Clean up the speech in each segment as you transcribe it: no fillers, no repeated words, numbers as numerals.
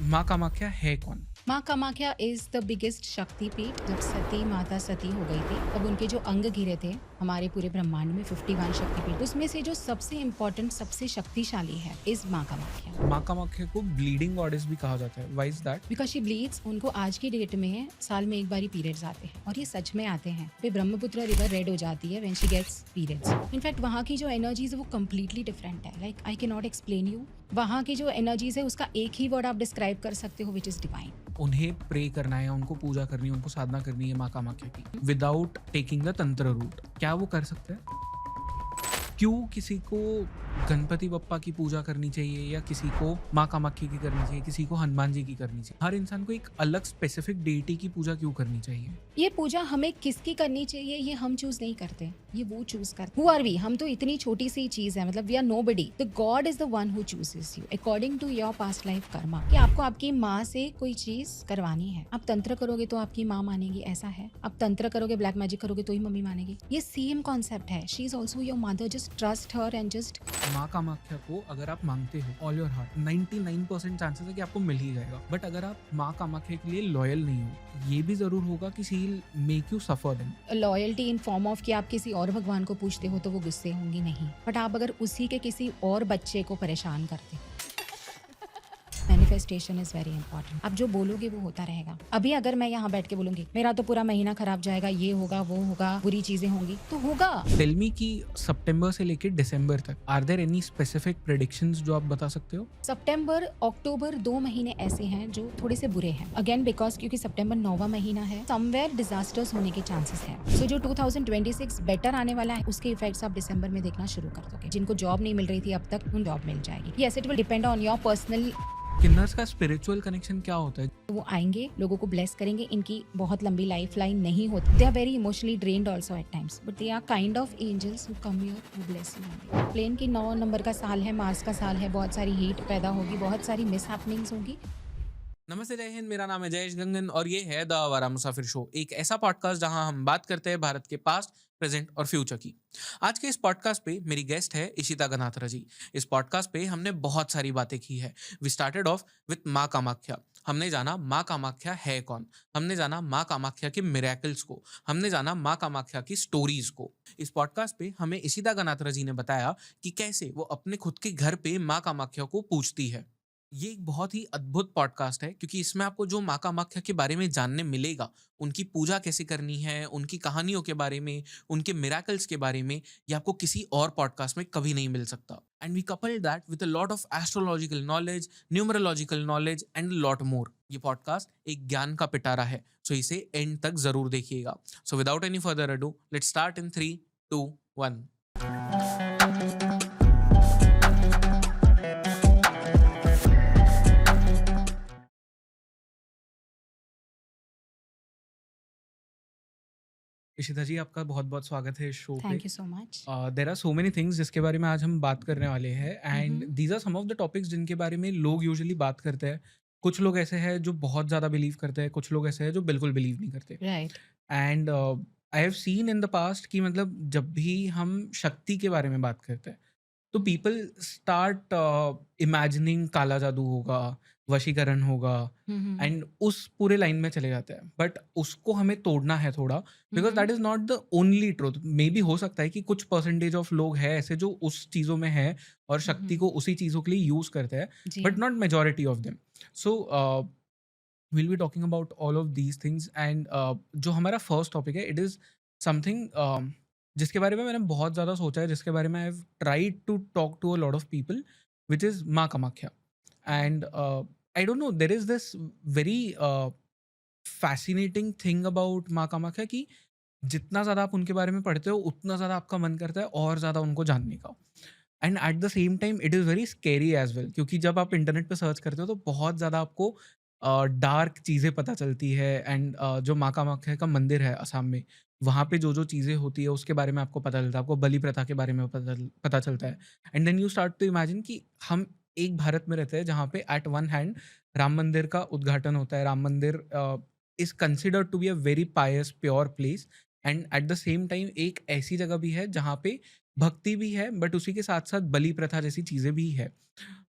माँ कामाख्या है कौन? माँ कामाख्या इज द बिगेस्ट शक्तिपीठ। जब सती माता सती हो गई थी तब उनके जो अंग गिरे थे हमारे पूरे ब्रह्मांड में 51 शक्तिपीठ, उसमें से जो सबसे इम्पोर्टेंट सबसे शक्तिशाली है इज माँ कामाख्या। माँ कामाख्या को ब्लीडिंग गॉडेस भी कहा जाता है। Why is that? Because she bleeds. उनको आज की डेट में साल में एक बार ही पीरियड्स आते हैं और ये सच में आते हैं। फिर ब्रह्मपुत्र रिवर रेड हो जाती है when she gets periods. In fact वहाँ की जो एनर्जीज है वो कम्प्लीटली डिफरेंट है। Like I can not explain you. वहाँ की जो एनर्जीज है उसका एक ही वर्ड आप डिस्क्राइब कर सकते हो, विच इज डिवाइन। उन्हें प्रे करना है, उनको पूजा करनी है, उनको साधना करनी है माँ कामाख्या की विदाउट टेकिंग द तंत्र रूट। क्या वो कर सकते हैं? क्यों किसी को गणपति बप्पा की पूजा करनी चाहिए या किसी को माँ कामाख्या की करनी चाहिए, किसी को हनुमान जी की करनी चाहिए? हर इंसान को एक अलग स्पेसिफिक डेटी की पूजा क्यों करनी चाहिए? ये पूजा हमें किसकी करनी चाहिए ये हम चूज नहीं करते, ये वो चूज करते। Who are we? हम तो इतनी छोटी सी चीज है, मतलब we are nobody. The god is the one who chooses you according to your past life karma, कि आपको आपकी माँ से कोई चीज करवानी है। आप तंत्र करोगे तो आपकी माँ मानेगी, ऐसा है। आप तंत्र करोगे, ब्लैक मैजिक करोगे तो ही मम्मी मानेगी। ये सेम कॉन्सेप्ट है। She is also your mother. Just trust her and just. माँ कामाख्या को अगर आप मांगते हो ऑल योर हार्ट, 99% चांसेस है कि आपको मिल ही जाएगा। बट अगर आप माँ कामाख्या के लिए लॉयल नहीं हो, ये भी जरूर होगा कि she will make you suffer then. Loyalty in form of कि आप किसी और भगवान को पूछते हो तो वो गुस्से होंगी नहीं, बट आप अगर उसी के किसी और बच्चे को परेशान करते हो। Manifestation is very important. आप जो बोलोगे वो होता रहेगा। अभी अगर मैं यहाँ बैठ के बोलूंगी मेरा तो पूरा महीना खराब जाएगा, ये होगा वो होगा, बुरी चीजें होंगी, तो होगा। टेल मी कि सितंबर से लेकर दिसंबर तक are there any specific predictions जो आप बता सकते हो? सितंबर अक्टूबर 2 महीने ऐसे हैं जो थोड़े से बुरे हैं। अगेन बिकॉज क्योंकि सितंबर 9वां महीना है, समवेयर डिजास्टर्स होने के चांसेस है। सो जो 2026 बेटर आने वाला है उसके इफेक्ट्स आप दिसंबर में देखना शुरू कर दोगे। जिनको जॉब नहीं मिल रही थी अब तक, उन जॉब मिल जाएगी। Yes, it will depend on your personal. किन्नर्स का स्पिरिचुअल कनेक्शन क्या होता है? वो आएंगे, लोगों को ब्लेस करेंगे। इनकी बहुत लंबी लाइफ लाइन नहीं होती। They are very emotionally drained also at times, but they are kind of angels who come here who bless you. Plane की 9 नंबर का साल है, मार्स का साल है। बहुत सारी हीट पैदा होगी, बहुत सारी मिसहैपनिंग्स होगी। नमस्ते, जय हिंद। मेरा नाम है जयेश गंगन और ये है द आवारा मुसाफिर शो, एक ऐसा पॉडकास्ट जहां हम बात करते हैं भारत के पास्ट, प्रेजेंट और फ्यूचर की। आज के इस पॉडकास्ट पे मेरी गेस्ट है इशिता गनात्रा जी। इस पॉडकास्ट पे हमने बहुत सारी बातें की है। वी स्टार्टेड ऑफ विथ माँ कामाख्या। हमने जाना माँ कामाख्या है कौन, हमने जाना माँ कामाख्या के मिरेकल्स को, हमने जाना माँ कामाख्या की स्टोरीज को। इस पॉडकास्ट पे हमें इशिता गनात्रा जी ने बताया कि कैसे वो अपने खुद के घर पे माँ कामाख्या को पूजती है। ये एक बहुत ही अद्भुत पॉडकास्ट है क्योंकि इसमें आपको जो माँ कामाख्या के बारे में जानने मिलेगा, उनकी पूजा कैसे करनी है, उनकी कहानियों के बारे में, उनके मिराकल्स के बारे में, ये आपको किसी और पॉडकास्ट में कभी नहीं मिल सकता। And we couple that with a lot of astrological knowledge, numerological knowledge and lot more. ये पॉडकास्ट एक ज्ञान का पिटारा है, सो इसे एंड तक जरूर देखिएगा। So without any further ado, let's start in 3, 2, 1। Ishita ji, आपका बहुत-बहुत स्वागत है इस शो पे। Thank you so much. There are so many things जिसके बारे में आज हम बात करने वाले हैं and hmm. These are some of the topics जिनके बारे में लोग यूजुअली बात करते हैं। कुछ लोग ऐसे हैं जो बहुत ज़्यादा बिलीव करते हैं, कुछ लोग ऐसे हैं जो बिल्कुल बिलीव नहीं करते। Right. And I have seen in the past कि मतलब जब भी हम शक्ति के बारे में बात करते हैं तो पीपल स्टार्ट इमेजिनिंग काला जादू होगा, वशीकरण होगा हम्म। एंड उस पूरे लाइन में चले जाते हैं। बट उसको हमें तोड़ना है थोड़ा, because hmm. That is not the only truth. May be हो सकता है कि कुछ परसेंटेज ऑफ लोग हैं ऐसे जो उस चीज़ों में हैं और शक्ति हम्म। को उसी चीज़ों के लिए यूज़ करते हैं, जी। But not majority of them. So we'll be talking about all of these things and जो हमारा फर्स्ट टॉपिक है, इट इज़ समथिंग जिसके बारे में मैंने बहुत ज़्यादा सोचा है, जिसके बारे में I have tried to talk to a lot of people, which is Maa Kamakhya. And I don't know, there is this very fascinating thing about Maa Kamakhya कि जितना ज़्यादा आप उनके बारे में पढ़ते हो उतना ज़्यादा आपका मन करता है और ज़्यादा उनको जानने का। And at the same time it is very scary as well, क्योंकि जब आप इंटरनेट पे सर्च करते हो तो बहुत ज़्यादा आपको डार्क चीज़ें पता चलती है। एंड जो माँ कामाख्या का मंदिर है असम में, वहाँ पे जो जो चीज़ें होती है उसके बारे में आपको पता चलता है, आपको बलि प्रथा के बारे में पता चलता है। And then you start to imagine कि हम एक भारत में रहते हैं जहाँ पे एट वन हैंड राम मंदिर का उद्घाटन होता है। Ram Mandir is considered to be a very pious pure place and at the same time एक ऐसी जगह भी है जहाँ पे भक्ति भी है, बट उसी के साथ साथ बलि प्रथा जैसी चीज़ें भी है।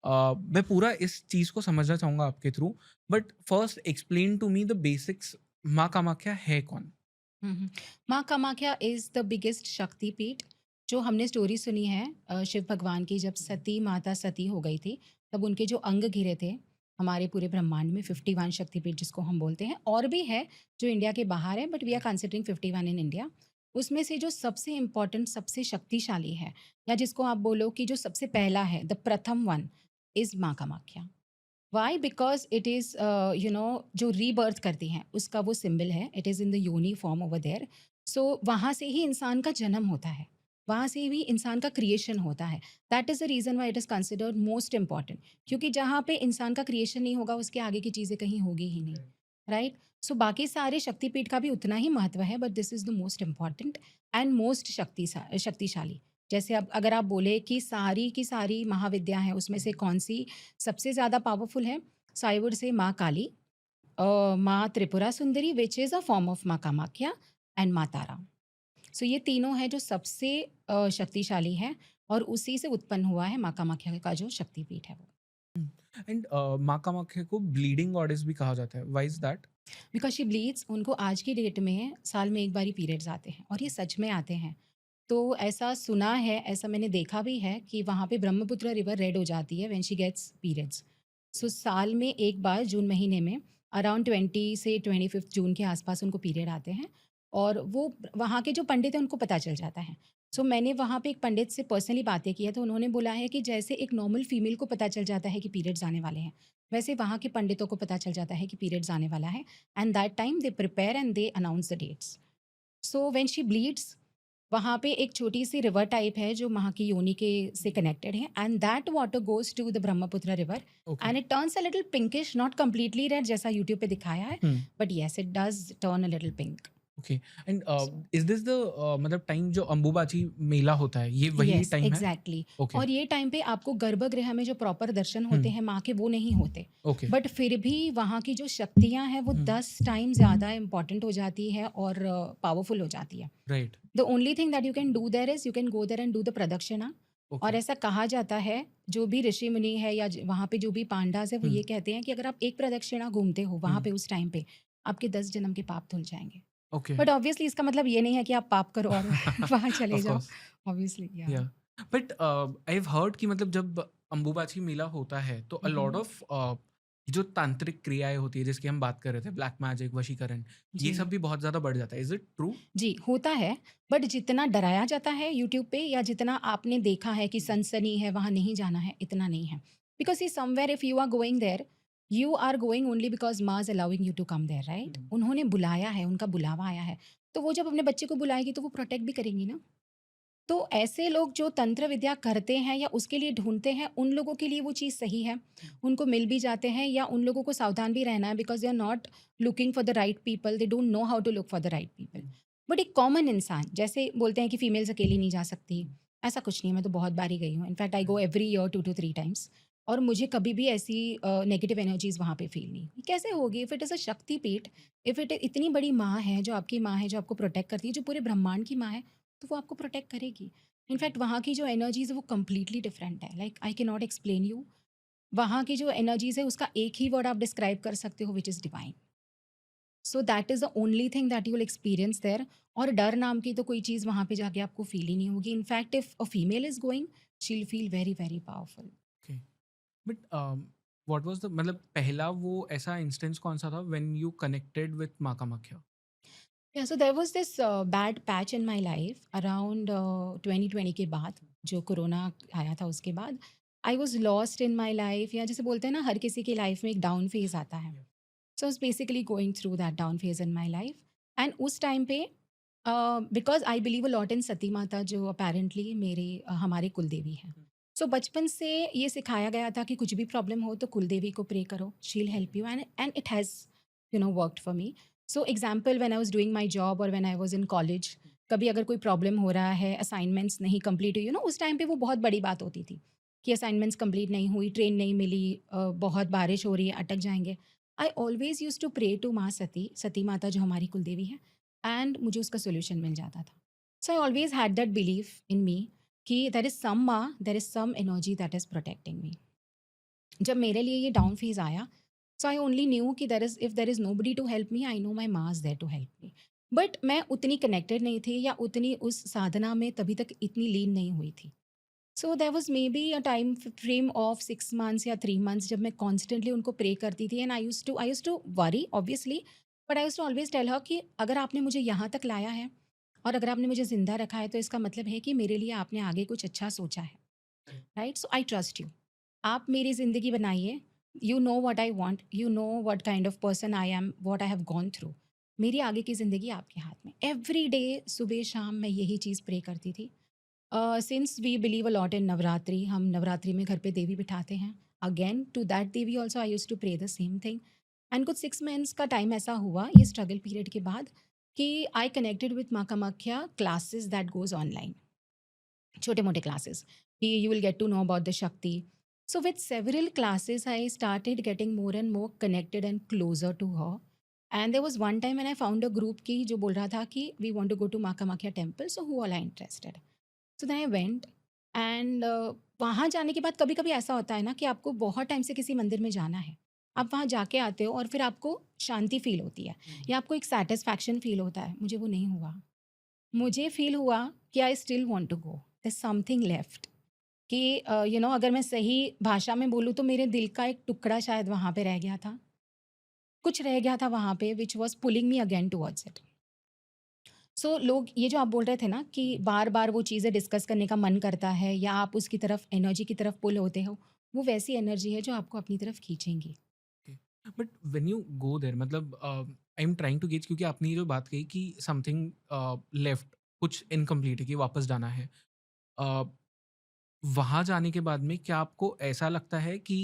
मैं पूरा इस चीज़ को समझना चाहूँगा आपके थ्रू, but first explain to me the basics. माँ कामाख्या है कौन? हम्म। माँ कामाख्या इज द बिगेस्ट शक्तिपीठ। जो हमने स्टोरी सुनी है शिव भगवान की, जब सती माता सती हो गई थी, तब उनके जो अंग गिरे थे हमारे पूरे ब्रह्मांड में, 51 शक्तिपीठ जिसको हम बोलते हैं, और भी है जो इंडिया के बाहर है, but we are considering 51 in India. उसमें से जो सबसे इम्पोर्टेंट, सबसे शक्तिशाली है, या जिसको आप बोलो कि जो सबसे पहला है, द प्रथम one, is Maa Kamakhya. Why? Because it is जो रीबर्थ करती हैं उसका वो सिंबल है, it is in the uniform over there. So वहाँ से ही इंसान का जन्म होता है, वहाँ से भी इंसान का क्रिएशन होता है। That is the reason why it is considered most important, क्योंकि जहाँ पे इंसान का क्रिएशन नहीं होगा उसके आगे की चीज़ें कहीं होगी ही नहीं, राइट? सो बाकी सारे शक्तिपीठ का भी उतना ही महत्व है, but this is the most important and most शक्तिशाली। जैसे अब अगर आप बोले कि सारी की सारी महाविद्या हैं, उसमें से कौन सी सबसे ज़्यादा पावरफुल है? सो आई वुड से माँ काली, माँ Tripura Sundari which is a form of माँ कामाख्या, एंड माँ तारा। सो ये तीनों हैं जो सबसे शक्तिशाली हैं, और उसी से उत्पन्न हुआ है माँ कामाख्या का जो शक्तिपीठ है वो। एंड माँ कामाख्या को ब्लीडिंग गॉडेस भी कहा जाता है, why is that? Because she bleeds, उनको आज की डेट में साल में एक बार ही पीरियड्स आते हैं, और ये सच में आते हैं। तो ऐसा सुना है, ऐसा मैंने देखा भी है कि वहाँ पे ब्रह्मपुत्र रिवर रेड हो जाती है व्हेन शी गेट्स पीरियड्स। सो साल में एक बार जून महीने में अराउंड 20 से 25 जून के आसपास उनको पीरियड आते हैं, और वो वहाँ के जो पंडित हैं उनको पता चल जाता है। सो मैंने वहाँ पे एक पंडित से पर्सनली बातें की है, तो उन्होंने बोला है कि जैसे एक नॉर्मल फीमेल को पता चल जाता है कि पीरियड्स आने वाले हैं, वैसे वहाँ के पंडितों को पता चल जाता है कि पीरियड्स आने वाला है, and that time they prepare and they announce the dates. So when she bleeds, वहाँ पे एक छोटी-सी रिवर टाइप है जो वहाँ की योनि के से कनेक्टेड है, and that water goes to the Brahmaputra river, okay. And it turns a little pinkish, not completely red जैसा यूट्यूब पे दिखाया है, but yes it does turn a little pink. Okay. And so is this the मतलब time जो अंबुबाची मेला होता है, ये वही येस, टाइम है? एग्ज़ैक्टली। ओके। और ये टाइम पे आपको गर्भगृह में जो प्रॉपर दर्शन होते हैं माँ के, वो नहीं होते। ओके। बट फिर भी वहाँ की जो शक्तियाँ हैं वो 10 टाइम ज़्यादा इम्पोर्टेंट हो जाती है और पावरफुल हो जाती है। Right. The only thing that you can do there is you can go there and do the pradakshina. और ओके। ऐसा कहा जाता है, जो भी ऋषि मुनि है या वहाँ पे जो भी पांडाज है, वो ये कहते हैं कि अगर आप एक प्रदक्षिणा घूमते हो वहाँ पे उस टाइम पे, आपके 10 जन्म के पाप धुल जाएंगे। ओके। बट ऑब्वियसली इसका मतलब ये नहीं है कि आप पाप करो और वहाँ चले ऑफ जाओ। कोर्स। ऑब्वियसली या। या बट आई हैव हर्ड कि मतलब जब अंबुबाची मेला होता है तो अ लॉट ऑफ जो तांत्रिक क्रियाएं होती है जिसकी हम बात कर रहे थे, ब्लैक मैजिक, वशीकरण, ये जी सब भी बहुत ज्यादा बढ़ जाता है। Is it true? जी, होता है, बट जितना डराया जाता है यूट्यूब पे, या जितना आपने देखा है कि सनसनी है, वहाँ नहीं जाना है, इतना नहीं है। Because see somewhere if you are going there, you are going only because Maa is allowing you to come there, right? उन्होंने बुलाया है, उनका बुलावा आया है। तो वो जब अपने बच्चे को बुलाएगी तो वो प्रोटेक्ट भी करेंगी ना। तो ऐसे लोग जो तंत्र विद्या करते हैं या उसके लिए ढूँढते हैं, उन लोगों के लिए वो चीज़ सही है। उनको मिल भी जाते हैं, या उन लोगों को सावधान भी रहना है, because they are not looking for the right people, they don't know how to look for the right people. But एक कॉमन इंसान, जैसे बोलते हैं कि फीमेल्स अकेली नहीं जा सकती, ऐसा कुछ नहीं है, मैं तो बहुत बारी गई हूँ। In fact I go every year 2 to 3 times, और मुझे कभी भी ऐसी नेगेटिव एनर्जीज़ वहाँ पे फ़ील नहीं हुई। कैसे होगी? इफ इट इज़ अ शक्तिपीठ, इफ इट इतनी बड़ी माँ है, जो आपकी माँ है, जो आपको प्रोटेक्ट करती है, जो पूरे ब्रह्मांड की माँ है, तो वो आपको प्रोटेक्ट करेगी। इनफैक्ट वहाँ की जो एनर्जीज़ है वो कंप्लीटली डिफरेंट है, like I can not explain you. वहाँ की जो एनर्जीज़ है उसका एक ही वर्ड आप डिस्क्राइब कर सकते हो, which is divine. So that is the only thing that you will experience there. और डर नाम की तो कोई चीज़ वहाँ पे जाके आपको फील ही नहीं होगी। In fact if a female is going, she will feel very very powerful. Okay. But what was the मतलब पहला वो ऐसा इंस्टेंस कौन सा था when you connected with Maa Kamakhya? Yeah so there was this bad patch in my life around 2020 के बाद, जो कोरोना आया था उसके बाद। I was lost in my life, या जैसे बोलते हैं ना, हर किसी की लाइफ में एक डाउन फेज आता है। So I was basically going through that down phase in my life, and उस टाइम पे because I believe a lot in Sati Mata, जो अपेरेंटली मेरे हमारे कुलदेवी हैं। सो बचपन से ये सिखाया गया था कि कुछ भी प्रॉब्लम हो तो कुलदेवी को प्रे करो, she will help you, and it has worked for me. So example, when I was doing my job और when I was in college, कभी अगर कोई प्रॉब्लम हो रहा है, असाइनमेंट्स नहीं कंप्लीट हुई, उस टाइम पे वो बहुत बड़ी बात होती थी कि असाइनमेंट्स कंप्लीट नहीं हुई, ट्रेन नहीं मिली, बहुत बारिश हो रही है, अटक जाएंगे। I always use to pray to Maa Sati, सती माता जो हमारी कुलदेवी है, एंड मुझे उसका सोल्यूशन मिल जाता था। So I always had that belief in me कि there is some Maa, there is some energy that is protecting me. जब मेरे लिए ये डाउन फेज़ आया, सो आई ओनली न्यू कि there is nobody to help me, I know my Maa is there to help me. But मैं उतनी connected नहीं थी या उतनी उस साधना में तभी तक इतनी लीन नहीं हुई थी। So there was maybe a time frame of 6 months या 3 मंथ्स जब मैं कॉन्स्टेंटली उनको प्रे करती थी, and I used to worry obviously, but I used to always tell her कि अगर आपने मुझे यहाँ तक लाया है और अगर आपने मुझे ज़िंदा रखा है, तो इसका मतलब है कि मेरे लिए आपने आगे कुछ अच्छा सोचा है, right? So I trust you. आप मेरी ज़िंदगी बनाइए, you know what I want, you know what kind of person I am, what I have gone through. मेरी आगे की ज़िंदगी आपके हाथ में। एवरी डे सुबह-शाम मैं यही चीज़ प्रे करती थी। Since we believe a lot in Navratri, हम नवरात्रि में घर पे देवी बिठाते हैं। Again to that devi also I used to pray the same thing. And कुछ 6 मंथ्स का टाइम ऐसा हुआ ये स्ट्रगल पीरियड के बाद कि आई कनेक्टेड विथ माँ Kamakhya classes that goes online, छोटे-मोटे क्लासेस कि you will get to know about the Shakti. So with several classes, I started getting more and more connected and closer to her. And there was one time when I found a group की जो बोल रहा था कि we want to go to Maa Kamakhya temple, so who all are interested? So then I went and वहाँ जाने के बाद कभी-कभी ऐसा होता है ना कि आपको बहुत टाइम से किसी मंदिर में जाना है। आप वहाँ जाके आते हो और फिर आपको शांति फ़ील होती है या आपको एक सैटिस्फैक्शन फ़ील होता है। मुझे वो नहीं हुआ। मुझे फ़ील हुआ कि I still want to go, there is something left कि अगर मैं सही भाषा में बोलूँ तो मेरे दिल का एक टुकड़ा शायद वहाँ पे रह गया था। कुछ रह गया था वहाँ पे which was pulling me again towards it. So लोग ये जो आप बोल रहे थे ना कि बार-बार वो चीज़ें डिस्कस करने का मन करता है या आप उसकी तरफ एनर्जी की तरफ पुल होते हो, वो वैसी एनर्जी है जो आपको अपनी तरफ खींचेंगी। But when you go there मतलब I am trying to gauge क्योंकि आपने ये जो बात कही कि समथिंग लेफ्ट कुछ इनकम्प्लीट है कि वापस जाना है। अ, वहाँ जाने के बाद में क्या आपको ऐसा लगता है कि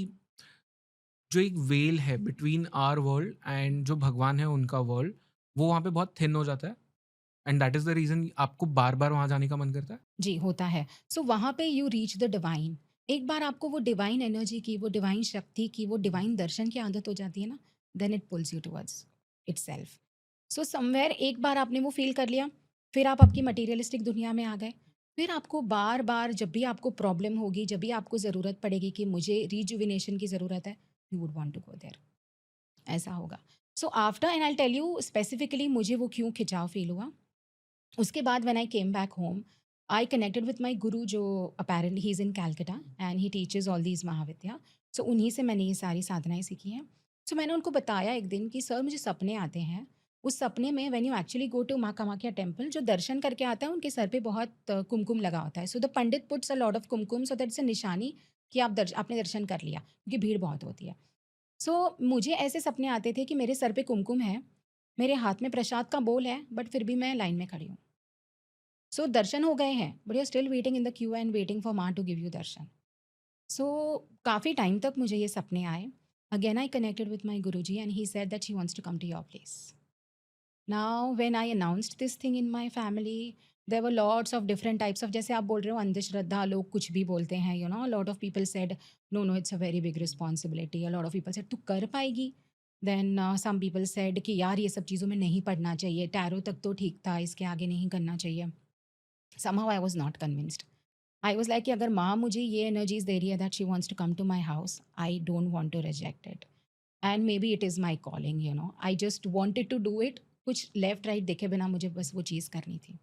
जो एक वेल है बिटवीन आवर वर्ल्ड एंड जो भगवान है उनका वर्ल्ड, वो वहाँ पे बहुत थिन हो जाता है? And that is the reason आपको बार-बार वहाँ जाने का मन करता है? जी, होता है। सो वहाँ पे यू रीच द डिवाइन। एक बार आपको वो डिवाइन एनर्जी की, वो डिवाइन शक्ति की, वो डिवाइन दर्शन की आदत हो जाती है ना, then it pulls you towards itself. So somewhere एक बार आपने वो फ़ील कर लिया, फिर आप आपकी मटीरियलिस्टिक दुनिया में आ गए। फिर आपको बार-बार जब भी आपको प्रॉब्लम होगी, जब भी आपको ज़रूरत पड़ेगी कि मुझे रिजुविनेशन की ज़रूरत है, you would want to go there, ऐसा होगा। So after and I will tell you specifically मुझे वो क्यों खिंचाव फ़ील हुआ। उसके बाद when I came back home, I connected with my guru जो apparently he is in Calcutta and he teaches all these Mahavidya. So उन्हीं से मैंने ये सारी साधनाएँ सीखी हैं। सो मैंने उनको बताया एक दिन कि सर मुझे सपने आते हैं। उस सपने में when you actually go to Maa Kamakhya temple, जो दर्शन करके आता है उनके सर पे बहुत कुमकुम लगा होता है। So the Pandit puts a lot of Kumkum so that it's a निशानी कि आपने दर्शन कर लिया, क्योंकि भीड़ बहुत होती है। सो मुझे ऐसे सपने आते थे कि मेरे सर पे कुमकुम है, मेरे हाथ में प्रसाद का बोल है, बट फिर भी मैं लाइन में खड़ी हूँ। सो दर्शन हो गए हैं, but you are still waiting in the queue and waiting for Maa to give you darshan. So काफ़ी टाइम तक मुझे ये सपने आए। Again I connected with my Guruji and he said that she wants to come to your place. Now when I announced this thing in my family, there were lots of different types of, जैसे आप बोल रहे हो अंधश्रद्धा, लोग कुछ भी बोलते हैं, lot of people said no no it's a very big responsibility, a lot of people said तू कर पाएगी। देन सम पीपल सेड कि यार ये सब चीज़ों में नहीं पढ़ना चाहिए, टैरो तक तो ठीक था, इसके आगे नहीं करना चाहिए। Somehow I was not convinced. I was like कि अगर माँ मुझे ये एनर्जीज दे रही है that she wants to come to my house, I don't want to reject it and maybe it is my calling, I just wanted to do it. कुछ left right देखे बिना मुझे बस वो चीज़ करनी थी।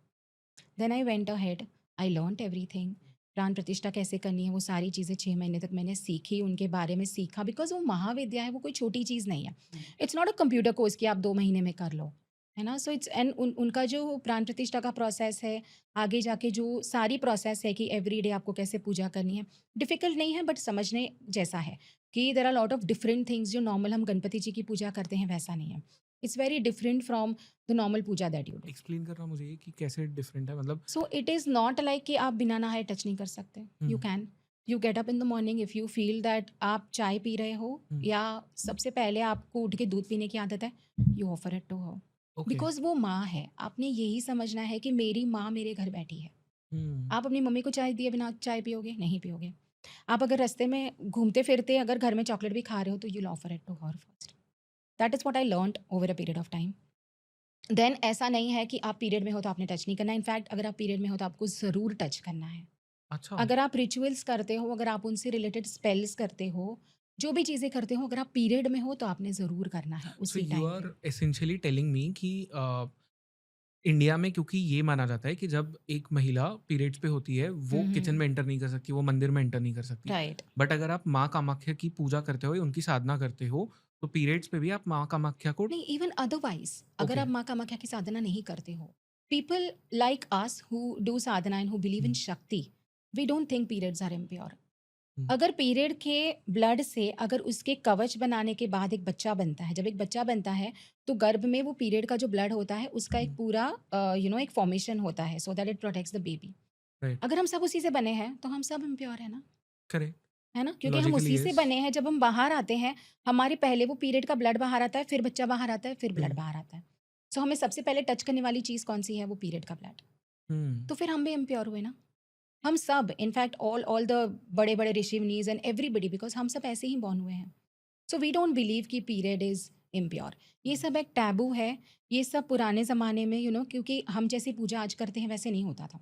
Then I went ahead, I learned everything. प्राण प्रतिष्ठा कैसे करनी है वो सारी चीज़ें 6 महीने तक मैंने सीखी, उनके बारे में सीखा, बिकॉज वो महाविद्या है, वो कोई छोटी चीज़ नहीं है। It's not a computer course कि आप 2 महीने में कर लो, है ना। सो इट्स एंड उनका जो प्राण प्रतिष्ठा का प्रोसेस है, आगे जाके जो सारी प्रोसेस है कि एवरी डे आपको कैसे पूजा करनी है, डिफ़िकल्ट नहीं है बट समझने जैसा है कि there are lot of different things. जो नॉर्मल हम गणपति जी की पूजा करते हैं वैसा नहीं है। It's very different from the normal puja that you do. Explain करना मुझे ये कि कैसे डिफरेंट है मतलब। So it is not like कि आप बिना नहाए टच नहीं कर सकते। Hmm, you can, you get up in the morning if you feel that आप चाय पी रहे हो हुँ, या सबसे पहले आपको उठ के दूध पीने की आदत है, you offer it to her, okay. Because वो माँ है। आपने यही समझना है कि मेरी माँ मेरे घर बैठी है। हुँ, आप अपनी मम्मी को चाय दिए बिना चाय पियोगे? नहीं पियोगे। आप अगर रास्ते में घूमते फिरते अगर घर में चॉकलेट भी खा रहे हो तो you offer it to her first. That is what I learned over a period of time. Then ऐसा नहीं है कि आप पीरियड में हो तो आपने टच नहीं करना। इनफैक्ट अगर आप पीरियड में हो तो आपको ज़रूर टच करना है। अच्छा। अगर आप रिचुअल्स करते हो, अगर आप उनसे रिलेटेड स्पेल्स करते हो, जो भी चीज़ें करते हो, अगर आप पीरियड में हो तो आपने ज़रूर करना है सो उसी यू टाइम पे। आर एसेंशियली टेलिंग मी कि इंडिया में क्योंकि ये माना जाता है कि जब एक महिला पीरियड्स पे होती है, वो हुँ, किचन हुँ। में एंटर नहीं कर सकती, वो मंदिर में एंटर नहीं कर सकती। राइट। बट अगर आप माँ कामाख्या की पूजा करते हो या उनकी साधना करते हो, तो पीरियड्स पे भी आप माँ कामाख्या को नहीं, इवन अदरवाइज़ अगर ओके। आप माँ कामाख्या की साधना नहीं करते हो, people like us who do sadhana and who believe in hmm, Shakti, we don't think periods are impure. Hmm, अगर पीरियड के ब्लड से अगर उसके कवच बनाने के बाद एक बच्चा बनता है, जब एक बच्चा बनता है, तो गर्भ में वो पीरियड का जो ब्लड होता है, उसका एक हुँ, पूरा एक फॉर्मेशन होता है so that it protects the baby. Right, अगर हम सब उसी से बने हैं, तो हम सब इम्प्योर है ना? करेक्ट, है ना? क्योंकि हम लॉजिकली उसी से येस। बने हैं, जब हम बाहर आते हैं, हमारे पहले वो पीरियड का ब्लड बाहर आता है, फिर बच्चा बाहर आता है, फिर हुँ, ब्लड बाहर आता है। सो हमें सबसे पहले टच करने वाली चीज़ कौन-सी है? वो पीरियड का ब्लड। हुँ, तो फिर हम भी इम्प्योर हुए ना? हम सब इनफैक्ट ऑल द बड़े-बड़े ऋषि-मुनीज़ एंड एवरीबॉडी बिकॉज़ हम सब ऐसे ही बॉर्न हुए हैं। सो वी डोंट बिलीव कि पीरियड इज़ इम्प्योर। ये सब एक टैबू है, ये सब पुराने ज़माने में क्योंकि हम जैसी पूजा आज करते हैं वैसे नहीं होता था।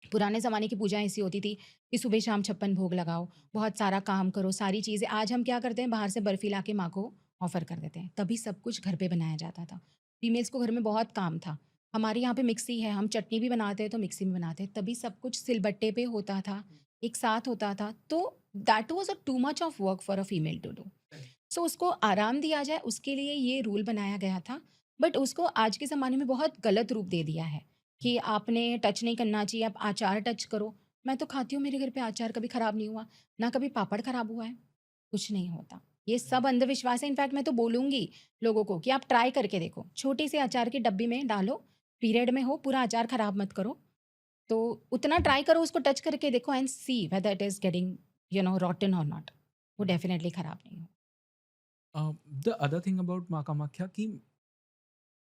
पुराने ज़माने की पूजा ऐसी होती थी कि सुबह शाम 56 भोग लगाओ, बहुत सारा काम करो, सारी चीज़ें आज हम क्या करते हैं बाहर से बर्फ़ी लाके माँ को ऑफ़र कर देते हैं। तभी सब कुछ घर पे बनाया जाता था। फीमेल्स को घर में बहुत काम था। हमारे यहाँ पे मिक्सी है, हम चटनी भी बनाते हैं तो मिक्सी में बनाते हैं। तभी सब कुछ सिलबट्टे पे होता था, एक साथ होता था। तो that was a too much of work for a female to do. So उसको आराम दिया जाए उसके लिए ये रूल बनाया गया था। बट उसको आज के ज़माने में बहुत गलत रूप दे दिया है कि आपने टच नहीं करना चाहिए, आप अचार टच करो। मैं तो खाती हूँ, मेरे घर पे अचार कभी खराब नहीं हुआ, ना कभी पापड़ खराब हुआ है, कुछ नहीं होता। ये सब अंधविश्वास है। इनफैक्ट मैं तो बोलूँगी लोगों को कि आप ट्राई करके देखो। छोटी सी अचार की डब्बी में डालो, पीरियड में हो, पूरा अचार खराब मत करो। तो उतना ट्राई करो, उसको टच करके देखो and see whether it is getting रॉटन और नॉट। वो डेफिनिटली खराब नहीं हो। The other thing about Maa Kamakhya कि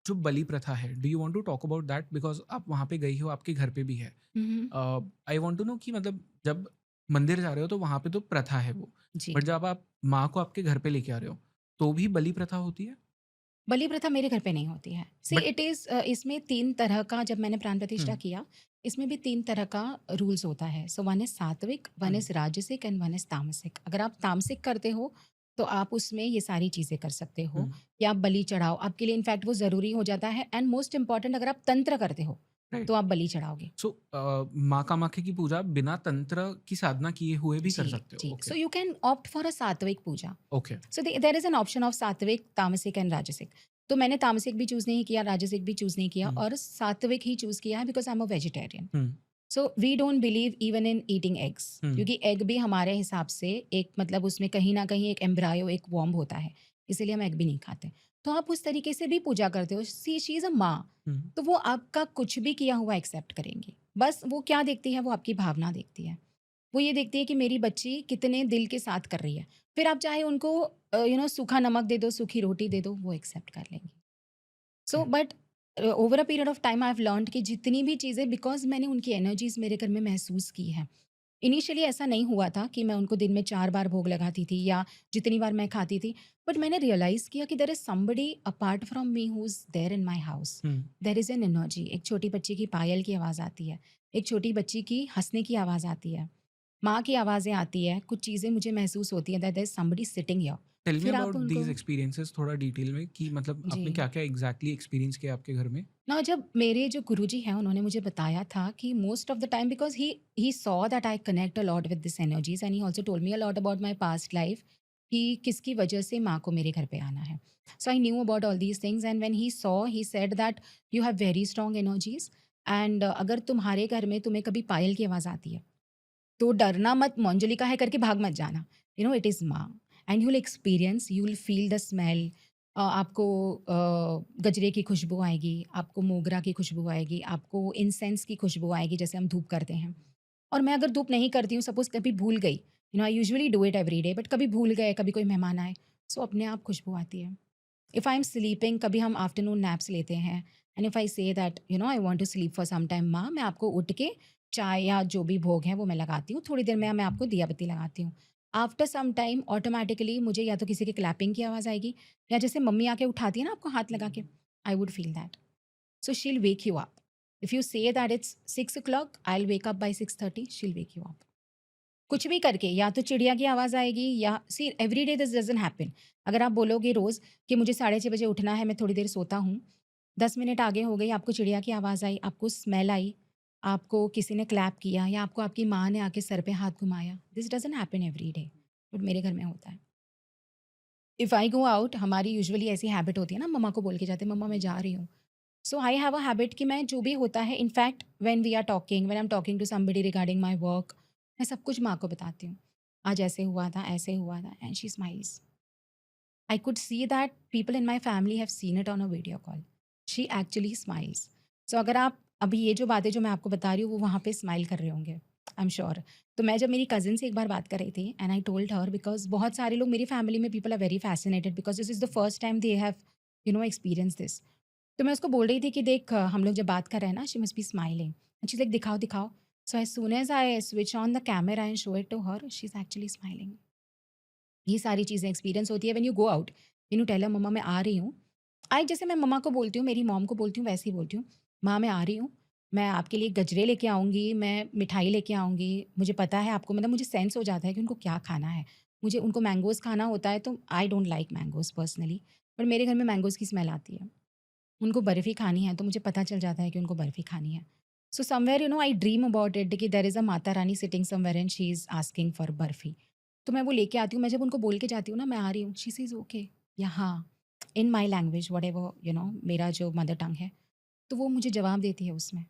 जो बलि प्रथा है, do you want to talk about that? Because आप वहाँ पे गई हो, आपके घर पे भी है। हुँ, हुँ। आई वांट टू नो कि मतलब जब मंदिर जा रहे हो तो वहाँ पे तो प्रथा है वो, जी। बट जब आप माँ को आपके घर पे लेके आ रहे हो, तो भी बलि प्रथा होती है? बलि प्रथा मेरे घर पे नहीं होती है। सी बट इट इज़ इसमें 3 तरह का जब मैंने प्राण हुँ, प्रतिष्ठा किया, इसमें भी 3 तरह का रूल्स होता है। सो वन इज़ सात्विक, वन हुँ, इज़ राजसिक एंड वन इज़ तामसिक। अगर आप तामसिक करते हो, तो आप उसमें ये सारी चीज़ें कर सकते हुँ, हो या आप बलि चढ़ाओ। आपके लिए इनफैक्ट वो ज़रूरी हो जाता है एंड मोस्ट इम्पोर्टेंट अगर आप तंत्र करते हो, राइट। तो आप बलि चढ़ाओगे। सो माँ कामाख्या की पूजा बिना तंत्र की साधना किए हुए भी कर जी, सकते हो? जी। Okay, so you can opt for a satvik puja. Okay. So there is an option of satvik, tamasik and राजसिक। तो मैंने तामसिक भी चूज़ नहीं किया, राजसिक भी चूज़ नहीं किया हुँ, और सात्विक ही चूज़ किया है because I am a vegetarian. Hmm, so we don't believe even in eating eggs hmm, क्योंकि एग भी हमारे हिसाब से एक मतलब उसमें कहीं न कहीं एक एम्ब्रायो, एक वर्म होता है, इसीलिए हम एग भी नहीं खाते। तो आप उस तरीके से भी पूजा करते हो, शी इज़ अ माँ, हुँ, तो वो आपका कुछ भी किया हुआ एक्सेप्ट करेंगी। बस वो क्या देखती है, वो आपकी भावना देखती है। वो ये देखती है कि मेरी बच्ची कितने दिल के साथ कर रही है। फिर आप चाहे उनको सूखा नमक दे दो, सूखी रोटी दे दो, वो एक्सेप्ट कर लेंगी। So okay, but over a period of time I have learned कि जितनी भी चीज़ें बिकॉज़ मैंने उनकी एनर्जीज़ मेरे घर में महसूस की हैं। इनिशियली ऐसा नहीं हुआ था कि मैं उनको दिन में 4 बार भोग लगाती थी या जितनी बार मैं खाती थी। बट मैंने रियलाइज़ किया कि there is somebody apart from me who is there in my house. Hmm, there is an energy. एक छोटी बच्ची की पायल की आवाज़ आती है। एक छोटी बच्ची की हँसने की आवाज़ आती है। माँ की आवाज़ें आती हैं। कुछ चीज़ें मुझे महसूस होती हैं that there is somebody sitting here. Tell me फिर आप अबाउट उनको दीज़ एक्सपीरियंसेस थोड़ा डिटेल में कि मतलब जी। आपने क्या-क्या एग्ज़ैक्टली एक्सपीरियंस किया आपके घर में? ना जब मेरे जो गुरुजी हैं उन्होंने मुझे बताया था कि most of the time because he saw that I connect a lot with this energies and he also told me a lot about my past life कि किसकी वजह से माँ को मेरे घर पे आना है। So I knew about all these things and when he saw he said that you have very strong energies and अगर तुम्हारे घर में तुम्हें कभी पायल की आवाज़ आती है, तो डरना मत, मंजुलिका है करके भाग मत जाना। इट इज़ माँ and you will experience, you will feel the smell. आपको गजरे की खुशबू आएगी, आपको मोगरा की खुशबू आएगी, आपको इंसेंस की खुशबू आएगी जैसे हम धूप करते हैं। और मैं अगर धूप नहीं करती हूँ, सपोज़ कभी भूल गई, I usually do it every day but कभी भूल गए, कभी कोई मेहमान आए, सो अपने आप खुशबू आती है। इफ़ आई एम स्लीपिंग, कभी हम आफ्टरनून नैप्स लेते हैं and if I say that I want to sleep for some time Maa, मैं आपको उठ के चाय या जो भी भोग है वो मैं लगाती हूँ, थोड़ी देर में मैं आपको दिया बत्ती लगाती हूँ। आफ्टर सम टाइम ऑटोमेटिकली मुझे या तो किसी की क्लैपिंग की आवाज़ आएगी या जैसे मम्मी आके उठाती है ना आपको हाथ लगा के, I would feel that. So she will wake you up. If you से that it's 6 o'clock, I will wake up by 6:30, she will wake you up. कुछ भी करके या तो चिड़िया की आवाज़ आएगी या सी एवरीडे दिस डज़न्ट हैपन। अगर आप बोलोगे रोज़ कि मुझे 6:30 बजे उठना है, मैं थोड़ी देर सोता हूँ, 10 मिनट आगे हो गई, आपको चिड़िया की आवाज़ आई, आपको स्मेल आई, आपको किसी ने क्लैप किया या आपको आपकी माँ ने आके सर पे हाथ घुमाया, this doesn't happen everyday, but मेरे घर में होता है। इफ़ आई गो आउट, हमारी यूजुअली ऐसी हैबिट होती है ना, मम्मा को बोल के जाते हैं, मम्मा मैं जा रही हूँ। सो आई हैव अ हैबिट कि मैं जो भी होता है, in fact when we are talking, when I am talking to somebody regarding my work, मैं सब कुछ माँ को बताती हूँ। आज ऐसे हुआ था and she smiles. I could see that people in my family have seen it on a video call. She actually smiles. So अगर आप अभी ये जो बातें जो मैं आपको बता रही हूँ, वो वहाँ पे स्माइल कर रहे होंगे, आई एम श्योर। तो मैं जब मेरी कज़िन से एक बार बात कर रही थी and I told her, because बहुत सारे लोग मेरी फैमिली में people are very fascinated because this is the first time they have experience this. तो मैं उसको बोल रही थी कि देख, हम लोग जब बात कर रहे हैं ना, she must be smiling and she is like दिखाओ, दिखाओ। So as soon as I switch on the camera and show it to her, she is actually smiling. ये सारी चीज़ें एक्सपीरियंस होती है when you go out, you tell her mamma मैं आ रही हूँ। आई जैसे मैं मम्मा को बोलती हूँ, मेरी मॉम को बोलती हूँ, वैसे ही बोलती हूँ, माँ मैं आ रही हूँ, मैं आपके लिए गजरे लेके आऊँगी, मैं मिठाई लेके आऊँगी। मुझे पता है आपको, मतलब मुझे सेंस हो जाता है कि उनको क्या खाना है। मुझे उनको मैंगोज़ खाना होता है, तो आई don't like mangoes personally, but मेरे घर में मैंगोज़ की स्मेल आती है। उनको बर्फ़ी खानी है, तो मुझे पता चल जाता है कि उनको बर्फ़ी खानी है। So somewhere I dream about it कि there is a Mata Rani sitting somewhere and she is asking for barfi. तो मैं वो लेके आती हूँ, मैं जब उनको बोल के जाती हूँ ना मैं आ रही हूँ, शी सेज़ ओके या हाँ, इन माय लैंग्वेज व्हाटएवर मेरा जो मदर टंग है, तो वो मुझे जवाब देती है उसमें।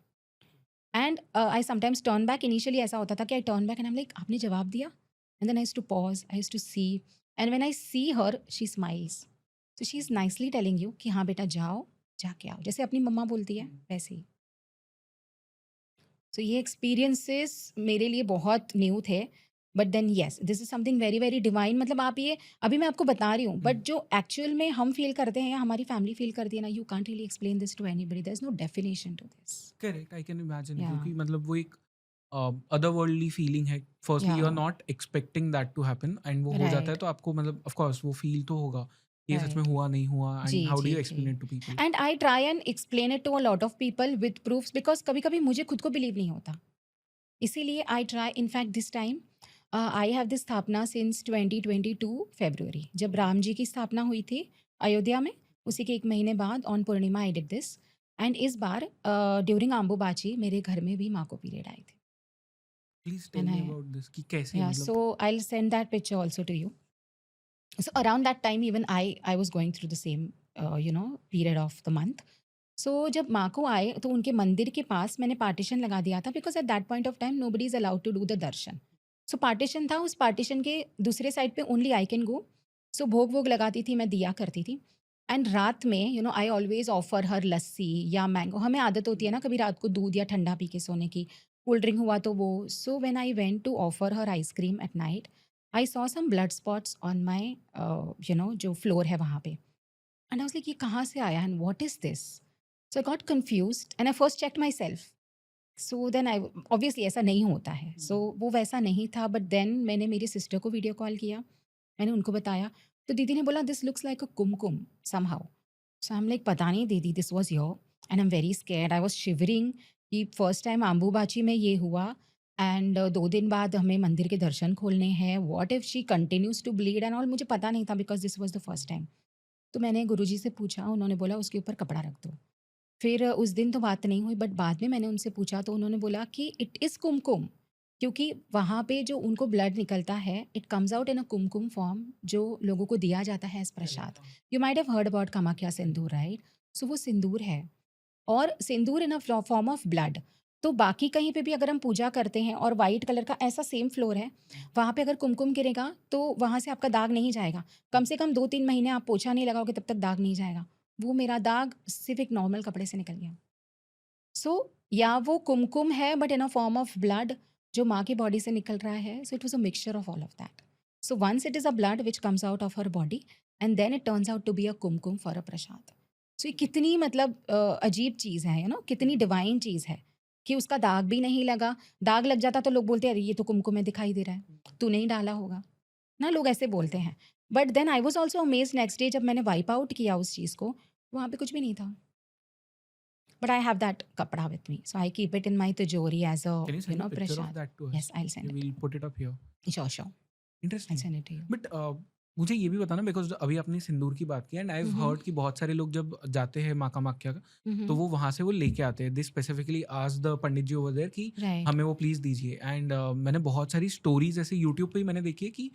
And I sometimes turn back, initially ऐसा होता था कि I turn back and I am like आपने जवाब दिया? And then I used to pause, I used to see, and when I see her she smiles. So she is nicely telling you कि हाँ बेटा जाओ, जाके आओ। जैसे अपनी मम्मा बोलती है वैसे ही। सो ये एक्सपीरियंसेस मेरे लिए बहुत न्यू थे, but then yes this is something very, very divine. मतलब आप ये अभी मैं आपको बता रही हूँ, बट जो एक्चुअल में हम फ़ील करते हैं या हमारी फैमिली फ़ील करती है ना, you can't really explain this to anybody, there is no definition to this. Correct, I can imagine, yeah, क्योंकि मतलब वो एक अदरवर्ल्डली फीलिंग है। Firstly yeah, you are not expecting that to happen and वो हो जाता है, राइट, तो आपको मतलब ऑफ कोर्स वो फील तो होगा कि ये सच में राइट। हुआ नहीं हुआ, जी, एंड हाउ डू जी, यू जी। Explain it to people? And I try and explain it to a lot of people with proofs, because कभी-कभी मुझे खुद को बिलीव नहीं होता। इसीलिए I try, in fact this time I have this sthapana since 2022 February, जब राम जी की स्थापना हुई थी अयोध्या में, उसी के 1 महीने बाद on Purnima I did this. And इस बार ड्यूरिंग अम्बुबाची मेरे घर में भी माँ को पीरियड आए थे। Please tell and me I, about this कि कैसे या, मतलब। So I will send that picture also to you. So around that time even I was going through the same period of the month. सो जब माँ को आए तो उनके मंदिर के पास मैंने पार्टीशन लगा दिया था, because at that point of time nobody is allowed to do the darshan. So partition था, उस पार्टीशन के दूसरे साइड पे ओनली आई कैन गो। सो भोग वोग लगाती थी, मैं दिया करती थी। एंड रात में आई ऑलवेज ऑफर हर लस्सी या मैंगो, हमें आदत होती है ना कभी रात को दूध या ठंडा पी के सोने की, कोल्ड ड्रिंक हुआ तो वो। So when I went to offer her ice cream at night, I saw some blood spots on my जो फ्लोर है वहाँ पे। एंड आई वाज लाइक ये कहाँ से आया and what is this. So I got confused and I first checked myself. So then I, obviously ऐसा नहीं होता है, सो वो वैसा नहीं था, बट देन मैंने मेरी सिस्टर को वीडियो कॉल किया, मैंने उनको बताया, तो दीदी ने बोला this looks like a Kumkum somehow. So I am like पता नहीं दीदी, this was your. And I am very scared, I was shivering कि फर्स्ट टाइम अम्बुबाची में ये हुआ। एंड 2 दिन बाद हमें मंदिर के दर्शन खोलने हैं, what if she continues to bleed and all, मुझे पता नहीं था because this was the first time. तो मैंने गुरुजी से पूछा, उन्होंने बोला उसके ऊपर कपड़ा रख दो। फिर उस दिन तो बात नहीं हुई, बट बाद में मैंने उनसे पूछा तो उन्होंने बोला कि इट इज़ कुमकुम, क्योंकि वहाँ पे जो उनको ब्लड निकलता है it comes out in a kumkum form, जो लोगों को दिया जाता है as prasad. You might have heard about Kamakhya sindoor, right? So वो सिंदूर है, और sindoor in a form of blood. तो बाकी कहीं पे भी अगर हम पूजा करते हैं और वाइट कलर का ऐसा सेम फ्लोर है, वहाँ पे अगर कुमकुम गिरेगा तो वहाँ से आपका दाग नहीं जाएगा। कम से कम 2-3 महीने आप पोछा नहीं लगाओगे तब तक दाग नहीं जाएगा। वो मेरा दाग सिर्फ एक नॉर्मल कपड़े से निकल गया। सो या वो कुमकुम है but in a form of blood, जो माँ की बॉडी से निकल रहा है। So it was a mixture of all of that. So once it is a blood which comes out of her body, and then it turns out to be a kumkum for a prasad. So ये कितनी मतलब अजीब चीज़ है, कितनी divine चीज़ है कि उसका दाग भी नहीं लगा। दाग लग जाता तो लोग बोलते अरे ये तो कुमकुम में दिखाई दे रहा है, तू नहीं डाला होगा ना, लोग ऐसे बोलते हैं। But then I was also amaze next day जब मैंने वाइप आउट किया उस चीज़ को, वहाँ पे कुछ भी नहीं था। But I have that kapda with me, so I keep it in my tijori as a Can you send a picture prasad. of that to us? Yes, I'll send it. We'll put it up here. Sure, sure. I'll interesting. send it to you. But मुझे ये भी बताना, because अभी आपने सिंदूर की बात की and I have Mhm. Heard कि बहुत सारे लोग जब जाते हैं माँ कामाख्या का तो Mhm. वो वहाँ से वो लेके आते हैं. दिस स्पेसिफिकली आज the pandit ji over there कि Right. हमें वो प्लीज दीजिए. एंड मैंने बहुत सारी स्टोरीज ऐसे यूट्यूब पे ही मैंने देखी है कि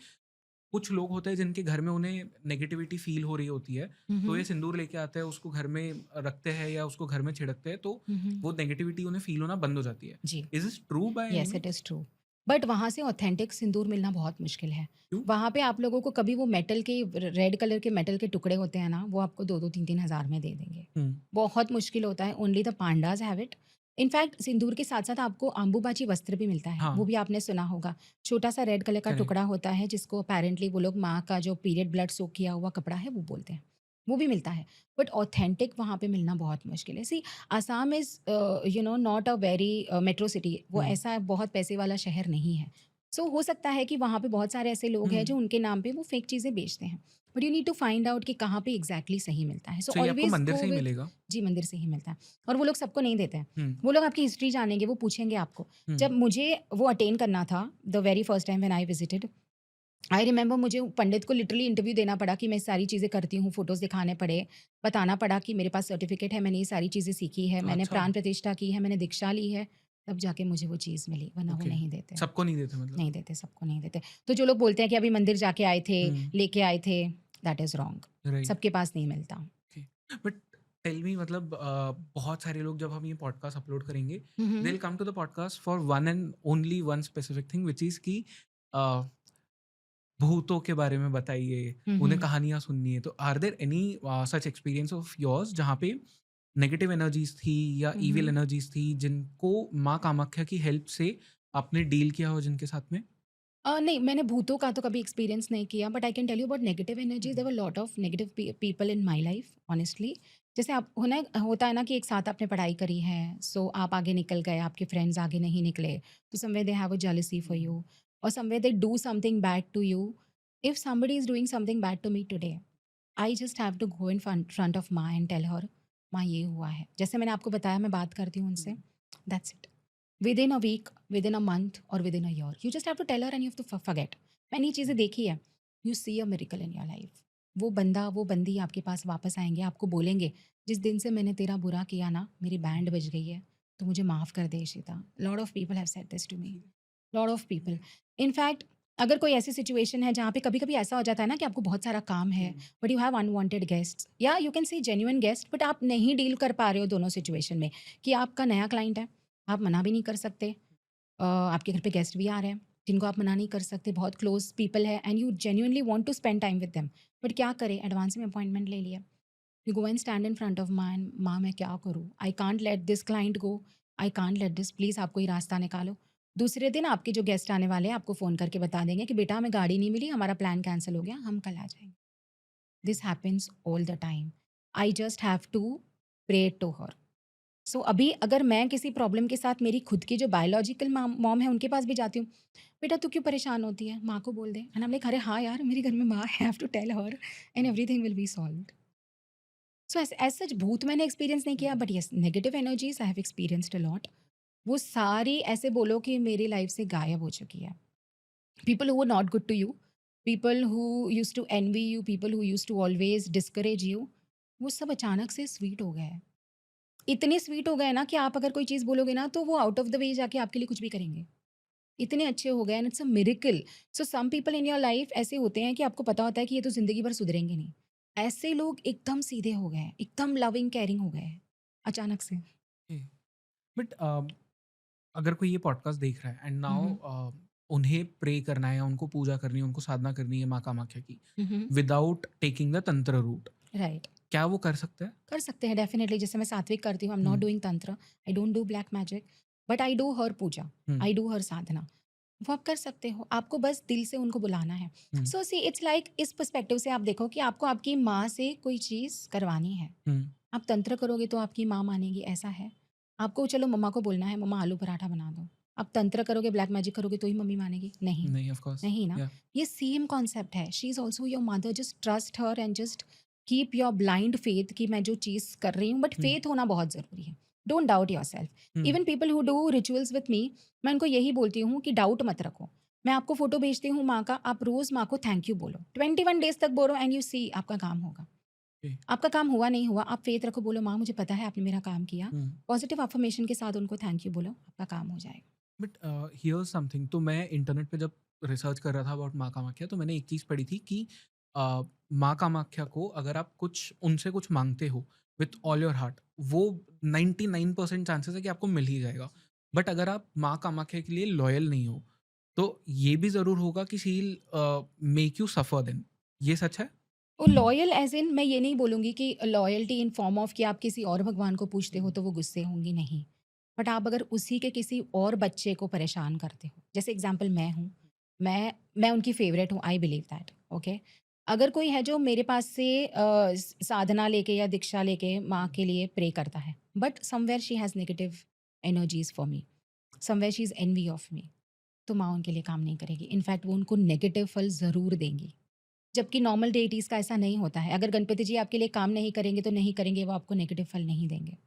कुछ लोग होते हैं जिनके घर में उन्हें नेगेटिविटी फील हो रही होती है, तो ये Mhm. सिंदूर लेके आते हैं, उसको घर में रखते हैं या उसको घर में छिड़कते हैं, तो Mhm. वो नेगेटिविटी उन्हें फील होना बंद हो जाती है. जी. Is it true by Yes, it is true. But वहाँ से ऑथेंटिक सिंदूर मिलना बहुत मुश्किल है. क्यों? वहाँ पे आप लोगों को कभी वो मेटल के रेड कलर के मेटल के टुकड़े होते हैं ना, वो आपको 2-2 3-3 हज़ार में दे देंगे. बहुत मुश्किल होता है. Only the pandas have it. In fact सिंदूर के साथ साथ आपको आम्बूबाची वस्त्र भी मिलता है. हाँ. वो भी आपने सुना होगा. छोटा सा रेड कलर का Correct. टुकड़ा होता है जिसको अपेरेंटली वो लोग माँ का जो पीरियड ब्लड सोक किया हुआ कपड़ा है वो बोलते हैं. वो भी मिलता है. बट ऑथेंटिक वहाँ पे मिलना बहुत मुश्किल है. See Assam is not a very metro city. वो हम्म. ऐसा बहुत पैसे वाला शहर नहीं है. सो हो सकता है कि वहाँ पे बहुत सारे ऐसे लोग हैं जो उनके नाम पे वो फेक चीज़ें बेचते हैं. But you need to find out कि कहाँ पे एग्जैक्टली सही मिलता है. सो So ये आपको ऑलवेज मंदिर गो से ही विद. मिलेगा. जी, मंदिर से ही मिलता है. और वो लोग सबको नहीं देते हैं. हम्म. वो लोग आपकी हिस्ट्री जानेंगे, वो पूछेंगे आपको. हम्म. जब मुझे वो अटेन करना था the very first time when I visited, I remember मुझे पंडित को लिटरली इंटरव्यू देना पड़ा कि मैं सारी चीज़ें करती हूँ, फोटोज़ दिखाने पड़े, बताना पड़ा कि मेरे पास सर्टिफिकेट है, मैंने ये सारी चीज़ें सीखी है, मैंने अच्छा. प्राण प्रतिष्ठा की है, मैंने दीक्षा ली है, तब जाके मुझे वो चीज़ मिली, वरना वो Okay. नहीं देते. सबको नहीं देते मतलब. नहीं देते, सबको नहीं देते. तो जो लोग बोलते हैं कि अभी मंदिर जाके आए थे, हम्म. लेके आए थे, दैट इज़ रॉन्ग. राइट. सबके पास नहीं मिलता. बट टेल मी, मतलब बहुत सारे लोग जब हम ये पॉडकास्ट अपलोड करेंगे they hmm. Will come to the podcast for one and only one specific thing which is कि भूतों के बारे में बताइए, उन्हें हम्म. कहानियां सुननी है. तो are there any such experience of yours जहाँ पे नेगेटिव एनर्जीज थी या इविल हम्म. एनर्जीज थी जिनको माँ कामाख्या की हेल्प से आपने डील किया हो जिनके साथ में? नहीं, मैंने भूतों का तो कभी एक्सपीरियंस नहीं किया, but I can tell you about negative energies. There were lot of negative people in my life honestly. जैसे आप होता है ना कि एक साथ आपने पढ़ाई करी है, सो आप आगे निकल गए, आपके फ्रेंड्स आगे नहीं निकले, तो somewhere they have a jealousy for you, और somewhere they do something bad to you. If somebody is doing something bad to me today, I just have to go in front of Maa and tell her, माँ ये हुआ है. जैसे मैंने आपको बताया, मैं बात करती हूँ उनसे. That's it. Within a week, within a month और within a year, you just have to tell her and you have to forget. मैंने ये चीज़ें देखी है. You see a miracle in your life. वो बंदा, वो बंदी आपके पास वापस आएंगे, आपको बोलेंगे जिस दिन से मैंने तेरा बुरा किया ना, मेरी बैंड बज गई है, तो मुझे माफ़ कर दे Ishita. Lot of people have said this to me. Lot of people. In fact अगर कोई ऐसी सिचुएशन है जहाँ पे कभी कभी ऐसा हो जाता है ना कि आपको बहुत सारा काम है, but you have unwanted guests या you can say genuine guest, but आप नहीं डील कर पा रहे हो दोनों सिचुएशन में, कि आपका नया क्लाइंट है, आप मना भी नहीं कर सकते, आपके घर पे गेस्ट भी आ रहे हैं जिनको आप मना नहीं कर सकते, बहुत क्लोज पीपल है and you genuinely want to spend time with them, but क्या करें, एडवांस में अपॉइंटमेंट ले लिया. You go and stand in front of माँ, माँ मैं क्या करूँ, I can't let this client go, I can't let this, please आप कोई रास्ता निकालो. दूसरे दिन आपके जो गेस्ट आने वाले हैं आपको फ़ोन करके बता देंगे कि बेटा हमें गाड़ी नहीं मिली, हमारा प्लान कैंसिल हो गया, हम कल आ जाएंगे. This happens all the time. I just have to pray to her. So अभी अगर मैं किसी प्रॉब्लम के साथ मेरी खुद की जो बायोलॉजिकल मॉम है उनके पास भी जाती हूँ, बेटा तू क्यों परेशान होती है, माँ को बोल दे. एंड हम लाइक अरे हाँ यार, मेरे घर में माँ है, have to tell her and everything will be solved. So as such भूत मैंने एक्सपीरियंस नहीं किया, but yes negative energies I have experienced a lot. वो सारी ऐसे बोलो कि मेरी लाइफ से गायब हो चुकी है. People who were not good to you, people who used to envy you, people who used to always discourage you, वो सब अचानक से स्वीट हो गए हैं. इतने स्वीट हो गए ना कि आप अगर कोई चीज़ बोलोगे ना तो वो आउट ऑफ द वे जाके आपके लिए कुछ भी करेंगे. इतने अच्छे हो गए and it's a miracle. So some people in your life ऐसे होते हैं कि आपको पता होता है कि ये तो ज़िंदगी भर सुधरेंगे नहीं. ऐसे लोग एकदम सीधे हो गए हैं, एकदम लविंग केयरिंग हो गए हैं अचानक से. बट अगर कोई ये पॉडकास्ट देख रहा है एंड नाउ हम्म. उन्हें प्रे करना है, उनको पूजा करनी है, उनको साधना करनी है माँ कामाख्या की हम्म. विदाउट टेकिंग द तंत्र रूट, राइट. क्या वो कर सकते हैं? कर सकते हैं डेफिनेटली. जैसे मैं सात्विक करती हूँ, I am not hmm. Doing tantra, I don't do black magic, but I do her puja, hmm. I do her sadhana. वो आप कर सकते हो, आपको बस दिल से उनको बुलाना है. हम्म. सो सी इट्स लाइक इस पर्सपेक्टिव से आप देखो कि आपको आपकी माँ से कोई चीज़ करवानी है. हम्म. आप तंत्र करोगे तो आपकी माँ मानेगी, ऐसा है. आपको चलो मम्मा को बोलना है मम्मा आलू पराठा बना दो, आप तंत्र करोगे, ब्लैक मैजिक करोगे तो ही मम्मी मानेगी? नहीं. नहीं, ऑफ कोर्स. नहीं ना. या ये सेम कॉन्सेप्ट है. She is also your mother, just trust her and just keep your blind faith कि मैं जो चीज़ कर रही हूँ, बट हम्म. फेथ होना बहुत ज़रूरी है. Don't doubt yourself. Even people who do rituals with me, मैं उनको यही बोलती हूँ कि डाउट मत रखो। मैं आपको फोटो भेजती हूँ माँ का, आप रोज माँ को थैंक यू बोलो, 21 डेज तक बोलो, एंड यू सी आपका काम होगा। Okay. आपका काम हुआ नहीं हुआ, आप फेथ रखो, बोलो माँ मुझे पता है आपने मेरा काम किया, पॉजिटिव अफर्मेशन के साथ उनको थैंक यू बोलो, आपका काम हो जाएगा। बट हियर्स समथिंग, तो मैं इंटरनेट पे जब रिसर्च कर रहा था अबाउट माँ कामाख्या, तो मैंने एक चीज़ पढ़ी थी कि माँ कामाख्या को अगर आप कुछ उनसे कुछ मांगते हो विथ ऑल योर हार्ट, वो 99% चांसेस है कि आपको मिल ही जाएगा। बट अगर आप माँ कामाख्या के लिए लॉयल नहीं हो, तो ये भी ज़रूर होगा कि she will make you suffer then. ये सच है? वो लॉयल एज इन, मैं ये नहीं बोलूँगी कि लॉयल्टी इन फॉर्म ऑफ कि आप किसी और भगवान को पूछते हो तो वो गुस्से होंगी, नहीं। बट आप अगर उसी के किसी और बच्चे को परेशान करते हो, जैसे एग्जांपल मैं हूँ, मैं उनकी फेवरेट हूँ, आई बिलीव दैट, ओके। अगर कोई है जो मेरे पास से साधना लेके या दीक्षा लेके माँ के लिए प्रे करता है, but somewhere she has negative energies for me, somewhere she is envy of me, तो माँ उनके लिए काम नहीं करेगी। इनफैक्ट वो उनको नेगेटिव फल ज़रूर देंगी। जबकि नॉर्मल डेटीज़ का ऐसा नहीं होता है। अगर गणपति जी आपके लिए काम नहीं करेंगे तो नहीं करेंगे, वो आपको नेगेटिव फल नहीं देंगे।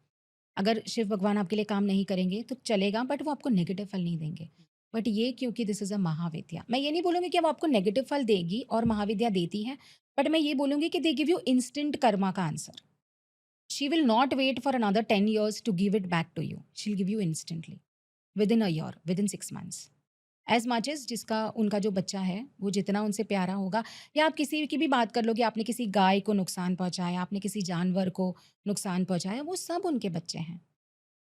अगर शिव भगवान आपके लिए काम नहीं करेंगे तो चलेगा, बट वो आपको नेगेटिव फल नहीं देंगे। बट ये क्योंकि दिस इज़ अ महाविद्या। मैं ये नहीं बोलूँगी कि अब आपको नेगेटिव फल देगी और महाविद्या देती है, बट मैं ये बोलूँगी कि they give you instant karma का answer. She will not wait for another 10 years to give it back to you. She will give you instantly, within a year, within 6 months. As much as जिसका उनका जो बच्चा है, वो जितना उनसे प्यारा होगा, या आप किसी की भी बात कर लो कि आपने किसी गाय को नुकसान पहुँचाया, आपने किसी जानवर को नुकसान पहुँचाया, वो सब उनके बच्चे हैं।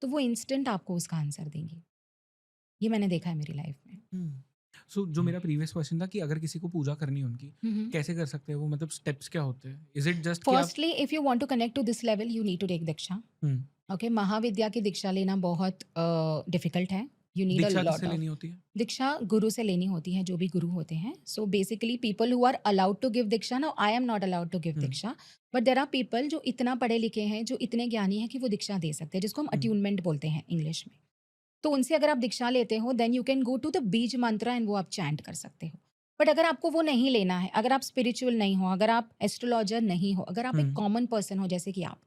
तो वो इंस्टेंट आपको उसका आंसर देंगी। ये मैंने देखा है मेरी लाइफ में। सो जो मेरा प्रीवियस क्वेश्चन था कि अगर किसी को पूजा करनी है उनकी, हुँ, हुँ। कैसे कर सकते हैं वो, मतलब स्टेप्स क्या होते हैं? इज़ इट जस्ट कि आप firstly if you want to connect to this level, you need to take diksha. Hmm, okay, महाविद्या की दीक्षा लेना बहुत डिफ़िकल्ट है। You need a diksha lot किससे ऑफ लेनी होती है? दीक्षा गुरु से लेनी होती है, जो भी गुरु होते हैं। So basically people who are allowed to give diksha, now I am not allowed to give um, diksha, but there are people जो इतना पढ़े लिखे हैं, जो इतने ज्ञानी हैं कि वो दीक्षा दे सकते हैं, जिसको हम हुँ, अट्यूनमेंट बोलते हैं इंग्लिश में। तो उनसे अगर आप दीक्षा लेते हो, then you can go to the beej mantra and वो आप चैंट कर सकते हो। बट अगर आपको वो नहीं लेना है, अगर आप स्पिरिचुअल नहीं हो, अगर आप एस्ट्रोलॉजर नहीं हो, अगर आप हुँ, एक कॉमन पर्सन हो जैसे कि आप,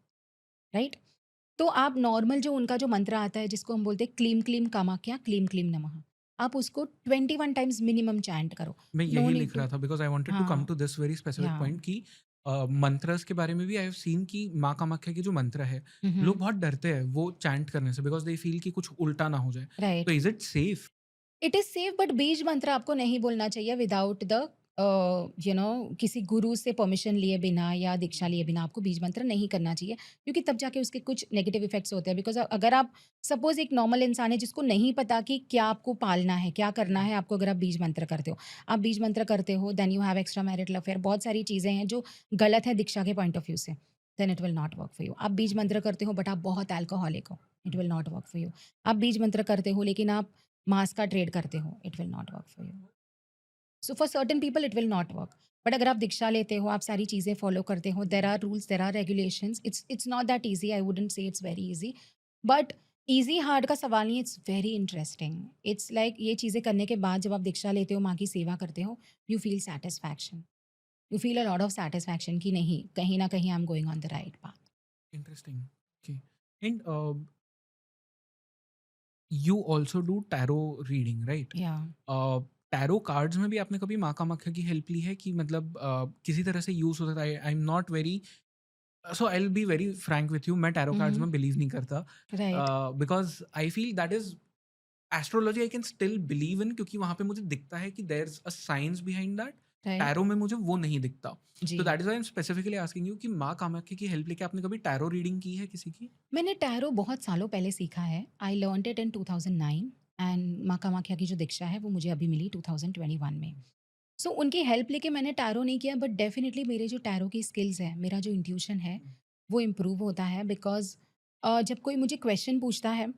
राइट? तो आप नॉर्मल जो उनका जो मंत्र आता है, जिसको हम बोलते हैं क्लीम क्लीम कामाख्या, क्लीम क्लीम नमः, आप उसको 21 टाइम्स मिनिमम चैंट करो। मैं नो यही नीड लिख टू। रहा था because I wanted to come हाँ, टू दिस वेरी स्पेसिफिक या। पॉइंट कि मंत्रस के बारे में भी आई हैव सीन कि माँ कामाख्या के जो मंत्र है, हुँ, लोग हुँ। बहुत डरते हैं वो चैंट करने से बिकॉज़ दे फील कि कुछ उल्टा ना हो जाए। तो right. Is it safe? It is safe, but बीज मंत्र आपको नहीं बोलना चाहिए विदाउट द किसी गुरु से परमिशन लिए बिना या दीक्षा लिए बिना आपको बीज मंत्र नहीं करना चाहिए, क्योंकि तब जाके उसके कुछ नेगेटिव इफेक्ट्स होते हैं। बिकॉज अगर आप सपोज एक नॉर्मल इंसान है जिसको नहीं पता कि क्या आपको पालना है, क्या करना है आपको, अगर आप बीज मंत्र करते हो, आप बीज मंत्र करते हो, then you have extra marital affair, बहुत सारी चीज़ें हैं जो गलत है दीक्षा के पॉइंट ऑफ व्यू से, then it will not work for you. आप बीज मंत्र करते हो बट आप बहुत अल्कोहलिक हो, it will not work for you. आप बीज मंत्र करते हो लेकिन आप मांस का ट्रेड करते हो, it will not work for you. So for certain people it will not work. But अगर आप दीक्षा लेते हो, आप सारी चीज़ें फॉलो करते हो, there are rules, there are regulations, it's not that easy, I wouldn't say it's very easy, but easy hard का सवाल नहीं, it's very interesting. It's like ये चीज़ें करने के बाद जब आप दीक्षा लेते हो, माँ की सेवा करते हो, you feel satisfaction, you feel a lot of satisfaction कि नहीं, कहीं ना कहीं I am going on the right path. Interesting, okay. And you also do tarot reading, right? या। टैरो कार्ड्स में भी आपने कभी माँ कामाख्या की हेल्प ली है कि मतलब किसी तरह से यूज़ होता है? I am not very, so I will be very frank with you, मैं टैरो कार्ड्स में बिलीव नहीं करता right. Because I feel that is astrology I can still believe in, क्योंकि वहाँ पे मुझे दिखता है कि there is a science behind that. Right. Tarot में मुझे वो नहीं दिखता। जी। तो that is why I am specifically asking you कि माँ कामाख्या की हेल्प लेके आपने कभी टैरो रीडिंग की है किसी की? मैंने टैरो बहुत सालों पहले सीखा है। I learned it in 2009, and माँ कामाख्या की जो दीक्षा है वो मुझे अभी मिली 2021 में। सो उनकी हेल्प लेके मैंने टैरो नहीं किया, बट डेफिनेटली मेरे जो टैरो की स्किल्स है, मेरा जो इंट्यूशन है, वो इम्प्रूव होता है। बिकॉज जब कोई मुझे क्वेश्चन पूछता है,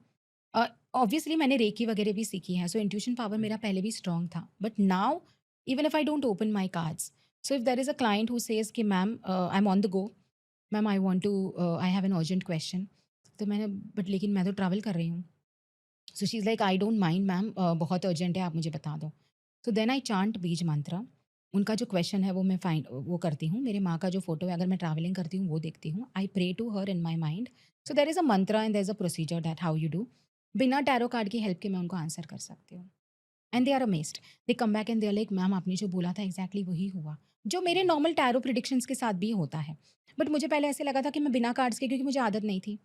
ऑब्वियसली मैंने रेकी वगैरह भी सीखी है, सो इंट्यूशन पावर मेरा पहले भी स्ट्रॉन्ग था, but now even if I don't open my cards, so if there is a client who says कि ma'am I am on the go, ma'am I want to, I have an urgent question, तो मैंने, but लेकिन मैं तो travel कर रही हूँ, सो she is like I don't mind ma'am, बहुत अर्जेंट है, आप मुझे बता दो। तो देन आई चांट बीज मंत्र, उनका जो क्वेश्चन है वो करती हूँ। मेरे माँ का जो फ़ोटो है अगर मैं ट्रैवलिंग करती हूँ वो देखती हूँ। I pray to her in my mind. So there is a mantra and there is a procedure that how you do. बिना टैरो कार्ड की हेल्प के मैं उनको आंसर कर सकती हूँ। And they are amazed. They come back and they are like ma'am आपने जो बोला था एग्ज़ैक्टली वही हुआ। जो मेरे नॉर्मल टैरो प्रेडिक्शंस के साथ भी होता है। बट मुझे पहले ऐसे लगा था कि मैं बिना कार्ड्स के, क्योंकि मुझे आदत नहीं थी।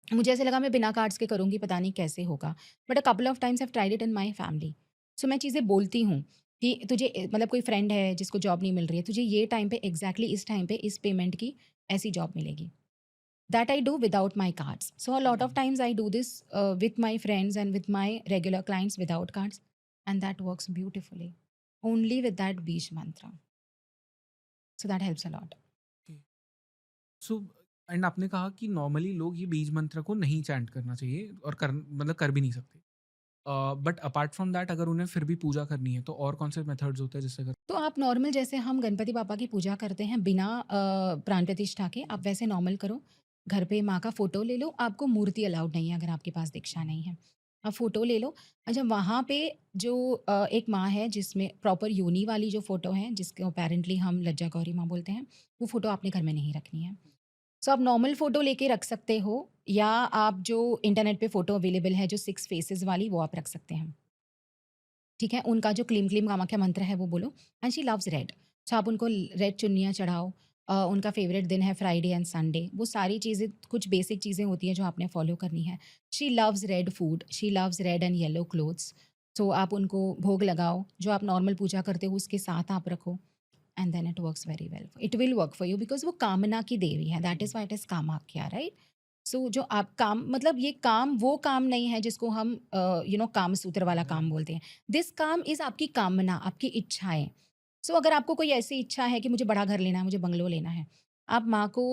मुझे ऐसे लगा मैं बिना कार्ड्स के करूँगी, पता नहीं कैसे होगा। But a couple of times I have tried it in my family. सो मैं चीज़ें बोलती हूँ कि तुझे मतलब कोई फ्रेंड है जिसको जॉब नहीं मिल रही है, तुझे ये टाइम पे एग्ज़ैक्टली इस टाइम पे इस पेमेंट की ऐसी जॉब मिलेगी। That I do without my cards. So a lot of times I do this with my friends and with my regular clients without cards and that works beautifully only with that बीज मंत्र। So that helps a lot. So and आपने कहा कि normally लोग ये बीज मंत्र को नहीं चैंट करना चाहिए और कर भी नहीं सकते। बट अपार्ट फ्रॉम दैट अगर उन्हें फिर भी पूजा करनी है तो और कौन से मेथड्स होते हैं जिससे कर। तो आप नॉर्मल जैसे हम गणपति बापा की पूजा करते हैं बिना प्राण प्रतिष्ठा के, आप वैसे नॉर्मल करो। घर पे माँ का फ़ोटो ले लो, आपको मूर्ति अलाउड नहीं है अगर आपके पास दीक्षा नहीं है। आप फ़ोटो ले लो। अच्छा वहाँ पे जो एक माँ है जिसमें प्रॉपर योनी वाली जो फ़ोटो है, जिसको अपेरेंटली हम लज्जा गौरी माँ बोलते हैं, वो फ़ोटो आपने घर में नहीं रखनी है। सो आप नॉर्मल फ़ोटो लेके रख सकते हो, या आप जो इंटरनेट पे फ़ोटो अवेलेबल है जो 6 फेसेस वाली, वो आप रख सकते हैं। ठीक है? उनका जो क्लीम क्लीम कामाख्या मंत्र है वो बोलो। And she loves red. So आप उनको रेड चुन्नियाँ चढ़ाओ। उनका फ़ेवरेट दिन है फ्राइडे एंड संडे। वो सारी चीज़ें, कुछ बेसिक चीज़ें होती हैं जो आपने फ़ॉलो करनी है। She loves red food, she loves red and yellow clothes. So आप उनको भोग लगाओ, जो आप नॉर्मल पूजा करते हो उसके साथ आप रखो, and then it works very well. It will work for you because वो कामना की देवी है। That is why it is Kamakhya, right? So जो आप काम, मतलब ये काम वो काम नहीं है जिसको हम काम सूत्र वाला काम बोलते हैं। दिस काम इज़ आपकी कामना, आपकी इच्छाएँ। सो अगर आपको कोई ऐसी इच्छा है कि मुझे बड़ा घर लेना है, मुझे बंगलो लेना है, आप माँ को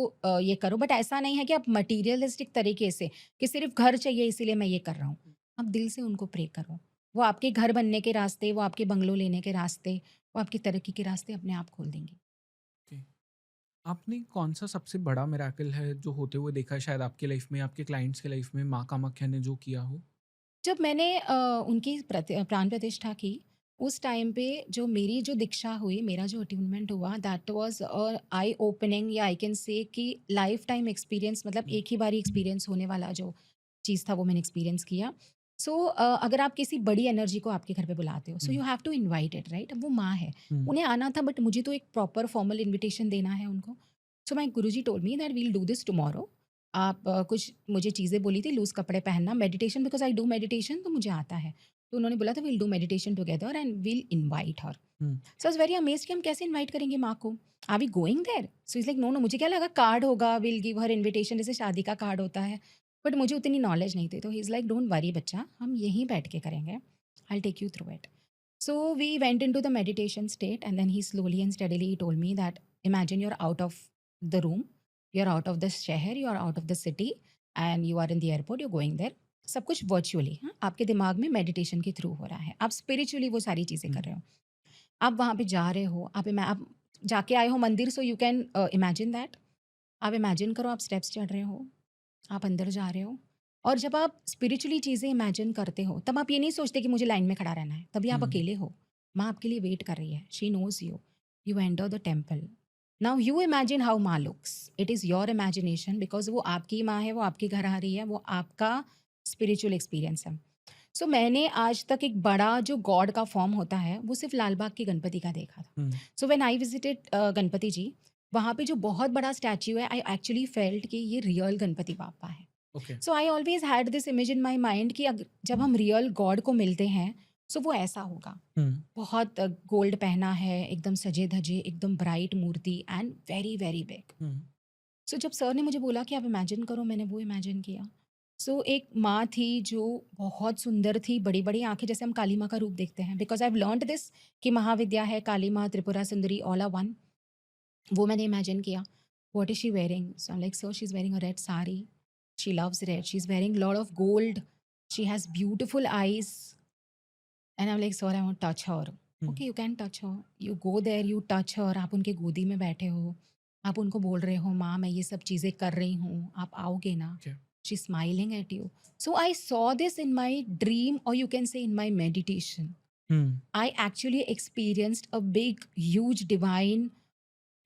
ये करो। बट ऐसा नहीं है कि आप मटीरियलिस्टिक तरीके से कि सिर्फ़ घर चाहिए इसीलिए मैं ये कर रहा हूँ। आप दिल से उनको प्रे करो। वो आपके घर बनने के रास्ते, वो आपके बंगलो लेने के रास्ते, वो आपकी तरक्की के रास्ते अपने आप खोल देंगी। ओके। आपने कौन सा सबसे बड़ा मिराकल है जो होते हुए देखा है शायद आपके लाइफ में, आपके क्लाइंट्स के लाइफ में माँ कामाख्या ने जो किया हो? जब मैंने उनकी प्राण प्रतिष्ठा की, उस टाइम पे जो मेरी जो दीक्षा हुई, मेरा जो अट्यूनमेंट हुआ, दैट वाज़ आई ओपनिंग, या आई कैन से कि लाइफ टाइम एक्सपीरियंस, मतलब एक ही बारी एक्सपीरियंस होने वाला जो चीज़ था वो मैंने एक्सपीरियंस किया। सो अगर आप किसी बड़ी एनर्जी को आपके घर पे बुलाते हो, so hmm, you have to invite it, right? अब वो माँ है, हुँ, उन्हें आना था, बट मुझे तो एक प्रॉपर फॉर्मल इन्विटेशन देना है उनको। So my Guruji told me that we will do this tomorrow. आप कुछ मुझे चीज़ें बोली थी, लूज़ कपड़े पहनना, meditation, because I do meditation तो मुझे आता है। तो उन्होंने बोला था we will do meditation together and we will invite her. Um, so I was very amazed कि हम कैसे इनवाइट करेंगे माँ को? Are we going there? So he is like no, no, मुझे क्या लगा कार्ड होगा, we will give her invitation, जैसे शादी का कार्ड होता है। बट मुझे उतनी नॉलेज नहीं थी। तो he is like don't worry बच्चा, हम यहीं बैठ के करेंगे। I will take you through it. So we went into the meditation state, and then he slowly and steadily told me that imagine you're out of the room, you're out of the शहर, you're out of the city, and you are in the airport, you're going there. सब कुछ virtually, हाँ, आपके दिमाग में meditation के through हो रहा है। आप स्पिरिचुअली वो सारी चीज़ें हुँ, कर रहे हो। आप वहाँ पे जा रहे हो, आप जाके आए हो मंदिर, सो यू कैन इमेजिन दैट। आप इमेजिन करो आप स्टेप्स चढ़ रहे हो, आप अंदर जा रहे हो, और जब आप स्पिरिचुअली चीज़ें इमेजिन करते हो, तब आप ये नहीं सोचते कि मुझे लाइन में खड़ा रहना है, तभी आप हुँ, अकेले हो। माँ आपके लिए वेट कर रही है, she knows you. You enter the temple. Now you imagine how माँ looks, it is your imagination, because वो आपकी माँ है, वो आपके घर आ रही है, वो आपका स्पिरिचुअल एक्सपीरियंस है। सो मैंने आज तक एक बड़ा जो गॉड का फॉर्म होता है, वो सिर्फ़ लाल बाग के गणपति का देखा था। हुँ, सो व्हेन आई विज़िटेड गणपति जी, वहाँ पे जो बहुत बड़ा स्टैच्यू है, आई एक्चुअली फेल्ट कि ये रियल गणपति बापा है। Okay, so I always had this image in my mind कि जब हम रियल गॉड को मिलते हैं, सो वो ऐसा होगा। हुँ, बहुत गोल्ड पहना है, एकदम सजे धजे, एकदम ब्राइट मूर्ति, and very very big. Hmm, so जब सर ने मुझे बोला कि आप इमेजिन करो, मैंने वो इमेजिन किया। सो एक माँ थी जो बहुत सुंदर थी, बड़ी बड़ी आंखें, जैसे हम काली माँ का रूप देखते हैं, बिकॉज आई लर्न दिस कि महाविद्या है, काली माँ, Tripura Sundari, all are one. वो मैंने इमेजिन किया। What is she wearing? So I am like sir, she is wearing a red sari, she loves red, she is wearing lot of gold, she has beautiful eyes, and I am like sir, I want touch her. Hmm, okay, you can touch her, you go there, you touch her. आप उनके गोदी में बैठे हो, आप उनको बोल रहे हो माँ मैं ये सब चीज़ें कर रही हूँ, आप आओगे ना? Okay, she smiling at you. So I saw this in my dream, और you can say in my meditation. Hmm, I actually experienced a big huge divine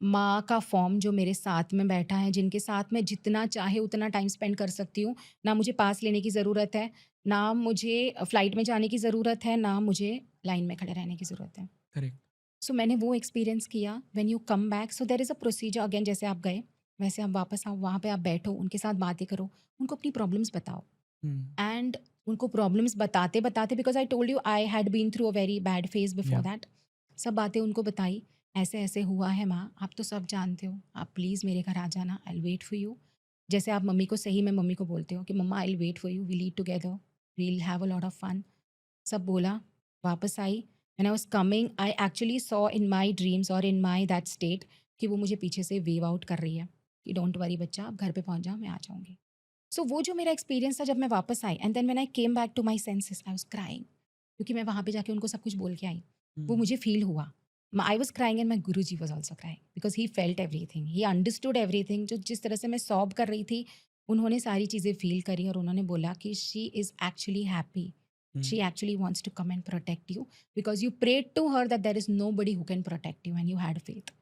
माँ का फॉर्म जो मेरे साथ में बैठा है, जिनके साथ मैं जितना चाहे उतना टाइम स्पेंड कर सकती हूँ। ना मुझे पास लेने की ज़रूरत है, ना मुझे फ्लाइट में जाने की ज़रूरत है, ना मुझे लाइन में खड़े रहने की ज़रूरत है। करेक्ट। सो मैंने वो एक्सपीरियंस किया। When you come back, so there is a procedure again, जैसे आप गए, वैसे आप वापस आओ, वहाँ पे आप बैठो, उनके साथ बातें करो, उनको अपनी प्रॉब्लम्स बताओ। हुँ, एंड उनको प्रॉब्लम्स बताते-बताते, because I told you I had been through a very bad phase before या दैट। सब बातें उनको बताई, ऐसे-ऐसे हुआ है माँ, आप तो सब जानते हो, आप प्लीज़ मेरे घर आ जाना, I will wait for you. जैसे आप मम्मी को सही में मम्मी को बोलते हो कि मम्मा I will wait for you, will eat together, we will have a lot of fun. सब बोला, वापस आई। When I was coming, I actually saw in my dreams और इन माय दैट स्टेट कि वो मुझे पीछे से वेव आउट कर रही है कि डोंट वरी बच्चा, आप घर पे पहुँच जाओ, मैं आ जाऊँगी। सो वो जो मेरा एक्सपीरियंस था जब मैं वापस आई, and then when I came back to my senses, I was crying, क्योंकि मैं वहाँ पे जाके उनको सब कुछ बोल के आई। वो हुँ, मुझे फ़ील हुआ। आई was crying and my Guruji was also crying because he felt everything, he understood everything. जो जिस तरह से मैं सॉब कर रही थी, उन्होंने सारी चीज़ें फ़ील करी और उन्होंने बोला कि she is actually happy. Um, she actually wants to come and protect you because you prayed to her that there is nobody who can protect you and you had faith.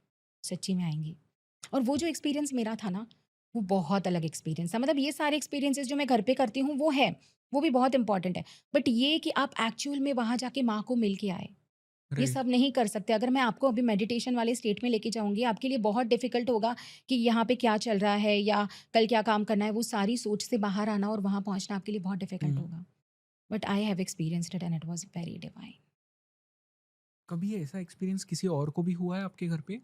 सच्ची में आएँगी। और वो जो एक्सपीरियंस मेरा था ना, वो बहुत अलग एक्सपीरियंस था। मतलब ये सारे एक्सपीरियंसेस जो मैं घर पे करती हूँ, वो है, वो भी बहुत इम्पोर्टेंट है। बट ये कि आप एक्चुअल में वहाँ जाके माँ को मिल के आए, ये राइट। सब नहीं कर सकते। अगर मैं आपको अभी मेडिटेशन वाले स्टेट में लेके जाऊँगी, आपके लिए बहुत डिफ़िकल्ट होगा कि यहाँ पे क्या चल रहा है या कल क्या काम करना है, वो सारी सोच से बाहर आना और वहाँ पहुँचना आपके लिए बहुत डिफ़िकल्ट हुँ, होगा। But I have experienced it and it was very divine. कभी ऐसा एक्सपीरियंस किसी और को भी हुआ है आपके घर पे?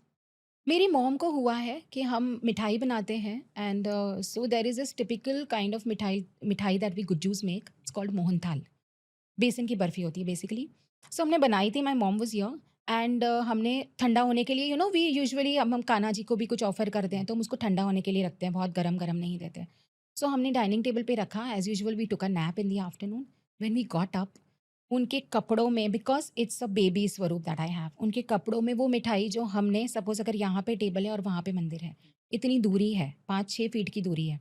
मेरी मॉम को हुआ है कि हम मिठाई बनाते हैं, and so there is this typical kind of मिठाई मिठाई that we Gujjus make, it's called Mohanthal. बेसन की बर्फ़ी होती है बेसिकली। सो हमने बनाई थी, my mom was here, and हमने ठंडा होने के लिए, यू नो वी यूजुअली, अब हम कान्हा जी को भी कुछ ऑफ़र करते हैं तो हम उसको ठंडा होने के लिए रखते हैं, बहुत गरम-गरम नहीं देते। सो हमने डाइनिंग टेबल पे रखा, as usual we took a nap in the afternoon. When we got up, उनके कपड़ों में, because it's a baby swaroop that I have, उनके कपड़ों में वो मिठाई जो हमने, सपोज़ अगर यहाँ पे टेबल है और वहाँ पे मंदिर है, इतनी दूरी है, 5-6 फीट की दूरी है।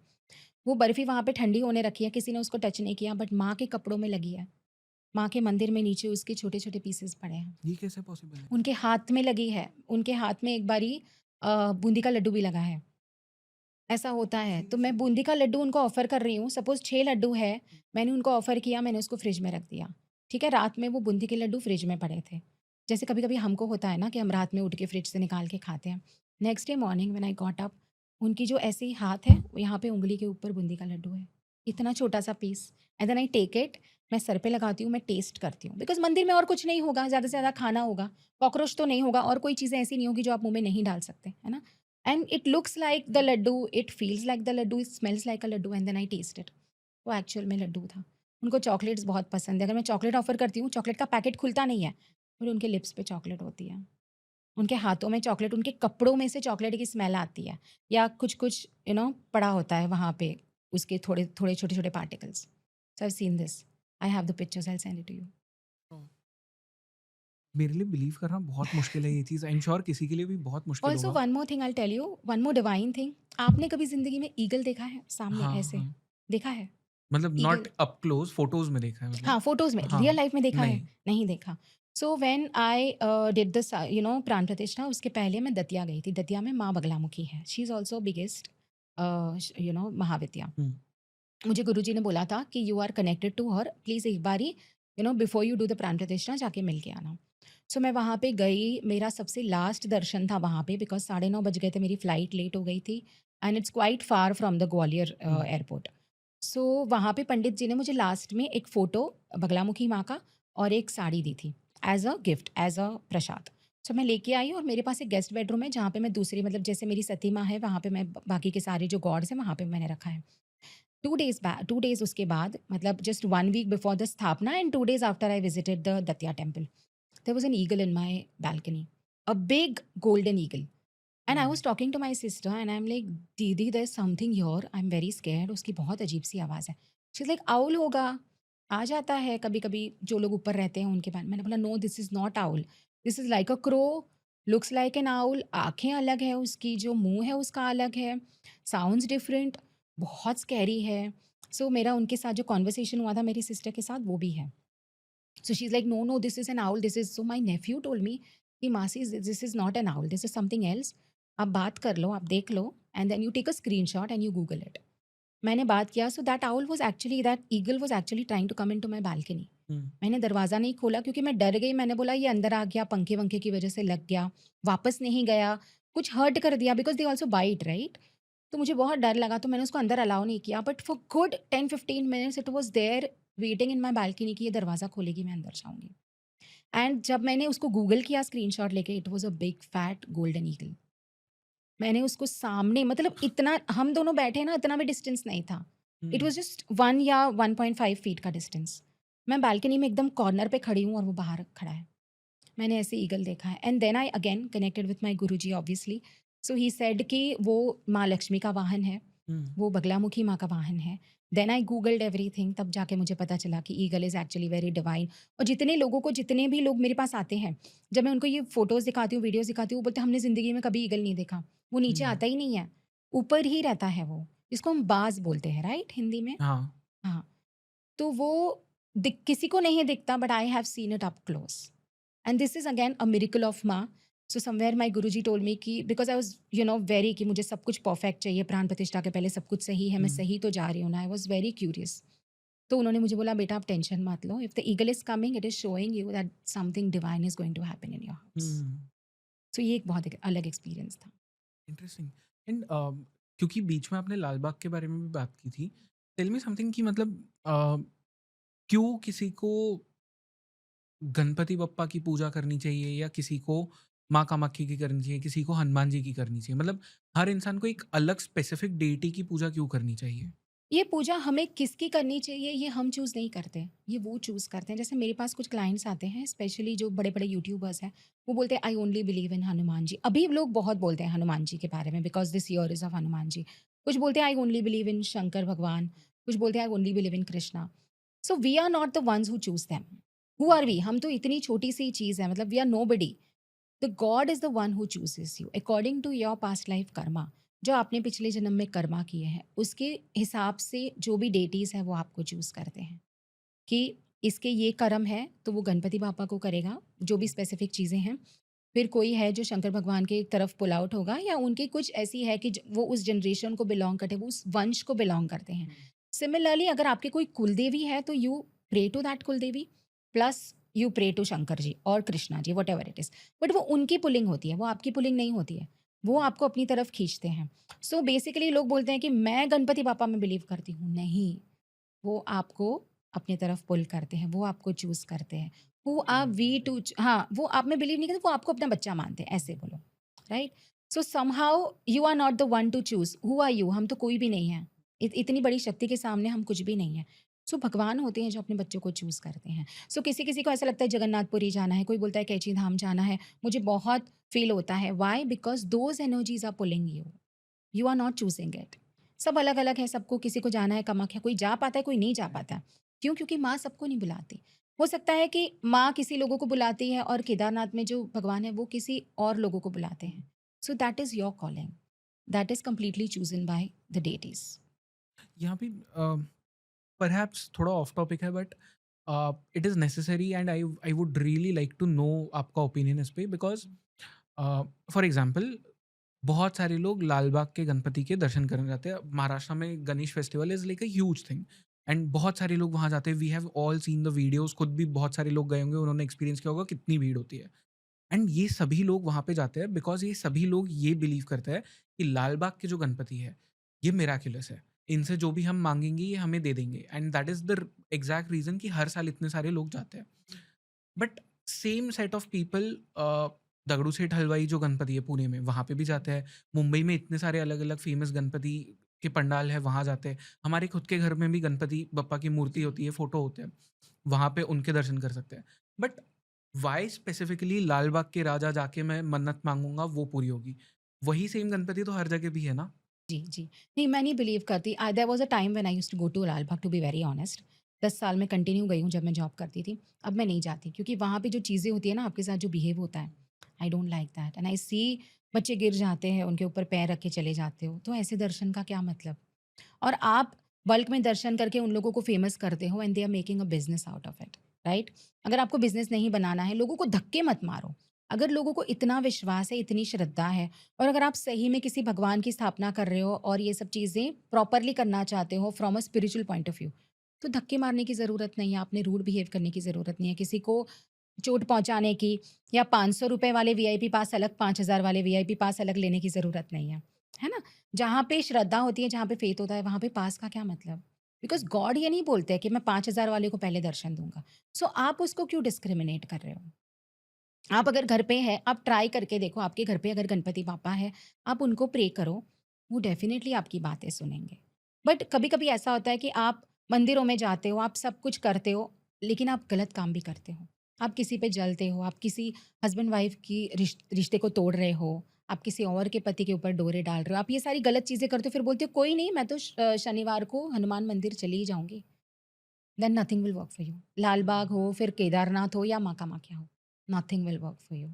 वो बर्फ़ी वहाँ पे ठंडी होने रखी है, किसी ने उसको टच नहीं किया, बट माँ के कपड़ों में लगी है। माँ के मंदिर में नीचे उसके छोटे-छोटे पीसेस पड़े हैं। ये कैसे पॉसिबल है? उनके हाथ में लगी है, उनके हाथ में एक बारी बूंदी का लड्डू भी लगा है। ऐसा होता है, तो मैं सीरियसली? बूंदी का लड्डू उनको ऑफ़र कर रही हूँ, सपोज़ 6 लड्डू है, मैंने उनको ऑफ़र किया, मैंने उसको फ्रिज में रख दिया, ठीक है? रात में वो बूंदी के लड्डू फ्रिज में पड़े थे। जैसे कभी-कभी हमको होता है ना कि हम रात में उठ के फ्रिज से निकाल के खाते हैं। Next day morning when I got up, उनकी जो ऐसे ही हाथ है, यहाँ पे उँगली के ऊपर बूंदी का लड्डू है। इतना छोटा-सा piece, and then I take it, मैं सर पे लगाती हूँ, मैं टेस्ट करती हूँ, बिकॉज़ मंदिर में और कुछ नहीं होगा, ज़्यादा से ज़्यादा खाना होगा, कॉकरोच तो नहीं होगा और कोई चीज़ें ऐसी नहीं होगी जो आप मुँह में नहीं डाल सकते, है ना? And it looks like the laddu, it feels like the laddu, it smells like a laddu, and then I taste it. वो एक्चुअल में लड्डू था। उनको चॉकलेट्स बहुत पसंद है। अगर मैं चॉकलेट ऑफ़र करती हूँ, चॉकलेट का पैकेट खुलता नहीं है, पर उनके लिप्स पे चॉकलेट होती है। उनके हाथों में चॉकलेट, उनके कपड़ों में से चॉकलेट की स्मेल आती है, या कुछ-कुछ पड़ा होता है वहाँ पे, उसके थोड़े-थोड़े छोटे-छोटे particles. So I have seen this. I have the pictures, I will send it to you. मेरे लिए बिलीव करना बहुत मुश्किल है ये चीज़। आई एम श्योर किसी के लिए भी बहुत मुश्किल ऑल्सो होगा। One more thing I will tell you, one more divine thing. आपने कभी ज़िंदगी में ईगल देखा है सामने हाँ, ऐसे? हाँ। देखा है? मतलब eagle? Not up close, photos में देखा है मतलब। हाँ, फ़ोटोज़ में, रियल हाँ, लाइफ़ में देखा है? नहीं। नहीं देखा। सो व्हेन आई डिड दिस प्राण प्रतिष्ठा, उसके पहले मैं दतिया गई थी। दतिया में माँ बगलामुखी है। She is also biggest Mahavidya. हुँ, मुझे गुरुजी ने बोला था कि you are connected to her, please एक बारी बिफोर यू डू द प्राण प्रतिष्ठा जाके मिल के आना। सो मैं वहाँ पे गई, मेरा सबसे लास्ट दर्शन था वहाँ पे, बिकॉज़ 9:30 बज गए थे, मेरी फ्लाइट लेट हो गई थी, and it's quite far from the Gwalior hmm, airport. सो वहाँ पे पंडित जी ने मुझे लास्ट में एक फ़ोटो बगलामुखी माँ का और एक साड़ी दी थी, as a gift, as a prasad. So मैं लेके आई, और मेरे पास एक गेस्ट बेडरूम है जहाँ पे मैं दूसरी, मतलब जैसे मेरी सती माँ है, वहाँ पे मैं बाकी के सारे जो गॉड्स हैं वहाँ पे मैंने रखा है। 2 डेज़ उसके बाद, मतलब जस्ट 1 वीक बिफोर द स्थापना and 2 days after I visited the Datia temple, there was an eagle in my balcony, a big golden eagle, and I hmm, was talking to my sister and I am like, दीदी there is something here, I am very scared. उसकी बहुत अजीब-सी आवाज़ है। She is like, owl होगा, आ जाता है कभी-कभी जो लोग ऊपर रहते हैं उनके पास। मैंने बोला, no this is not owl, this is like a crow, looks like an owl, आँखें अलग है उसकी, जो मुँह है उसका अलग है, साउंड्स डिफरेंट, बहुत स्कैरी है। सो मेरा उनके साथ जो कन्वर्सेशन हुआ था मेरी सिस्टर के साथ, वो भी है। So she's like, no, no, this is an owl. This is, so my nephew told me, कि मासी, this is not an owl. This is something else. आप बात कर लो, आप देख लो, and then you take a screenshot and you Google it. मैंने बात किया, so that owl was actually, that eagle was actually trying to come into my balcony. हम्म, मैंने दरवाज़ा नहीं खोला क्योंकि मैं डर गई। मैंने बोला ये अंदर आ गया, पंखे वंखे की वजह से लग गया, वापस नहीं गया, कुछ हर्ट कर दिया, because they also bite, right? तो मुझे बहुत डर लगा, तो मैंने उसको अंदर अलाउ नहीं किया। But for good 10-15 minutes it was there waiting in my balcony कि ये दरवाज़ा खोलेगी, मैं अंदर जाऊँगी। एंड जब मैंने उसको गूगल किया स्क्रीनशॉट लेके, it was a big fat golden eagle. मैंने उसको सामने, मतलब इतना हम दोनों बैठे ना, इतना भी डिस्टेंस नहीं था। इट हम्म, वाज़ जस्ट 1 या 1.5 फीट का डिस्टेंस। मैं बालकनी में एकदम कॉर्नर पे खड़ी हूँ और वो बाहर खड़ा है। मैंने ऐसे ईगल देखा है। And then I again connected with my Guruji obviously. So he said कि वो माँ लक्ष्मी का वाहन है, हम्म, वो बगलामुखी माँ का वाहन है। देन आई गूगल्ड एवरीथिंग, तब जाके मुझे पता चला कि eagle is actually very divine. और जितने लोगों को, जितने भी लोग मेरे पास आते हैं, जब मैं उनको ये फ़ोटोज़ दिखाती हूँ, वीडियोज़ दिखाती हूँ, वो बोलते हैं हमने ज़िंदगी में कभी ईगल नहीं देखा। वो नीचे हम्म, आता ही नहीं है, ऊपर ही रहता है वो, जिसको हम बाज़ बोलते हैं, राइट? हिंदी में। हाँ, हाँ, तो वो दिख किसी को नहीं दिखता, but I have seen it up close. And this is again a miracle of माँ। So somewhere my Guruji told me कि बिकॉज़ आई वाज़ वेरी, कि मुझे सब कुछ परफेक्ट चाहिए, प्राण प्रतिष्ठा के पहले सब कुछ सही है, मैं हम्म, सही तो जा रही हूँ ना, आई वाज़ वेरी क्यूरियस। तो उन्होंने मुझे बोला, बेटा आप टेंशन मत लो, if the eagle is coming it is showing you that something divine is going to happen in your house. Hmm, so ये एक बहुत एक अलग एक्सपीरियंस था। इंटरेस्टिंग। एंड क्योंकि बीच में आपने लाल बाग के बारे में भी बात की थी, टेल मी समथिंग कि मतलब क्यों किसी को गणपति बप्पा की पूजा करनी चाहिए या किसी को माँ कामाख्या की करनी चाहिए, किसी को हनुमान जी की करनी चाहिए? मतलब हर इंसान को एक अलग स्पेसिफिक डेटी की पूजा क्यों करनी चाहिए? ये पूजा हमें किसकी करनी चाहिए, ये हम चूज़ नहीं करते, ये वो चूज़ करते हैं। जैसे मेरे पास कुछ क्लाइंट्स आते हैं, स्पेशली जो बड़े-बड़े यूट्यूबर्स हैं, वो बोलते हैं I only believe in Hanuman ji. अभी लोग बहुत बोलते हैं हनुमान जी के बारे में, because this year is of Hanuman ji. कुछ बोलते हैं I only believe in Shankar भगवान, कुछ बोलते हैं I only believe in Krishna. So we are not the ones who choose them. Who are we? हम तो इतनी छोटी-सी चीज़ है, मतलब we are nobody. The god is the one who chooses you according to your past life karma. जो आपने पिछले जन्म में कर्मा किए हैं, उसके हिसाब से जो भी डेटीज है वो आपको चूज करते हैं कि इसके ये कर्म है, तो वो गणपति बापा को करेगा, जो भी स्पेसिफिक चीज़ें हैं। फिर कोई है जो शंकर भगवान के तरफ पुल आउट होगा, या उनकी कुछ ऐसी है कि वो उस जनरेशन को बिलोंग करते हैं, वो उस वंश को बिलोंग करते हैं। सिमिलरली अगर आपकी कोई कुलदेवी है, तो you pray to that kuldevi, plus you pray to Shankar ji और Krishna ji, whatever it is. But वो उनकी पुलिंग होती है, वो आपकी पुलिंग नहीं होती है। वो आपको अपनी तरफ खींचते हैं। सो बेसिकली लोग बोलते हैं कि मैं गणपति बापा में बिलीव करती हूँ। नहीं, वो आपको अपनी तरफ पुल करते हैं, वो आपको चूज़ करते हैं। हू आर वी टू हाँ, वो आप में बिलीव नहीं करते, वो आपको अपना बच्चा मानते हैं, ऐसे बोलो, right? So somehow you are not the one to choose, who are you? हम तो कोई भी नहीं हैं। इतनी बड़ी शक्ति के सामने हम कुछ भी नहीं हैं। सो भगवान होते हैं जो अपने बच्चों को चूज़ करते हैं। सो किसी-किसी को ऐसा लगता है जगन्नाथपुरी जाना है, कोई बोलता है कैची धाम जाना है। मुझे बहुत फ़ील होता है, why? Because those energies are pulling you. You are not choosing it. सब अलग-अलग है, सबको किसी को जाना है कामाख्या, कोई जा पाता है, कोई नहीं जा पाता। क्यों? क्योंकि माँ सबको नहीं बुलाती। हो सकता है कि माँ किसी लोगों को बुलाती है और केदारनाथ में जो भगवान है वो किसी और लोगों को बुलाते हैं। So that is your calling. That is completely chosen by the deities. यहाँ पे परहैप्स थोड़ा ऑफ टॉपिक है, but it is necessary and I I would really like to know आपका ओपिनियन इस पे, बिकॉज़ फॉर एग्ज़ाम्पल बहुत सारे लोग लाल बाग के गणपति के दर्शन करने जाते हैं। महाराष्ट्र में Ganesh festival is like a huge thing and बहुत सारे लोग वहाँ जाते हैं। We have all seen the videos, खुद भी बहुत सारे लोग गए होंगे, उन्होंने एक्सपीरियंस किया होगा कितनी भीड़ होती है। एंड ये सभी लोग वहाँ पे जाते हैं बिकॉज़ ये सभी लोग ये बिलीव करते हैं कि लाल बाग के जो गणपति है, ये मिराक्युलस है। इनसे जो भी हम माँगेंगे ये हमें दे देंगे, and that is the exact reason कि हर साल इतने सारे लोग जाते हैं। But same set of people Dagdu सेठ हलवाई जो गणपति है पुणे में, वहाँ पे भी जाते हैं। मुंबई में इतने सारे अलग-अलग फ़ेमस गणपति के पंडाल है, वहाँ जाते हैं। हमारे खुद के घर में भी गणपति बप्पा की मूर्ति होती है, फ़ोटो होते हैं। वहाँ पे उनके दर्शन कर सकते हैं। बट व्हाई स्पेसिफिकली लाल बाग के राजा जाके मैं मन्नत माँगूँगा वो पूरी होगी? वही सेम गणपति तो हर जगह भी है ना? जी, जी। नहीं, मैं नहीं बिलीव करती। There was a time when I used to go to Lal Baug, to be very honest. 10 साल मैं कंटिन्यू गई हूँ जब मैं जॉब करती थी। अब मैं नहीं जाती क्योंकि वहाँ पे जो चीज़ें होती हैं ना, आपके साथ जो बिहेव होता है, I don't like that and I see बच्चे गिर जाते हैं, उनके ऊपर पैर रख के चले जाते हो, तो ऐसे दर्शन का क्या मतलब? और आप बल्क में दर्शन करके उन लोगों को फेमस करते हो and they are making a business out of it. Right? अगर आपको बिज़नेस नहीं बनाना है, लोगों को धक्के मत मारो। अगर लोगों को इतना विश्वास है, इतनी श्रद्धा है और अगर आप सही में किसी भगवान की स्थापना कर रहे हो और ये सब चीज़ें प्रॉपरली करना चाहते हो from a spiritual point of view, तो धक्के मारने की ज़रूरत नहीं है, आपने रूड बिहेव करने की ज़रूरत नहीं है, किसी को चोट पहुँचाने की या ₹500 वाले वीआईपी पास अलग, 5000 वाले वीआईपी पास अलग लेने की ज़रूरत नहीं है। है ना? जहाँ पे श्रद्धा होती है, जहाँ पे फ़ेथ होता है, वहाँ पे पास का क्या मतलब? बिकॉज़ गॉड ये नहीं बोलते हैं कि मैं 5000 वाले को पहले दर्शन दूँगा। सो आप उसको क्यों डिस्क्रिमिनेट कर रहे हो? आप अगर घर पे हैं, आप ट्राई करके देखो, आपके घर पे अगर गणपति बाप्पा हैं, आप उनको प्रे करो, वो डेफ़िनिटली आपकी बातें सुनेंगे। बट कभी-कभी ऐसा होता है कि आप मंदिरों में जाते हो, आप सब कुछ करते हो, लेकिन आप गलत काम भी करते हो। आप किसी पे जलते हो, आप किसी हस्बैंड वाइफ़ की रिश्ते को तोड़ रहे हो, आप किसी और के पति के ऊपर डोरे डाल रहे हो, आप ये सारी गलत चीज़ें करते हो, फिर बोलते हो, "कोई नहीं, मैं तो शनिवार को हनुमान मंदिर चली ही जाऊँगी।" Then nothing will work for you. Lal Bagh हो, फिर केदारनाथ हो या माँ कामाख्या हो, nothing will work for you.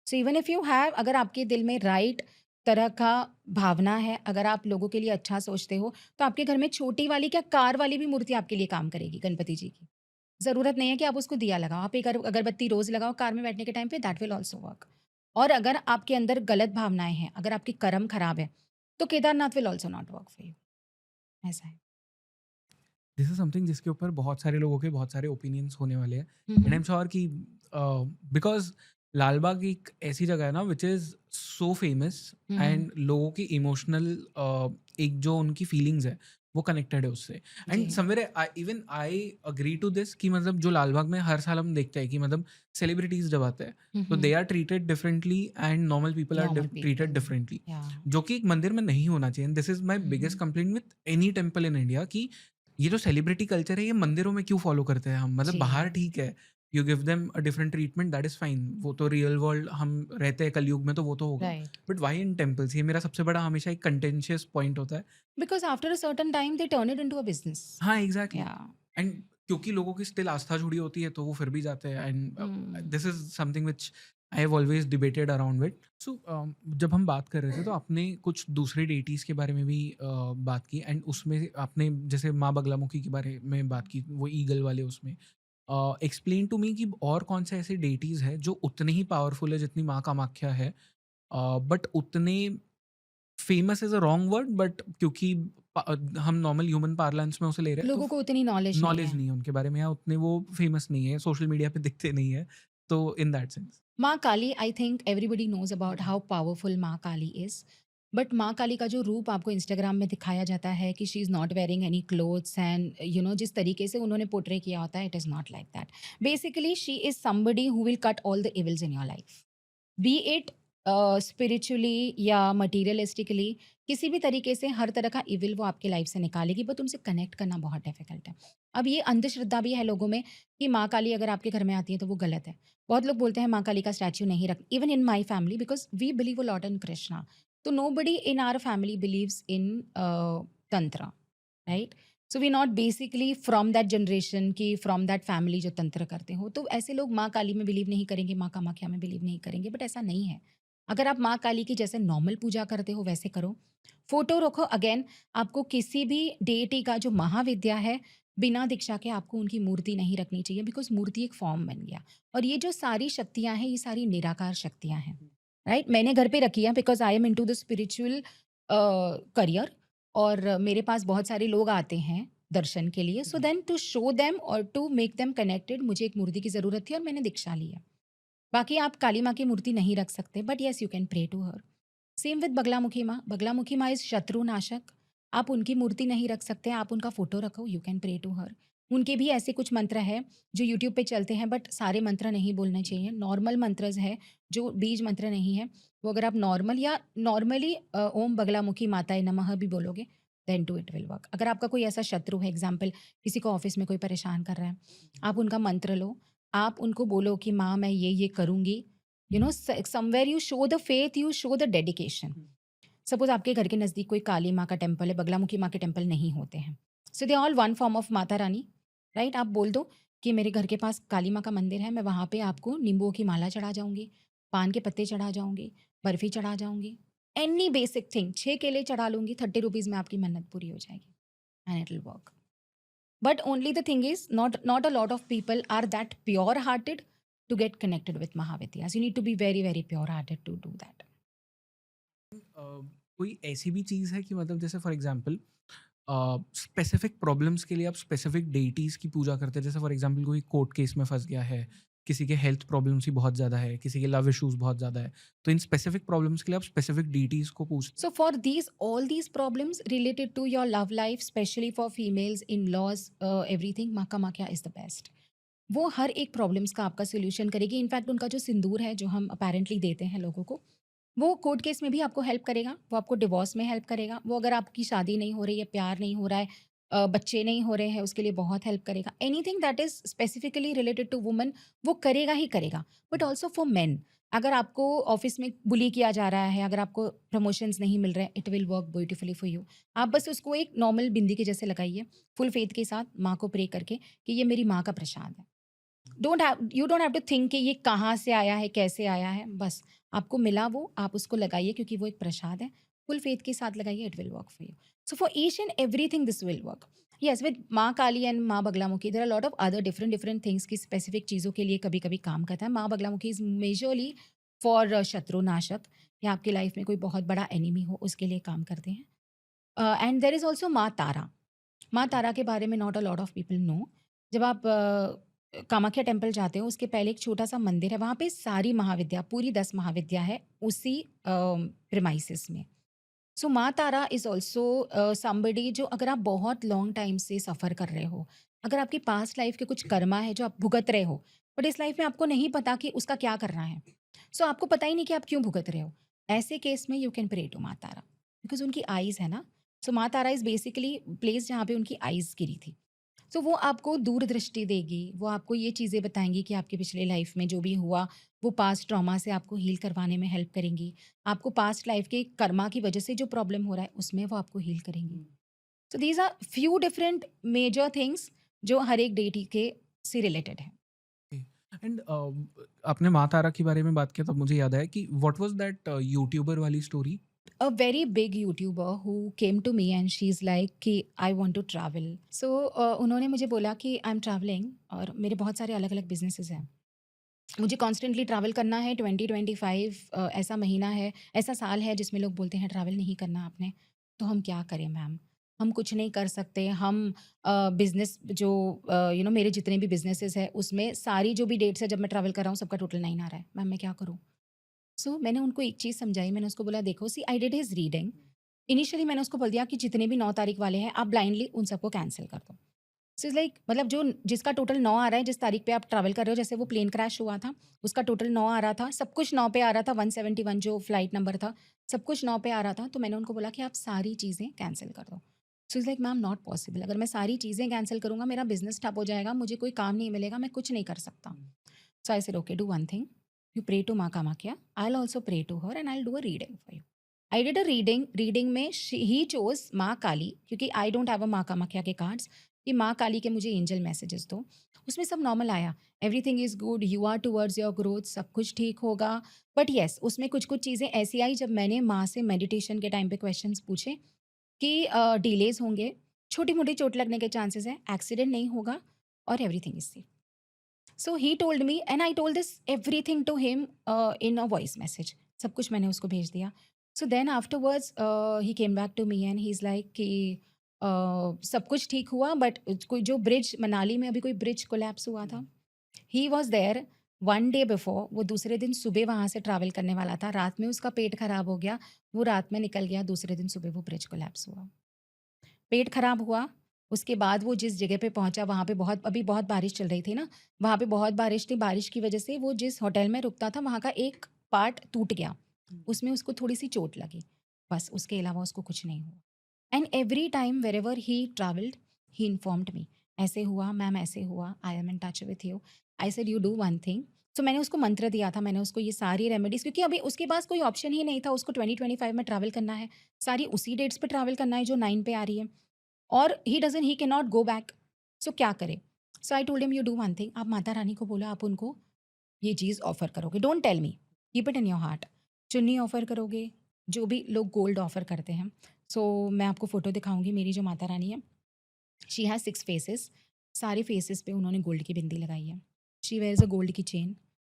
So even if you have, अगर आपके दिल में राइट तरह का भावना है, अगर आप लोगों के लिए अच्छा सोचते हो, तो आपके घर में छोटी वाली क्या कार वाली भी मूर्ति आपके लिए काम करेगी गणपति जी की। ज़रूरत नहीं है कि आप उसको दिया लगाओ, आप एक अगरबत्ती रोज़ लगाओ कार में बैठने के टाइम पे, दैट विल ऑल्सो वर्क। और अगर आपके अंदर गलत भावनाएँ हैं, अगर आपकी कर्म खराब है, तो Kedarnath will also not work for you. ऐसा है। दिस इज़ समथिंग जिसके ऊपर बहुत सारे लोगों के बहुत सारे ओपिनियंस होने वाले हैं hmm, and I hmm. Am sure कि बिकॉज़ लाल बाग एक ऐसी जगह है ना which is so famous hmm, hmm. And लोगों की इमोशनल एक जो उनकी फीलिंग्स है वो कनेक्टेड है उससे जी। And somewhere I even I agree to this कि मतलब जो लाल बाग में हर साल हम देखते हैं कि मतलब सेलिब्रिटीज़ जब आते हैं हुँ, तो they hmm. Are treated differently and normal people are normal treated people. Differently या। जो कि एक मंदिर में नहीं होना चाहिए this is my hmm, biggest hmm. Complaint with any temple in India कि ये जो सेलिब्रिटी कल्चर है ये मंदिरों में क्यों फॉलो करते हैं हम मतलब बाहर जी, ठीक है you give them a different treatment that is fine वो तो रियल वर्ल्ड हम रहते हैं कलयुग में तो वो तो होगा right. But why in temples ये मेरा सबसे बड़ा हमेशा एक कंटेंशियस पॉइंट होता है because after a certain time they turn it into a business. हाँ एग्जैक्टली या। एंड क्योंकि लोगों की स्टिल आस्था जुड़ी होती है तो वो फिर भी जाते हैं and hmm. This is something which I have always debated around with so जब हम बात कर रहे थे तो आपने कुछ दूसरे डेटीज के बारे में भी बात की एंड उसमें आपने जैसे माँ बगलामुखी के बारे में बात की वो ईगल वाले उसमें एक्सप्लेन टू मी कि और कौन से ऐसे डेटीज हैं जो उतने ही पावरफुल है जितनी माँ कामाख्या है बट उतने famous is a wrong word but क्योंकि हम नॉर्मल ह्यूमन पार्लेंस में उसे ले रहे हैं तो लोगों को उतनी नॉलेज नहीं नॉलेज है। नहीं है उनके बारे में या उतने वो फेमस नहीं है सोशल मीडिया पे दिखते नहीं है तो इन दैट सेंस माँ Kali, I think everybody knows about how powerful माँ काली इज़। बट माँ काली का जो रूप आपको इंस्टाग्राम में दिखाया जाता है कि she is not wearing any clothes and जिस तरीके से उन्होंने पोर्ट्रे किया होता है, it is not like that. Basically she is somebody who will cut all the evils in your life. B it spiritually या मटीरियलिस्टिकली, किसी भी तरीके से हर तरह का इविल वो आपके लाइफ से निकालेगी, बट उनसे कनेक्ट करना बहुत डिफिकल्ट है। अब ये अंधश्रद्धा भी है लोगों में कि माँ काली अगर आपके घर में आती है तो वो गलत है। बहुत लोग बोलते हैं माँ काली का स्टैच्यू नहीं रख, even in my family, because we believe a lot in Krishna. तो nobody in our family believes in tantra, right? So we not basically from that generation की, फ्रॉम दैट फैमिली जो तंत्र करते हो, तो ऐसे लोग माँ काली में बिलीव नहीं करेंगे, माँ कामाख्या में बिलीव नहीं करेंगे, बट ऐसा नहीं है। अगर आप माँ काली की जैसे नॉर्मल पूजा करते हो वैसे करो, फोटो रखो। अगेन, आपको किसी भी डेटी का जो महाविद्या है, बिना दीक्षा के आपको उनकी मूर्ति नहीं रखनी चाहिए, बिकॉज मूर्ति एक फॉर्म बन गया। और ये जो सारी शक्तियां हैं, ये सारी निराकार शक्तियां हैं, राइट? मैंने घर पे रखी है because I am into the spiritual career, और मेरे पास बहुत सारे लोग आते हैं दर्शन के लिए। So then to show them और टू मेक देम कनेक्टेड, मुझे एक मूर्ति की ज़रूरत थी और मैंने दीक्षा ली है। बाकी आप काली माँ की मूर्ति नहीं रख सकते, but yes you can pray to her. Same with Baglamukhi माँ। बगलामुखी माँ इज़ शत्रु नाशक। आप उनकी मूर्ति नहीं रख सकते, आप उनका फ़ोटो रखो, you can pray to her. उनके भी ऐसे कुछ मंत्र हैं जो यूट्यूब पे चलते हैं, बट सारे मंत्र नहीं बोलने चाहिए। नॉर्मल मंत्रज़ है, जो बीज मंत्र नहीं है, वो अगर आप नॉर्मल या नॉर्मली ओम बगलामुखी माताय नमः भी बोलोगे, then to it will work. अगर आपका कोई ऐसा शत्रु है, एग्ज़ाम्पल किसी को ऑफ़िस में कोई परेशान कर रहा है, आप उनका मंत्र लो, आप उनको बोलो कि माँ मैं ये करूँगी। Somewhere you show the faith, you show the dedication. Suppose आपके घर के नज़दीक कोई काली माँ का टेम्पल है, बगलामुखी माँ के टेम्पल नहीं होते हैं, so they all one form of Mata Rani, right? आप बोल दो कि मेरे घर के पास काली माँ का मंदिर है, मैं वहाँ पे आपको नींबुओं की माला चढ़ा जाऊंगी, पान के पत्ते चढ़ा जाऊंगी, बर्फी चढ़ा जाऊंगी, एनी बेसिक थिंग, 6 केले चढ़ा लूंगी, 30 रुपीज़ में आपकी मन्नत पूरी हो जाएगी and it will work. But only the thing is, not a lot of people are that pure hearted to get connected with Mahavidyas. You need to be very, very pure hearted to do that. कोई ऐसी भी चीज़ है कि मतलब जैसे for example specific problems के लिए आप स्पेसिफिक डेटीज़ की पूजा करते हैं, जैसे फॉर एग्जांपल कोई कोर्ट केस में फंस गया है, किसी के हेल्थ प्रॉब्लम्स ही बहुत ज़्यादा है, किसी के लव इश्यूज बहुत ज़्यादा है, तो इन स्पेसिफिक प्रॉब्लम्स के लिए आप स्पेसिफिक डेटीज़ को पूछते So for all these problems related to your love life, especially for females, in-laws, everything, माँ कामाख्या is the best. वो हर एक प्रॉब्लम्स का आपका सोल्यूशन करेगी। इनफैक्ट उनका जो सिंदूर है जो हम अपेरेंटली देते हैं लोगों को, वो कोर्ट केस में भी आपको हेल्प करेगा, वो आपको डिवोर्स में हेल्प करेगा, वो अगर आपकी शादी नहीं हो रही है, प्यार नहीं हो रहा है, बच्चे नहीं हो रहे हैं, उसके लिए बहुत हेल्प करेगा। Anything that is specifically related to woman वो करेगा ही करेगा। बट ऑल्सो फॉर मेन, अगर आपको ऑफिस में बुली किया जा रहा है, अगर आपको प्रमोशंस नहीं मिल रहे हैं, it will work beautifully for you. आप बस उसको एक नॉर्मल बिंदी के जैसे लगाइए, फुल फेथ के साथ माँ को प्रे करके कि ये मेरी माँ का प्रसाद है। You don't have to think कि ये कहाँ से आया है, कैसे आया है, बस आपको मिला वो, आप उसको लगाइए क्योंकि वो एक प्रसाद है। फुल फेथ के साथ लगाइए, it will work for you. So for each and everything this will work. Yes, with माँ काली एंड माँ Baglamukhi there are lot of other different different things की स्पेसिफिक चीज़ों के लिए कभी-कभी काम करता है। माँ बगलामुखी इज़ मेजरली फॉर शत्रुनाशक, या आपकी लाइफ में कोई बहुत बड़ा एनिमी हो उसके लिए काम करते हैं। एंड देयर इज़ ऑल्सो माँ तारा। माँ तारा के बारे में not a lot of people know. जब आप कामाख्या टेम्पल जाते हो, उसके पहले एक छोटा-सा मंदिर है, वहाँ पे सारी महाविद्या, पूरी 10 महाविद्या है उसी प्रीमाइसेस में। सो माँ तारा इज़ ऑल्सो समबडी जो अगर आप बहुत लॉन्ग टाइम से सफ़र कर रहे हो, अगर आपकी पास्ट लाइफ़ के कुछ कर्मा है जो आप भुगत रहे हो, बट इस लाइफ़ में आपको नहीं पता कि उसका क्या करना है। सो आपको पता ही नहीं कि आप क्यों भुगत रहे हो। ऐसे केस में यू कैन प्रे टू माँ तारा, बिकॉज़ उनकी आइज़ है ना। सो माँ तारा इज़ बेसिकली प्लेस जहाँ पे उनकी आइज़ गिरी थी। तो वो आपको दूरदृष्टि देगी, वो आपको ये चीज़ें बताएँगी कि आपकी पिछले लाइफ़ में जो भी हुआ, वो पास्ट ट्रॉमा से आपको हील करवाने में हेल्प करेंगी। आपको पास्ट लाइफ़ के कर्मा की वजह से जो प्रॉब्लम हो रहा है, उसमें वो आपको हील करेंगी। तो these are few different major things जो हर एक डेटी के से रिलेटेड है। एंड आपने माँ तारा के बारे में बात किया तब मुझे याद आया कि व्हाट वाज दैट यूट्यूबर वाली story? A very big YouTuber who came to me and she's like कि I want to travel. So उन्होंने मुझे बोला कि आई एम ट्रैवलिंग और मेरे बहुत सारे अलग-अलग बिज़नेसेस हैं। मुझे कॉन्स्टेंटली ट्रैवल करना है। 2025 ऐसा महीना है, ऐसा साल है जिसमें लोग बोलते हैं ट्रैवल नहीं करना आपने। तो हम क्या करें मैम? हम कुछ नहीं कर सकते। हम बिज़नेस जो मेरे जितने भी बिज़नेसेस हैं उसमें सारी जो भी डेट्स है जब मैं ट्रैवल कर रहा हूँ सबका टोटल 9 आ रहा है। मैम मैं क्या करूँ? सो मैंने उनको एक चीज़ समझाई, मैंने उसको बोला देखो see I did his reading. Initially मैंने उसको बोल दिया कि जितने भी 9 तारीख वाले हैं आप ब्लाइंडली उन सबको कैंसल कर दो। सो इज़ लाइक मतलब जो जिसका टोटल 9 आ रहा है, जिस तारीख पे आप ट्रैवल कर रहे हो, जैसे वो प्लेन क्रैश हुआ था, उसका टोटल 9 आ रहा था, सब कुछ 9 पे आ रहा था, 171 जो फ्लाइट नंबर था, सब कुछ 9 पे आ रहा था, तो मैंने उनको बोला कि आप सारी चीज़ें कैंसल कर दो। So is like ma'am not possible, अगर मैं सारी चीज़ें कैंसल करूँगा, मेरा बिज़नेस ठप हो जाएगा, मुझे कोई काम नहीं मिलेगा, मैं कुछ नहीं कर सकता। So I said, okay, do one thing. You pray to Ma Kamakhya. I'll also pray to her and I'll do a reading for you. I did a reading. Reading में he chose माँ काली, क्योंकि I don't have a माँ कामाख्या के cards, कि माँ काली के मुझे angel messages दो। उसमें सब नॉर्मल आया, everything is good, you are towards your growth, सब कुछ ठीक होगा। बट येस, उसमें कुछ कुछ चीज़ें ऐसी आई जब मैंने माँ से मेडिटेशन के टाइम पे क्वेश्चंस पूछे कि डिलेज होंगे, छोटी मोटी चोट लगने के चांसेस हैं, एक्सीडेंट नहीं होगा और everything is safe. So he told me and I told this everything to him in a voice message. सब कुछ मैंने उसको भेज दिया। So then afterwards he came back to me and he is like कि सब कुछ ठीक हुआ, बट कोई जो ब्रिज मनाली में अभी कोई ब्रिज कोलैप्स हुआ था, he was there one day before. वो दूसरे दिन सुबह वहाँ से ट्रैवल करने वाला था, रात में उसका पेट खराब हो गया, वो रात में निकल गया, दूसरे दिन सुबह वो ब्रिज कोलैप्स हुआ। पेट खराब हुआ, उसके बाद वो जिस जगह पे पहुँचा वहाँ पे बहुत बारिश चल रही थी ना, वहाँ पे बहुत बारिश थी, बारिश की वजह से वो जिस होटल में रुकता था वहाँ का एक पार्ट टूट गया, उसमें उसको थोड़ी-सी चोट लगी, बस उसके अलावा उसको कुछ नहीं हुआ। And every time wherever he travelled, he informed me, ऐसे हुआ मैम, ऐसे हुआ, I am in touch with you. I said you do one thing. So मैंने उसको मंत्र दिया था, मैंने उसको ये सारी रेमेडीज़, क्योंकि अभी उसके पास कोई ऑप्शन ही नहीं था, उसको 2025 में ट्रैवल करना है, सारी उसी डेट्स पे ट्रैवल करना है जो 9 पे आ रही है। और he can not go back. So क्या करे? So I told him you do one thing, आप माता रानी को बोलो आप उनको ये चीज़ ऑफ़र करोगे, don't tell me, keep it in your heart. चुन्नी ऑफ़र करोगे, जो भी लोग गोल्ड ऑफ़र करते हैं। सो मैं आपको फ़ोटो दिखाऊँगी मेरी जो माता रानी है। शी हैज़ 6 फेसेस, सारे फेसेस पे उन्होंने गोल्ड की बिंदी लगाई है। शी वेयर्स अ गोल्ड की चेन,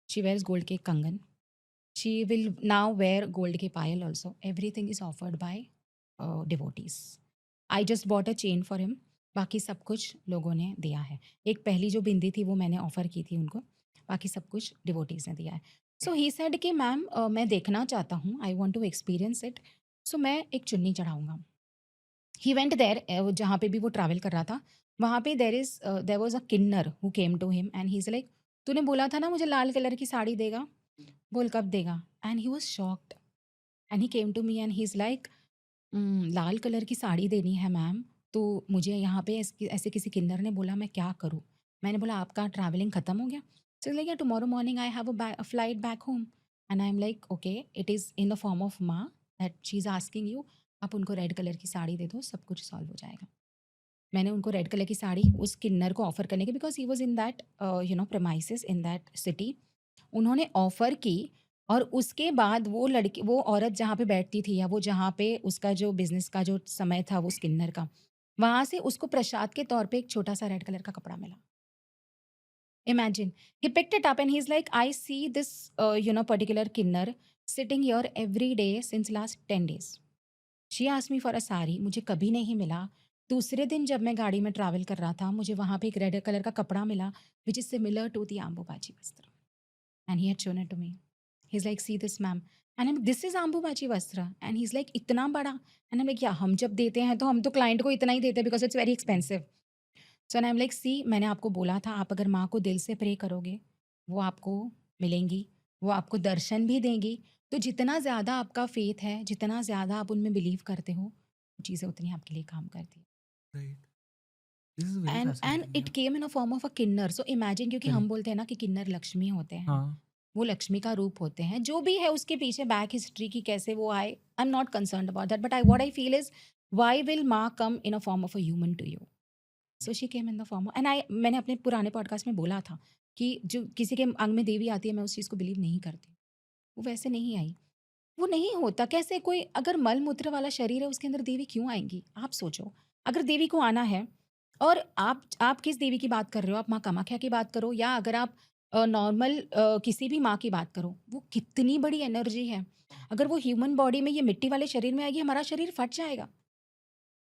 शी वेयर्स गोल्ड के कंगन, she will now wear gold के पायल also. Everything is offered by devotees. I just bought a chain for him, बाकी सब कुछ लोगों ने दिया है। एक पहली जो बिंदी थी वो मैंने ऑफ़र की थी उनको, बाकी सब कुछ डिवोटीज़ ने दिया है। सो ही सेड कि मैम मैं देखना चाहता हूँ, I want to experience it, so मैं एक चुन्नी चढ़ाऊँगा। ही वेंट देयर, जहाँ पे भी वो ट्रैवल कर रहा था, वहाँ पे there was a kinnar who came to him and he is like, "तूने बोला था ना मुझे लाल कलर की साड़ी देगा, बोल कब देगा?" And he was shocked and he came to me and he is like, लाल कलर की साड़ी देनी है मैम, तो मुझे यहाँ पे ऐसे किसी किन्नर ने बोला, मैं क्या करूँ? मैंने बोला आपका ट्रैवलिंग ख़त्म हो गया? सो लाइक, या tomorrow morning I have a flight back home. And I am like, okay, it is in the form of माँ that she is asking you, आप उनको रेड कलर की साड़ी दे दो, सब कुछ सॉल्व हो जाएगा। मैंने उनको रेड कलर की साड़ी उस किन्नर को ऑफ़र करने की, because he was in that premises in that city, उन्होंने ऑफ़र की। और उसके बाद वो औरत जहाँ पे बैठती थी, या वो जहाँ पे उसका जो बिज़नेस का जो समय था वो स्किनर का, वहाँ से उसको प्रसाद के तौर पे एक छोटा-सा रेड कलर का कपड़ा मिला। Imagine, he picked it up and he is like, I see this particular kinnar sitting here every day since last 10 days. She asked me for a sari, मुझे कभी नहीं मिला। दूसरे दिन जब मैं गाड़ी में ट्रैवल कर रहा था, मुझे वहाँ पे एक रेड कलर का कपड़ा मिला, which is similar to the Ambubachi वस्त्र, and he had shown it to me. He is like, see this ma'am, and I am, this is Ambubachi वस्त्र, एंड ही इज़ लाइक, इतना बड़ा? एंड आई एम लाइक, या हम जब देते हैं तो हम तो क्लाइंट को इतना ही देते हैं because it's very expensive. So and I am like, see, मैंने आपको बोला था, आप अगर माँ को दिल से प्रे करोगे, वो आपको मिलेंगी, वो आपको दर्शन भी देंगी। तो जितना ज़्यादा आपका फ़ेथ है, जितना ज़्यादा आप उनमें बिलीव करते हो, वो चीज़ें उतनी आपके लिए काम करती हैं। Right. This is very and fascinating, it yeah. Came in a form of a kinnar, so imagine, क्योंकि हम करेक्ट। बोलते हैं ना कि किन्नर लक्ष्मी होते हैं, हाँ, वो लक्ष्मी का रूप होते हैं। जो भी है उसके पीछे बैक हिस्ट्री की कैसे वो आए, I am not concerned about that, but I what I feel is, why will माँ come in a form of a human to you? So she came in the form, and I, मैंने अपने पुराने podcast में बोला था कि जो किसी के अंग में देवी आती है, मैं उस चीज़ को बिलीव नहीं करती। वो वैसे नहीं आई। वो नहीं होता। कैसे कोई अगर मल-मूत्र वाला शरीर है, उसके अंदर देवी क्यों आएँगी? आप सोचो, अगर देवी को आना है, और आप किस देवी की बात कर रहे हो? आप माँ कामाख्या की बात करो, या अगर आप नॉर्मल किसी भी माँ की बात करो, वो कितनी बड़ी एनर्जी है। अगर वो ह्यूमन बॉडी में, ये मिट्टी वाले शरीर में आएगी, हमारा शरीर फट जाएगा।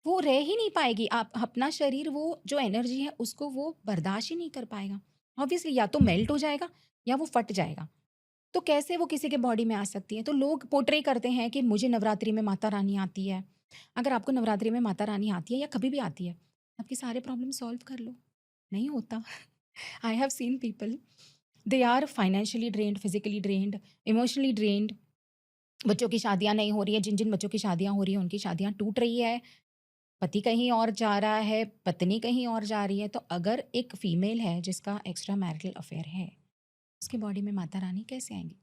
वो रह ही नहीं पाएगी। आप अपना शरीर, वो जो एनर्जी है उसको वो बर्दाश्त ही नहीं कर पाएगा। ऑब्वियसली या तो मेल्ट हो जाएगा या वो फट जाएगा। तो कैसे वो किसी के बॉडी में आ सकती है? तो लोग पोर्ट्रे करते हैं कि मुझे नवरात्रि में माता रानी आती है। अगर आपको नवरात्रि में माता रानी आती है, या कभी भी आती है, आपके सारे प्रॉब्लम सॉल्व कर लो। नहीं होता। I have seen people, they are financially drained, physically drained, emotionally drained. बच्चों की शादियाँ नहीं हो रही है, जिन-जिन बच्चों की शादियाँ हो रही हैं, उनकी शादियाँ टूट रही है। पति कहीं और जा रहा है, पत्नी कहीं और जा रही है। तो अगर एक फीमेल है जिसका एक्स्ट्रा मैरिटल अफेयर है, उसकी बॉडी में माता रानी कैसे आएँगी?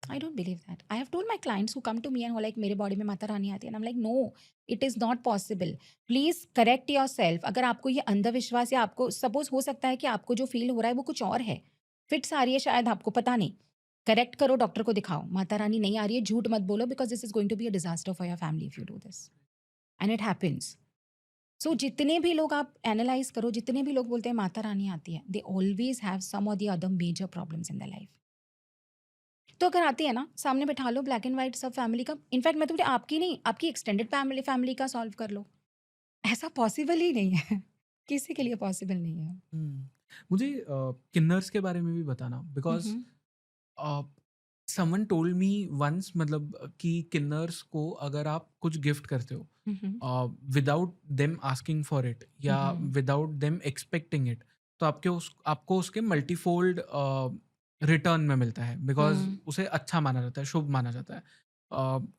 I don't believe that. I have told my clients who come to me and who like, मेरे बॉडी में माता रानी आती है, and I am like, no, it is not possible. Please correct yourself. अगर आपको ये अंधविश्वास, या आपको सपोज़ हो सकता है कि आपको जो फ़ील हो रहा है वो कुछ और है। फिट्स आ रही है शायद आपको, पता नहीं। करेक्ट करो, डॉक्टर को दिखाओ। माता रानी नहीं आ रही है, झूठ मत बोलो, because this is going to be a disaster for your family if you do this, and it happens. So जितने भी लोग आप एनालाइज़ करो, जितने भी लोग बोलते हैं माता रानी आती है, दे ऑलवेज़ हैव सम और the other major problems in their life. तो अगर आती है ना, सामने बैठा लो, ब्लैक एंड व्हाइट सब फैमिली का, इनफैक्ट मैं तो बोली, आपकी नहीं, आपकी एक्सटेंडेड फैमिली फैमिली का सॉल्व कर लो। ऐसा पॉसिबल ही नहीं है। किसी के लिए पॉसिबल नहीं है। हुँ। मुझे किन्नर्स के बारे में भी बताना, hmm, because hmm. Uh, someone told me once, मतलब कि किन्नर्स को अगर आप कुछ गिफ्ट करते हो hmm, hmm. Without them asking for it, hmm, या hmm. Without them expecting it, तो आपको उसके मल्टीफोल्ड रिटर्न में मिलता है, बिकॉज़ हुँ, उसे अच्छा माना जाता है, शुभ माना जाता है।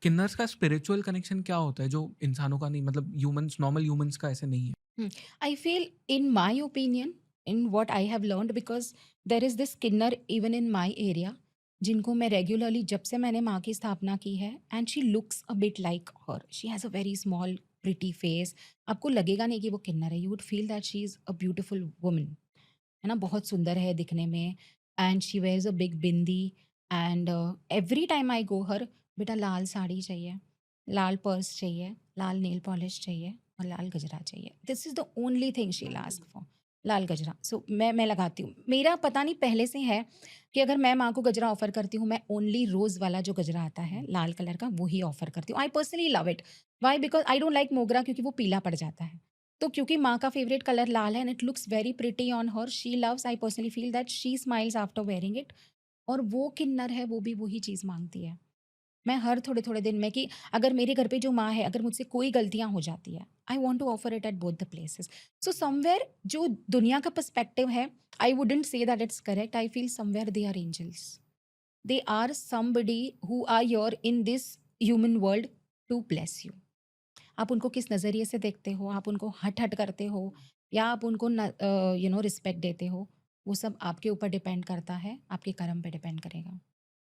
किन्नर्स का स्पिरिचुअल कनेक्शन क्या होता है जो इंसानों का नहीं, मतलब ह्यूमन्स, नॉर्मल ह्यूमन्स का ऐसे नहीं है? Hmm. I feel, in my opinion, in what I have learned, because there is this kinnar even in my area, जिनको मैं रेगुलरली, जब से मैंने माँ की स्थापना की है, and she looks a bit like her. She has a very small pretty face. आपको लगेगा नहीं कि वो किन्नर है। You would feel that she is a beautiful woman. है ना? बहुत सुंदर है दिखने में, and she wears a big bindi, and every time I go her, बेटा लाल साड़ी चाहिए, लाल पर्स चाहिए, लाल नेल पॉलिश चाहिए, और लाल गजरा चाहिए. This is the only thing she ask for, lal gajra. So मैं लगाती हूँ. मेरा पता नहीं पहले से है कि अगर मैं माँ को गजरा ऑफर करती हूँ, मैं ओनली रोज वाला जो गजरा आता है लाल कलर का वो ही ऑफर करती हूँ. I personally love it. Why? Because I don't like mogra, क्योंकि वो पीला पड़ जाता है. तो क्योंकि माँ का फेवरेट कलर लाल है and it looks very pretty on her, she loves, I personally feel that she smiles after wearing it. और वो किन्नर है, वो भी वही चीज़ मांगती है. मैं हर थोड़े-थोड़े दिन में, कि अगर मेरे घर पे जो माँ है, अगर मुझसे कोई गलतियाँ हो जाती है, I want to offer it at both the places. So somewhere जो दुनिया का पर्सपेक्टिव है, I wouldn't say that it's correct. I feel somewhere they are angels. They are somebody who are your in this human world to bless you. आप उनको किस नज़रिए से देखते हो, आप उनको हट-हट करते हो या आप उनको रिस्पेक्ट देते हो, वो सब आपके ऊपर डिपेंड करता है, आपके कर्म पे डिपेंड करेगा.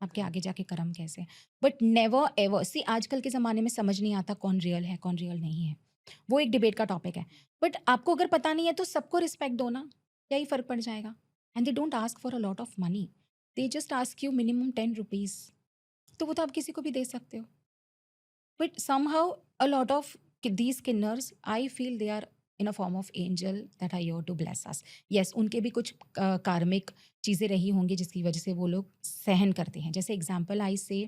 आपके आगे जाके कर्म कैसे हैं. बट नेवर एवर सी, आजकल के ज़माने में समझ नहीं आता कौन रियल है, कौन रियल नहीं है. वो एक डिबेट का टॉपिक है. बट आपको अगर पता नहीं है तो सबको रिस्पेक्ट दो ना, क्या ही फ़र्क पड़ जाएगा. And they don't ask for a lot of money, they just ask you minimum 10 rupees. तो वो तो आप किसी को भी दे सकते हो. But somehow, a lot of these kinners, I feel they are in a form of angel that are here to bless us. Yes, उनके भी कुछ कार्मिक चीज़ें रही होंगी जिसकी वजह से वो लोग सहन करते हैं. जैसे एग्जाम्पल आई से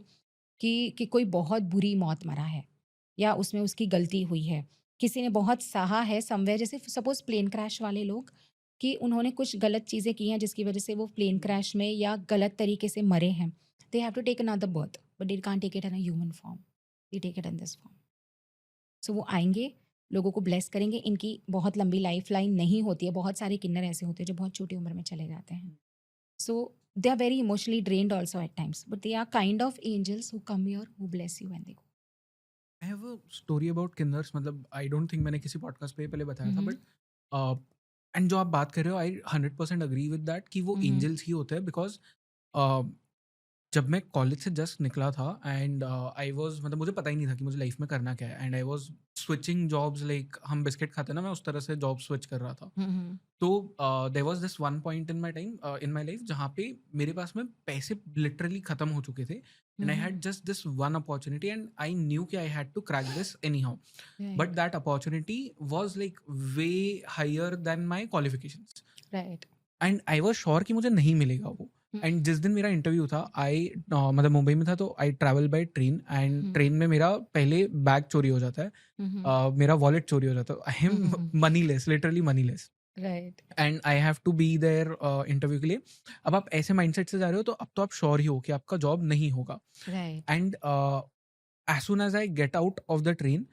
कि कोई बहुत बुरी मौत मरा है या उसमें उसकी गलती हुई है, किसी ने बहुत सहा है समवेयर, जैसे सपोज प्लेन क्रैश वाले लोग, कि उन्होंने कुछ गलत चीज़ें की हैं जिसकी वजह से वो प्लेन क्रैश में या गलत तरीके से मरे हैं. They have to take another birth, but they can't take it in a human form. They take it in this form. So वो आएंगे, लोगों को ब्लेस करेंगे. इनकी बहुत लंबी लाइफ लाइन नहीं होती है. बहुत सारे किन्नर ऐसे होते हैं जो बहुत छोटी उम्र में चले जाते हैं. So they are very emotionally drained also at times, but they are kind of angels who come here, who bless you when they go. I have a story about kinnars. मतलब आई डोंट थिंक मैंने किसी podcast पे पहले बताया था, हम्म. But and जो आप बात कर रहे हो, आई 100% अग्री विद दैट कि वो हम्म. एंजल्स ही होते हैं. बिकॉज जब मैं कॉलेज से जस्ट निकला था एंड आई वाज, मतलब मुझे पता ही नहीं था कि मुझे लाइफ में करना क्या है. And I was switching jobs, like हम बिस्किट खाते हैं ना, मैं उस तरह से जॉब स्विच कर रहा था. हम्म. तो there was this one point in my time, in my life, जहाँ पे मेरे पास में पैसे लिटरली खत्म हो चुके थे. And I had just this one opportunity and I knew कि I had to crack this anyhow. But right. That opportunity was like way higher than my qualifications. Right. And I was sure कि मुझे नहीं मिलेगा वो. And जिस दिन मेरा interview था, मतलब मुंबई में था, तो I travel by train. And train में मेरा पहले बैग चोरी हो जाता है, मेरा वॉलेट चोरी हो जाता है. I am moneyless, literally moneyless. Right. And I have to be there interview के लिए. अब आप ऐसे माइंडसेट से जा रहे हो तो अब तो आप श्योर ही हो कि आपका जॉब नहीं होगा. Right. And as soon as I get out of the train,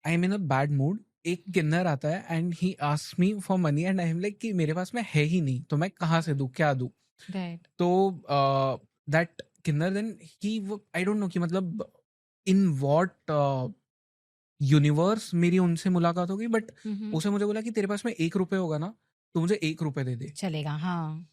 I am in a bad mood. एक किन्नर आता है and he asks me for money and I am like कि मेरे पास में है ही नहीं, तो मैं कहाँ से दूँ, क्या दूँ. राइट. तो that kinnar then he, I don't know कि मतलब इन वॉट यूनिवर्स मेरी उनसे मुलाकात होगी, बट उसने मुझे बोला कि तेरे पास में 1 रुपए होगा ना, तो मुझे 1 रुपए दे दे. चलेगा. हाँ.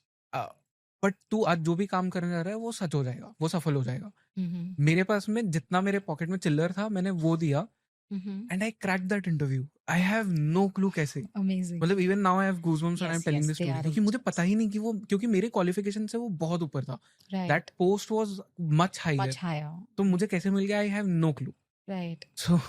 बट तू आज जो भी काम करने जा रहा है वो सच हो जाएगा, वो सफल हो जाएगा. हम्म. मेरे पास में जितना मेरे पॉकेट में चिल्लर था मैंने वो दिया. And I crack that interview. I have no clue कैसे. अमेजिंग. मतलब even now I have goosebumps when I am yes, telling yes, this they story, are क्योंकि मुझे पता एंजल्स. ही नहीं कि वो, क्योंकि मेरे क्वालिफिकेशन से वो बहुत ऊपर था. Right. That post was much higher. Much higher. तो मुझे कैसे मिल गया, I have no clue. Right. So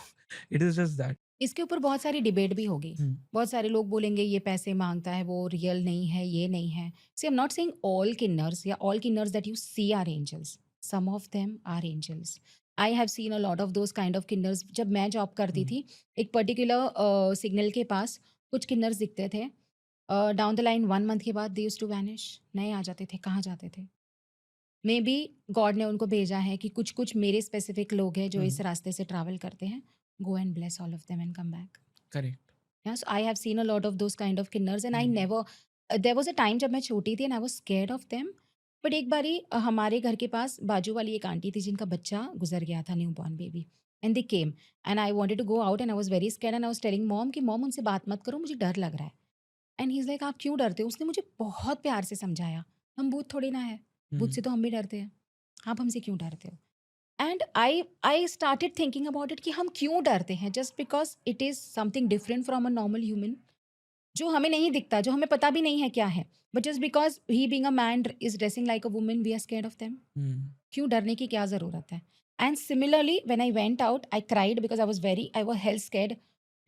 it is just that. इसके ऊपर बहुत सारी डिबेट भी होगी. बहुत सारे लोग बोलेंगे ये पैसे मांगता है, वो रियल नहीं है, ये नहीं है. See I am not saying all kinnars या all kinnars that you see are angels. Some of them are angels. I have seen a lot of those kind of kinnars. जब मैं जॉब करती थी, एक पर्टिकुलर सिग्नल के पास कुछ किन्नर्स दिखते थे. डाउन द लाइन 1 मंथ के बाद दे यूज्ड टू वैनिश. नए आ जाते थे. कहाँ जाते थे? मे बी गॉड ने उनको भेजा है कि कुछ कुछ मेरे स्पेसिफिक लोग हैं जो इस रास्ते से ट्रैवल करते हैं. Go and bless all of them and come back. Correct. Yeah, so I have seen a lot of those kind of kinners and I never, there was a time जब मैं छोटी थी and I was scared of them. But एक बारी हमारे घर के पास बाजू वाली एक आंटी थी जिनका बच्चा गुजर गया था, new born baby. And they came and I wanted to go out and I was very scared and I was telling mom कि mom उनसे बात मत करो, मुझे डर लग रहा है. And he's like आप क्यों डरते हो? उसने मुझे बहुत प्यार से समझाया, हम भूत थोड़ी ना है, भूत से तो हम भी डरते हैं, आप हमसे क्यों डरते हो? And I started thinking about it कि हम क्यों डरते हैं just because it is something different from a normal human, जो हमें नहीं दिखता, जो हमें पता भी नहीं है क्या है. But just because he being a man is dressing like a woman we are scared of them. क्यों डरने की क्या ज़रूरत है? And similarly when I went out I cried because I was health scared.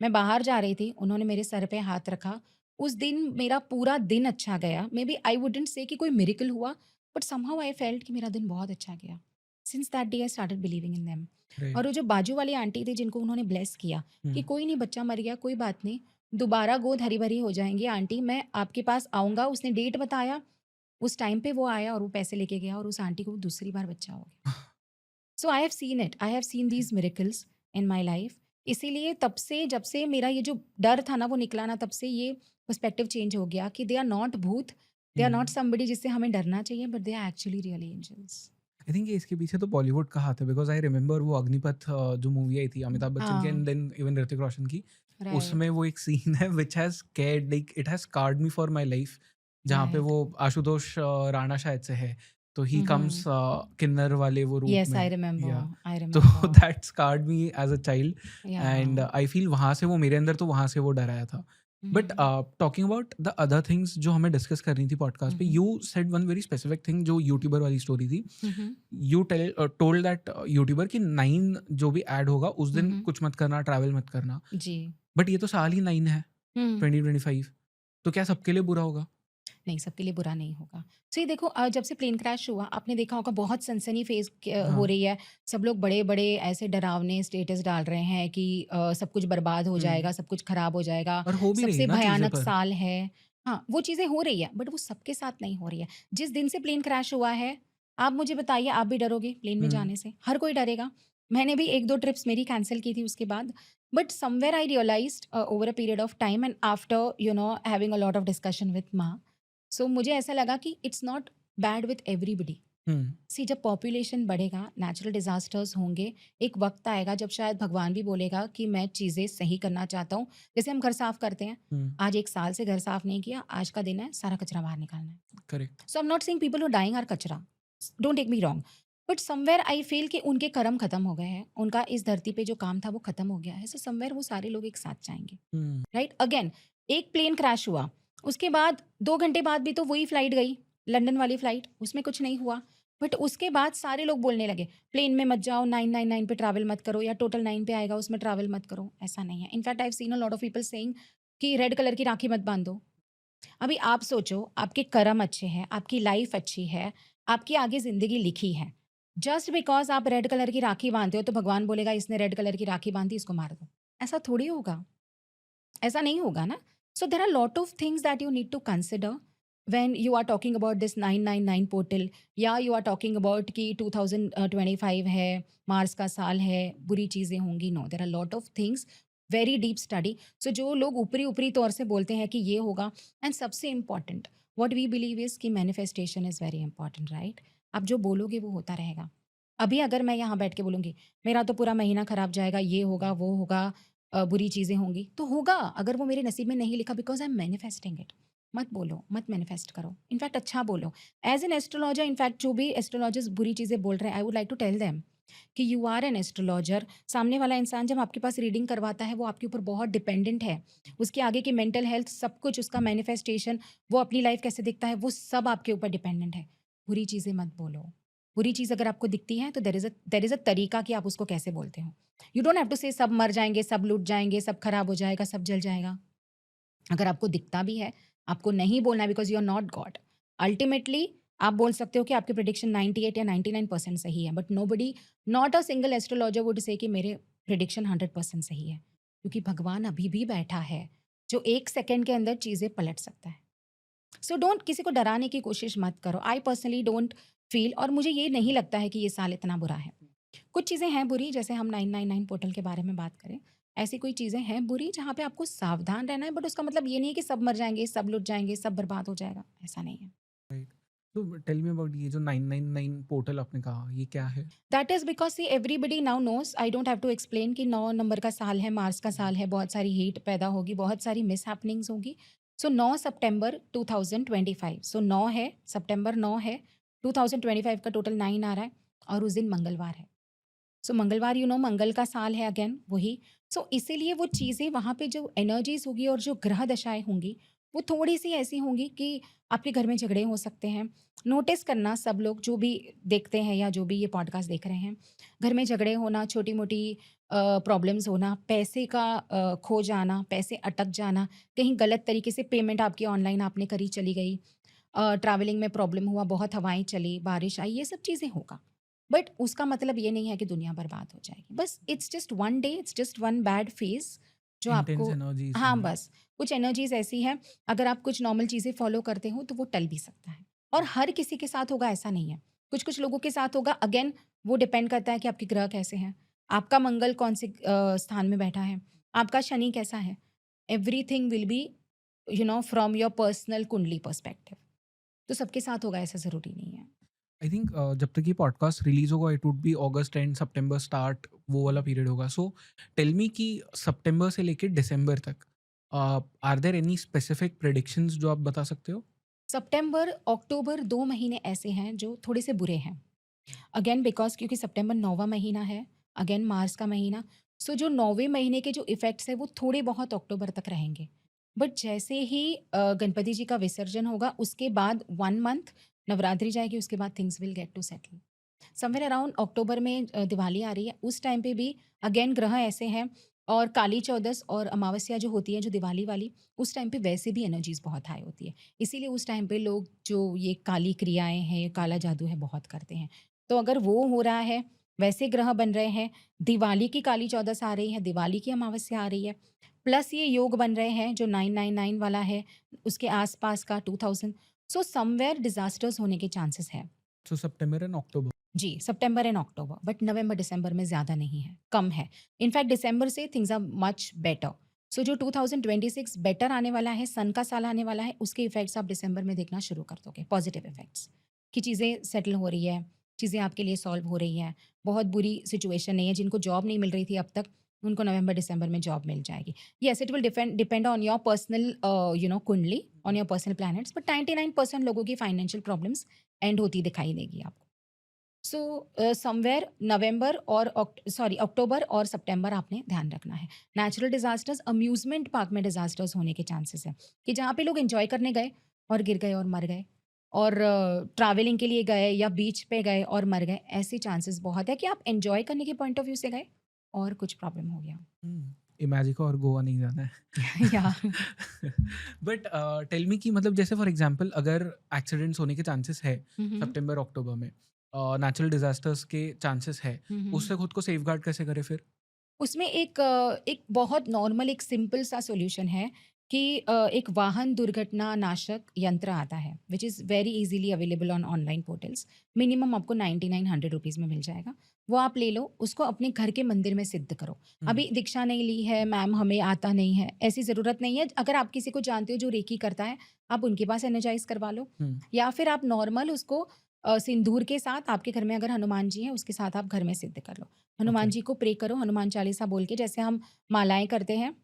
मैं बाहर जा रही थी, उन्होंने मेरे सर पे हाथ रखा। उस दिन मेरा पूरा दिन अच्छा गया। मे बी आई वुडन्ट से कि कोई मिरेकल हुआ, बट समहाउ आई फेल्ट कि मेरा दिन बहुत अच्छा गया। Since that day I started believing in them. और राइट। वो जो बाजू वाली आंटी थी जिनको उन्होंने ब्लेस किया कि हुँ। कोई नहीं, बच्चा मर गया, कोई बात नहीं, दोबारा गोद हरी-भरी हो जाएँगी आंटी, मैं आपके पास आऊँगा। उसने डेट बताया, उस टाइम पे वो आया और वो पैसे लेके गया और उस आंटी को दूसरी बार बच्चा हो गया। So I have seen it, I have seen these miracles in my life. इसीलिए तब से, जब से मेरा ये जो डर था ना वो निकला ना, तब से ये पर्सपेक्टिव चेंज हो गया कि दे are not bhoot, they are not hmm. Somebody जिससे हमें डरना चाहिए, but they are actually really angels. I think इसके पीछे तो बॉलीवुड का हाथ है, बिकॉज़ आई रिमेंबर वो अग्निपथ जो मूवी आई थी अमिताभ बच्चन की हाँ, and then even Hrithik Roshan की, राइट, उसमें वो एक सीन है which has scared like it has scared me for my life, जहाँ पे राइट। वो आशुतोष राणा शायद से है, तो ही हुँ, कम्स हुँ। किन्नर वाले वो रूप येस, में, या आई तो remember. That scared me as a child and या आई फील वहाँ से वो मेरे अंदर तो वहाँ से वो डर आया था। But hmm, talking about the other things जो हमें डिस्कस करनी थी पॉडकास्ट पे, hmm, you said one very specific thing जो यूट्यूबर वाली स्टोरी थी। Hmm, hmm, you told that youtuber कि 9 जो भी ऐड होगा उस दिन हुँ, कुछ मत करना, ट्रैवल मत करना। जी। बट ये तो साल ही 9 है, हुँ। 2025, तो क्या सबके लिए बुरा होगा? नहीं, सबके लिए बुरा नहीं होगा। सो ये देखो, जब से प्लेन क्रैश हुआ आपने देखा होगा बहुत सनसनी फेज हो हाँ। रही है। सब लोग बड़े-बड़े ऐसे डरावने स्टेटस डाल रहे हैं कि सब कुछ बर्बाद हो हुँ। जाएगा, सब कुछ खराब हो जाएगा, और हो भी रही है सबसे ना चीज़ें भयानक पर। साल है। हाँ, वो चीज़ें हो रही है, बट वो सबके साथ नहीं हो रही है। जिस दिन से प्लेन क्रैश हुआ है, आप मुझे बताइए, आप भी डरोगे प्लेन में हुँ। जाने से? हर कोई डरेगा। मैंने भी 1-2 ट्रिप्स मेरी कैंसल की थी उसके बाद। But somewhere I realised over a period of time and after having a lot of discussion with maa, so मुझे ऐसा लगा कि it's not bad with everybody. Hmm. See, जब पॉपुलेशन बढ़ेगा, नेचुरल डिजास्टर्स होंगे, एक वक्त आएगा जब शायद भगवान भी बोलेगा कि मैं चीज़ें सही करना चाहता हूँ। जैसे हम घर साफ करते हैं, हुँ। आज 1 साल से घर साफ नहीं किया, आज का दिन है, सारा कचरा बाहर निकालना है। Correct. So I am not saying people who dying are kachra, don't take me wrong, but somewhere I feel कि उनके कर्म खत्म हो गए हैं, उनका इस धरती पे जो काम था वो खत्म हो गया है, सो समवेयर वो सारे लोग एक साथ जाएंगे। हुँ। राइट, अगेन एक प्लेन क्रैश हुआ, उसके बाद 2 घंटे बाद भी तो वही फ्लाइट गई, लंदन वाली फ्लाइट, उसमें कुछ नहीं हुआ। बट उसके बाद सारे लोग बोलने लगे प्लेन में मत जाओ, 999 पे ट्रैवल मत करो, या टोटल 9 पे आएगा उसमें ट्रैवल मत करो। ऐसा नहीं है। In fact I have seen a lot of people saying कि रेड कलर की राखी मत बांधो। अभी आप सोचो, आपके कर्म अच्छे हैं, आपकी लाइफ अच्छी है, आपकी आगे जिंदगी लिखी है। जस्ट बिकॉज आप रेड कलर की राखी बांधते हो तो भगवान बोलेगा इसने रेड कलर की राखी बांधी, इसको मार दो? ऐसा थोड़ी होगा, ऐसा नहीं होगा ना। So there are lot of things that you need to consider when you are talking about this 999 portal, या यू आर टॉकिंग अबाउट कि 2025 है, मार्स का साल है, बुरी चीज़ें होंगी। No, there are lot of things, very deep study. So जो लोग ऊपरी ऊपरी तौर से बोलते हैं कि ये होगा, एंड सबसे important what we believe is कि manifestation is very important, right? आप जो बोलोगे वो होता रहेगा। अभी अगर मैं यहाँ बैठ के बोलूँगी मेरा तो पूरा महीना खराब जाएगा, ये होगा वो होगा, बुरी चीज़ें होंगी, तो होगा। अगर वो मेरे नसीब में नहीं लिखा, because I M manifesting it. मत बोलो, मत मैनिफेस्ट करो। इनफैक्ट अच्छा बोलो। एज़ एन एस्ट्रोलॉजर, इनफैक्ट जो भी एस्ट्रोलॉजर्स बुरी चीज़ें बोल रहे हैं, I would like to tell them कि यू आर एन एस्ट्रोलॉजर। सामने वाला इंसान जब आपके पास रीडिंग करवाता है, वो आपके ऊपर बहुत डिपेंडेंट है। उसके आगे की मेंटल हेल्थ, सब कुछ, उसका मैनिफेस्टेशन, वो अपनी लाइफ कैसे दिखता है, वो सब आपके ऊपर डिपेंडेंट है। बुरी चीज़ें मत बोलो। बुरी चीज़ अगर आपको दिखती है तो देयर इज़ अ तरीका कि आप उसको कैसे बोलते हो। यू डोंट हैव टू से सब मर जाएँगे, सब लूट जाएँगे, सब खराब हो जाएगा, सब जल जाएगा। अगर आपको दिखता भी है, आपको नहीं बोलना है, because you are not God. Ultimately आप बोल सकते हो कि आपके प्रेडिक्शन 98 या 99% सही है, but nobody, not a single astrologer would say कि मेरे प्रेडिक्शन 100% सही है। क्योंकि भगवान अभी भी बैठा है, जो 1 सेकंड के अंदर चीज़ें पलट सकता है। सो डोंट, किसी को डराने की कोशिश मत करो। आई पर्सनली डोंट फील, और मुझे ये नहीं लगता है कि ये साल इतना बुरा है। कुछ चीज़ें हैं बुरी, जैसे हम 999 पोर्टल के बारे में बात करें, ऐसी कोई चीज़ें हैं बुरी जहाँ पे आपको सावधान रहना है, बट उसका मतलब ये नहीं है कि सब मर जाएँगे, सब लुट जाएँगे, सब बर्बाद हो जाएगा, ऐसा नहीं है। राइट। तो टेल मी अबाउट ये जो 999 पोर्टल आपने कहा, ये क्या है? That is because see everybody now knows, I don't have to explain कि 9 नंबर का साल है, मार्स का साल है, बहुत सारी हीट पैदा होगी, बहुत सारी मिसहैपनिंग्स होंगी। सो 9 सितंबर 2025, सो 9 है, सितंबर 9 है, 2025 का टोटल 9 आ रहा है, और उस दिन मंगलवार है। सो मंगलवार, मंगल का साल है, अगेन वही। सो इसीलिए वो चीज़ें वहाँ पे जो एनर्जीज होगी और जो ग्रह दशाएं होंगी, वो थोड़ी-सी ऐसी होंगी कि आपके घर में झगड़े हो सकते हैं। नोटिस करना सब लोग जो भी देखते हैं या जो भी ये पॉडकास्ट देख रहे हैं, घर में झगड़े होना, छोटी-मोटी प्रॉब्लम्स होना, पैसे का खो जाना, पैसे अटक जाना, कहीं गलत तरीके से पेमेंट आपकी ऑनलाइन आपने करी चली गई, ट्रैवलिंग में प्रॉब्लम हुआ, बहुत हवाएँ चली, बारिश आई, ये सब चीज़ें होगा। बट उसका मतलब ये नहीं है कि दुनिया बर्बाद हो जाएगी। बस it's just one day, it's just one bad phase जो इंटेंस आपको एनर्जीज हाँ, होंगी। बस कुछ एनर्जीज़ ऐसी हैं, अगर आप कुछ नॉर्मल चीज़ें फ़ॉलो करते हो तो वो टल भी सकता है। और हर किसी के साथ होगा ऐसा नहीं है। कुछ-कुछ लोगों के साथ होगा, अगेन वो डिपेंड करता है कि आपके ग्रह कैसे हैं, आपका मंगल कौन से स्थान में बैठा है, आपका शनि कैसा है। Everything will B from your personal कुंडली पर्सपेक्टिव। तो सबके साथ होगा ऐसा ज़रूरी नहीं है। आई थिंक जब तक ये पॉडकास्ट रिलीज होगा it would be August and September start, वो वाला पीरियड होगा। सो टेल मी कि सितंबर से लेके दिसंबर तक are there any specific predictions जो आप बता सकते हो? सितंबर, अक्टूबर 2 महीने ऐसे हैं जो थोड़े से बुरे हैं। अगेन बिकॉज़ क्योंकि सितंबर 9वाँ महीना है, अगेन मार्च का महीना, सो जो 9वें महीने के जो इफ़ेक्ट्स हैं वो थोड़े बहुत अक्टूबर तक रहेंगे। बट जैसे ही गणपति जी का विसर्जन होगा उसके बाद 1 मंथ नवरात्रि जाएगी, उसके बाद things will get to settle. Somewhere around October में दिवाली आ रही है, उस टाइम पे भी अगेन ग्रह ऐसे हैं, और काली चौदस और अमावस्या जो होती है जो दिवाली वाली, उस टाइम पे वैसे भी एनर्जीज़ बहुत हाई होती है। इसीलिए उस टाइम पे लोग जो ये काली क्रियाएँ हैं, काला जादू है, बहुत करते हैं। तो अगर वो हो रहा है, वैसे ग्रह बन रहे हैं, दिवाली की काली चौदस आ रही है, दिवाली की अमावस्या आ रही है, प्लस ये योग बन रहे हैं जो 999 वाला है, उसके आस-पास का 2000, सो समवेयर डिज़ास्टर्स होने के चांसेस हैं। So September and October. जी, सितंबर एंड अक्टूबर, बट नवंबर दिसंबर में ज़्यादा नहीं है, कम है। इनफैक्ट दिसंबर से things are much better. So जो 2026 बेटर आने वाला है, सन का साल आने वाला है, उसके इफ़ेक्ट्स आप दिसंबर में देखना शुरू कर दोगे, पॉज़िटिव इफ़ेक्ट्स, कि चीज़ें सेटल हो रही है, चीज़ें आपके लिए सॉल्व हो रही हैं, बहुत बुरी सिचुएशन नहीं है, जिनको जॉब नहीं मिल रही थी अब तक, उनको नवंबर दिसंबर में जॉब मिल जाएगी। Yes, it will depend on your personal kundli, on your personal planets, but 99% लोगों की फाइनेंशियल प्रॉब्लम्स एंड होती दिखाई देगी आपको। सो समवेयर नवंबर और अक्टूबर और सितंबर आपने ध्यान रखना है। नेचुरल डिज़ास्टर्स, अम्यूज़मेंट पार्क में डिज़ास्टर्स होने के चांसेस हैं, कि जहाँ पे लोग एन्जॉय करने गए और गिर गए और मर गए, और ट्रैवलिंग के लिए गए या बीच पे गए और मर गए, ऐसे चांसेस बहुत है कि आप एन्जॉय करने के पॉइंट ऑफ व्यू से गए और कुछ प्रॉब्लम हो गया। इमेजिका और गोवा नहीं जाना है। या बट टेल मी कि मतलब जैसे फॉर एग्जांपल अगर एक्सीडेंट्स होने के चांसेस है हुँ, हुँ। सितंबर अक्टूबर में, नेचुरल डिजास्टर्स के चांसेस है, हुँ, हुँ। उससे खुद को सेफगार्ड कैसे करें फिर? उसमें एक बहुत नॉर्मल एक सिंपल सा सॉल्यूशन है कि एक वाहन दुर्घटना नाशक यंत्र आता है which is very easily available on online portals. Minimum आपको 99-100 रुपीज़ में मिल जाएगा। वो आप ले लो, उसको अपने घर के मंदिर में सिद्ध करो। हम्म। अभी दीक्षा नहीं ली है मैम, हमें आता नहीं है, ऐसी ज़रूरत नहीं है। अगर आप किसी को जानते हो जो रेकी करता है, आप उनके पास एनर्जाइज करवा लो, हम्म। या फिर आप नॉर्मल उसको सिंदूर के साथ, आपके घर में अगर हनुमान जी हैं उसके साथ आप घर में सिद्ध कर लो। ओके। हनुमान जी को प्रे करो, हनुमान चालीसा बोल के, जैसे हम मालाएँ करते हैं,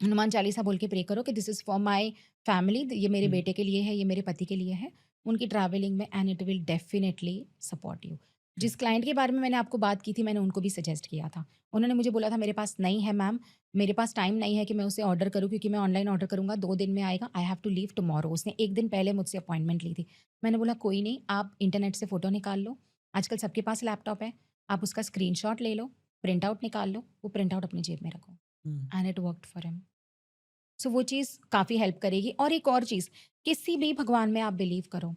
हनुमान चालीसा बोल के प्रे करो कि this is for my family, ये मेरे हम्म। बेटे के लिए है, ये मेरे पति के लिए है, उनकी ट्रैवलिंग में, and it will definitely support you. Okay. जिस क्लाइंट के बारे में मैंने आपको बात की थी, मैंने उनको भी सजेस्ट किया था। उन्होंने मुझे बोला था मेरे पास नहीं है मैम, मेरे पास टाइम नहीं है कि मैं उसे ऑर्डर करूँ, क्योंकि मैं ऑनलाइन ऑर्डर करूँगा 2 दिन में आएगा, I have to leave tomorrow. उसने 1 दिन पहले मुझसे अपॉइंटमेंट ली थी। मैंने बोला कोई नहीं, आप इंटरनेट से फ़ोटो निकाल लो, आजकल सबके पास लैपटॉप है, आप उसका स्क्रीनशॉट ले लो, प्रिंट आउट निकाल लो, वो प्रिंट आउट अपनी जेब में रखो, hmm. And it worked for him. So वो चीज़ काफ़ी हेल्प करेगी। और एक और चीज़, किसी भी भगवान में आप बिलीव करो,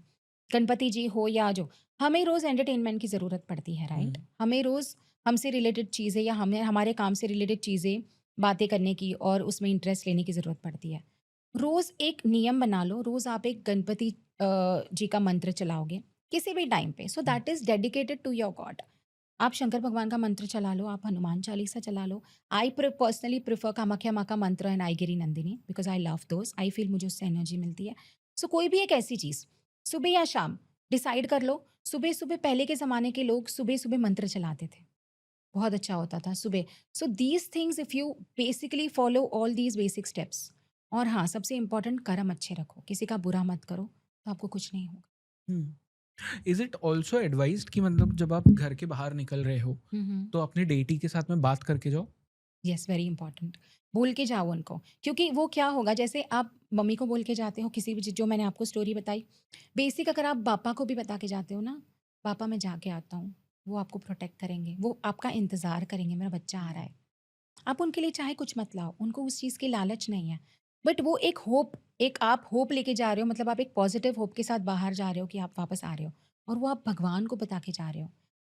गणपति जी हो या जो, हमें रोज़ एंटरटेनमेंट की ज़रूरत पड़ती है, राइट? हम्म। हमें रोज़ हमसे रिलेटेड चीज़ें या हमें हमारे काम से रिलेटेड चीज़ें, बातें करने की और उसमें इंटरेस्ट लेने की ज़रूरत पड़ती है। रोज़ एक नियम बना लो, रोज़ आप एक गणपति जी का मंत्र चलाओगे किसी भी टाइम पे, so hmm. That is dedicated to your god. आप शंकर भगवान का मंत्र चला लो, आप हनुमान चालीसा चला लो। I personally prefer Kamakhya Maa का मंत्र and Aigiri Nandini, because I love those. I feel मुझे उससे एनर्जी मिलती है। सो कोई भी एक ऐसी चीज़, सुबह या शाम डिसाइड कर लो। सुबह-सुबह पहले के ज़माने के लोग सुबह-सुबह मंत्र चलाते थे। बहुत अच्छा होता था सुबह। So these things if you basically follow all these basic steps, और हाँ, सबसे इम्पोर्टेंट कर्म अच्छे रखो, किसी का बुरा मत करो, तो आपको कुछ नहीं होगा। इज इट ऑल्सो एडवाइज्ड कि मतलब जब आप घर के बाहर निकल रहे हो हुँ, हुँ। तो अपने डेटी के साथ में बात करके जाओ? Yes, very important. बोल के जाओ उनको, क्योंकि वो क्या होगा, जैसे आप मम्मी को बोल के जाते हो किसी भी चीज़, जो मैंने आपको स्टोरी बताई, बेसिक अगर आप पापा को भी बता के जाते हो ना, पापा मैं जाके आता हूँ, वो आपको प्रोटेक्ट करेंगे, वो आपका इंतज़ार करेंगे, मेरा बच्चा आ रहा है। आप उनके लिए चाहे कुछ मत लाओ, उनको उस चीज़ की लालच नहीं है। बट वो एक होप, एक आप होप लेके जा रहे हो, मतलब आप एक पॉज़िटिव होप के साथ बाहर जा रहे हो कि आप वापस आ रहे हो, और वो आप भगवान को बता के जा रहे हो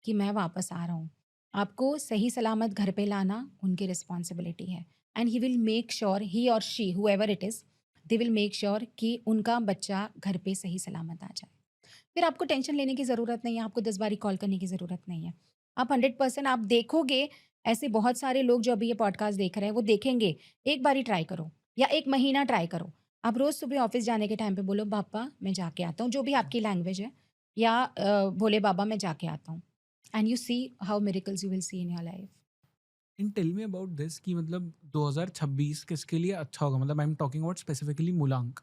कि मैं वापस आ रहा हूँ। आपको सही सलामत घर पे लाना उनकी रिस्पॉन्सिबिलिटी है, and he will make sure, he और she whoever it is, they will make sure कि उनका बच्चा घर पे सही सलामत आ जाए। फिर आपको टेंशन लेने की ज़रूरत नहीं है, आपको 10 बारी कॉल करने की ज़रूरत नहीं है। आप 100% आप देखोगे, ऐसे बहुत सारे लोग जो अभी ये पॉडकास्ट देख रहे हैं, वो देखेंगे, एक बारी ट्राई करो या 1 महीना ट्राई करो। आप रोज़ सुबह ऑफ़िस जाने के टाइम पे बोलो, पापा मैं जाके आता हूँ, जो भी आपकी लैंग्वेज है, या बोले बाबा मैं जाके आता हूँ, and you see how miracles you will see in your life. And tell me about this कि मतलब 2026 किसके लिए अच्छा होगा? मतलब I am talking about specifically mulank,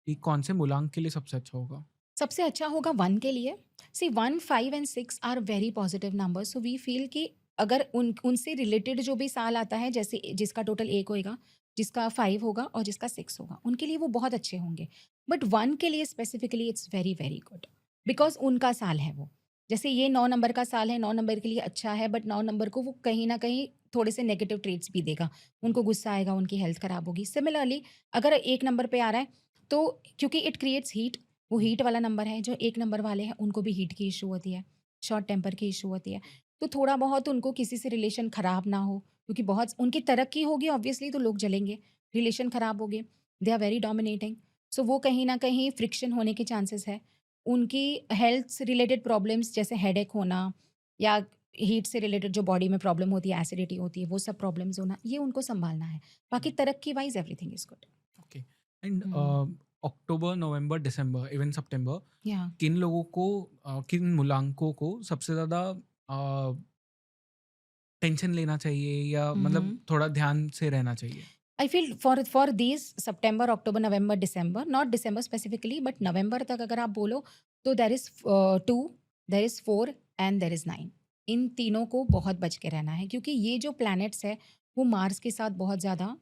कि कौन से मूलांक के लिए सबसे अच्छा होगा? सबसे अच्छा होगा 1 के लिए। See 1, 5 and 6 are very positive numbers, so we feel कि अगर उनसे रिलेटेड जो भी साल आता है, जैसे जिसका टोटल 1 होएगा, जिसका 5 होगा और जिसका 6 होगा, उनके लिए वो बहुत अच्छे होंगे। बट 1 के लिए specifically it's very very good, because उनका साल है वो। जैसे ये 9 नंबर का साल है, 9 नंबर के लिए अच्छा है, बट 9 नंबर को वो कहीं न कहीं थोड़े से नेगेटिव ट्रेट्स भी देगा। उनको गुस्सा आएगा, उनकी हेल्थ खराब होगी। सिमिलरली अगर 1 नंबर पे आ रहा है, तो क्योंकि इट क्रिएट्स हीट, वो हीट वाला नंबर है, जो 1 नंबर वाले हैं उनको भी हीट की इश्यू होती है, शॉर्ट टेम्पर की इश्यू होती है। तो थोड़ा बहुत उनको किसी से रिलेशन ख़राब ना हो, क्योंकि बहुत उनकी तरक्की होगी ऑब्वियसली, तो लोग जलेंगे, रिलेशन ख़राब हो गए, दे आर वेरी डोमिनेटिंग, सो वो कहीं न कहीं फ्रिक्शन होने के चांसेस है। उनकी हेल्थ से रिलेटेड प्रॉब्लम्स, जैसे हेडेक होना, या हीट से रिलेटेड जो बॉडी में प्रॉब्लम होती है, एसिडिटी होती है, वो सब प्रॉब्लम्स होना, ये उनको सँभालना है। बाकी तरक्की wise everything is good. Okay. And hmm, October, November, December, even September, या किन लोगों को किन मूलांकों को सबसे ज़्यादा टेंशन लेना चाहिए या हुँ, मतलब हुँ। थोड़ा ध्यान से रहना चाहिए? I feel for these September, October, November, December, not December specifically, but November तक अगर आप बोलो, तो there is 2, there is 4 and there is 9। इन तीनों को बहुत बच के रहना है, क्योंकि ये जो प्लैनेट्स है वो मार्स के साथ बहुत ज़्यादा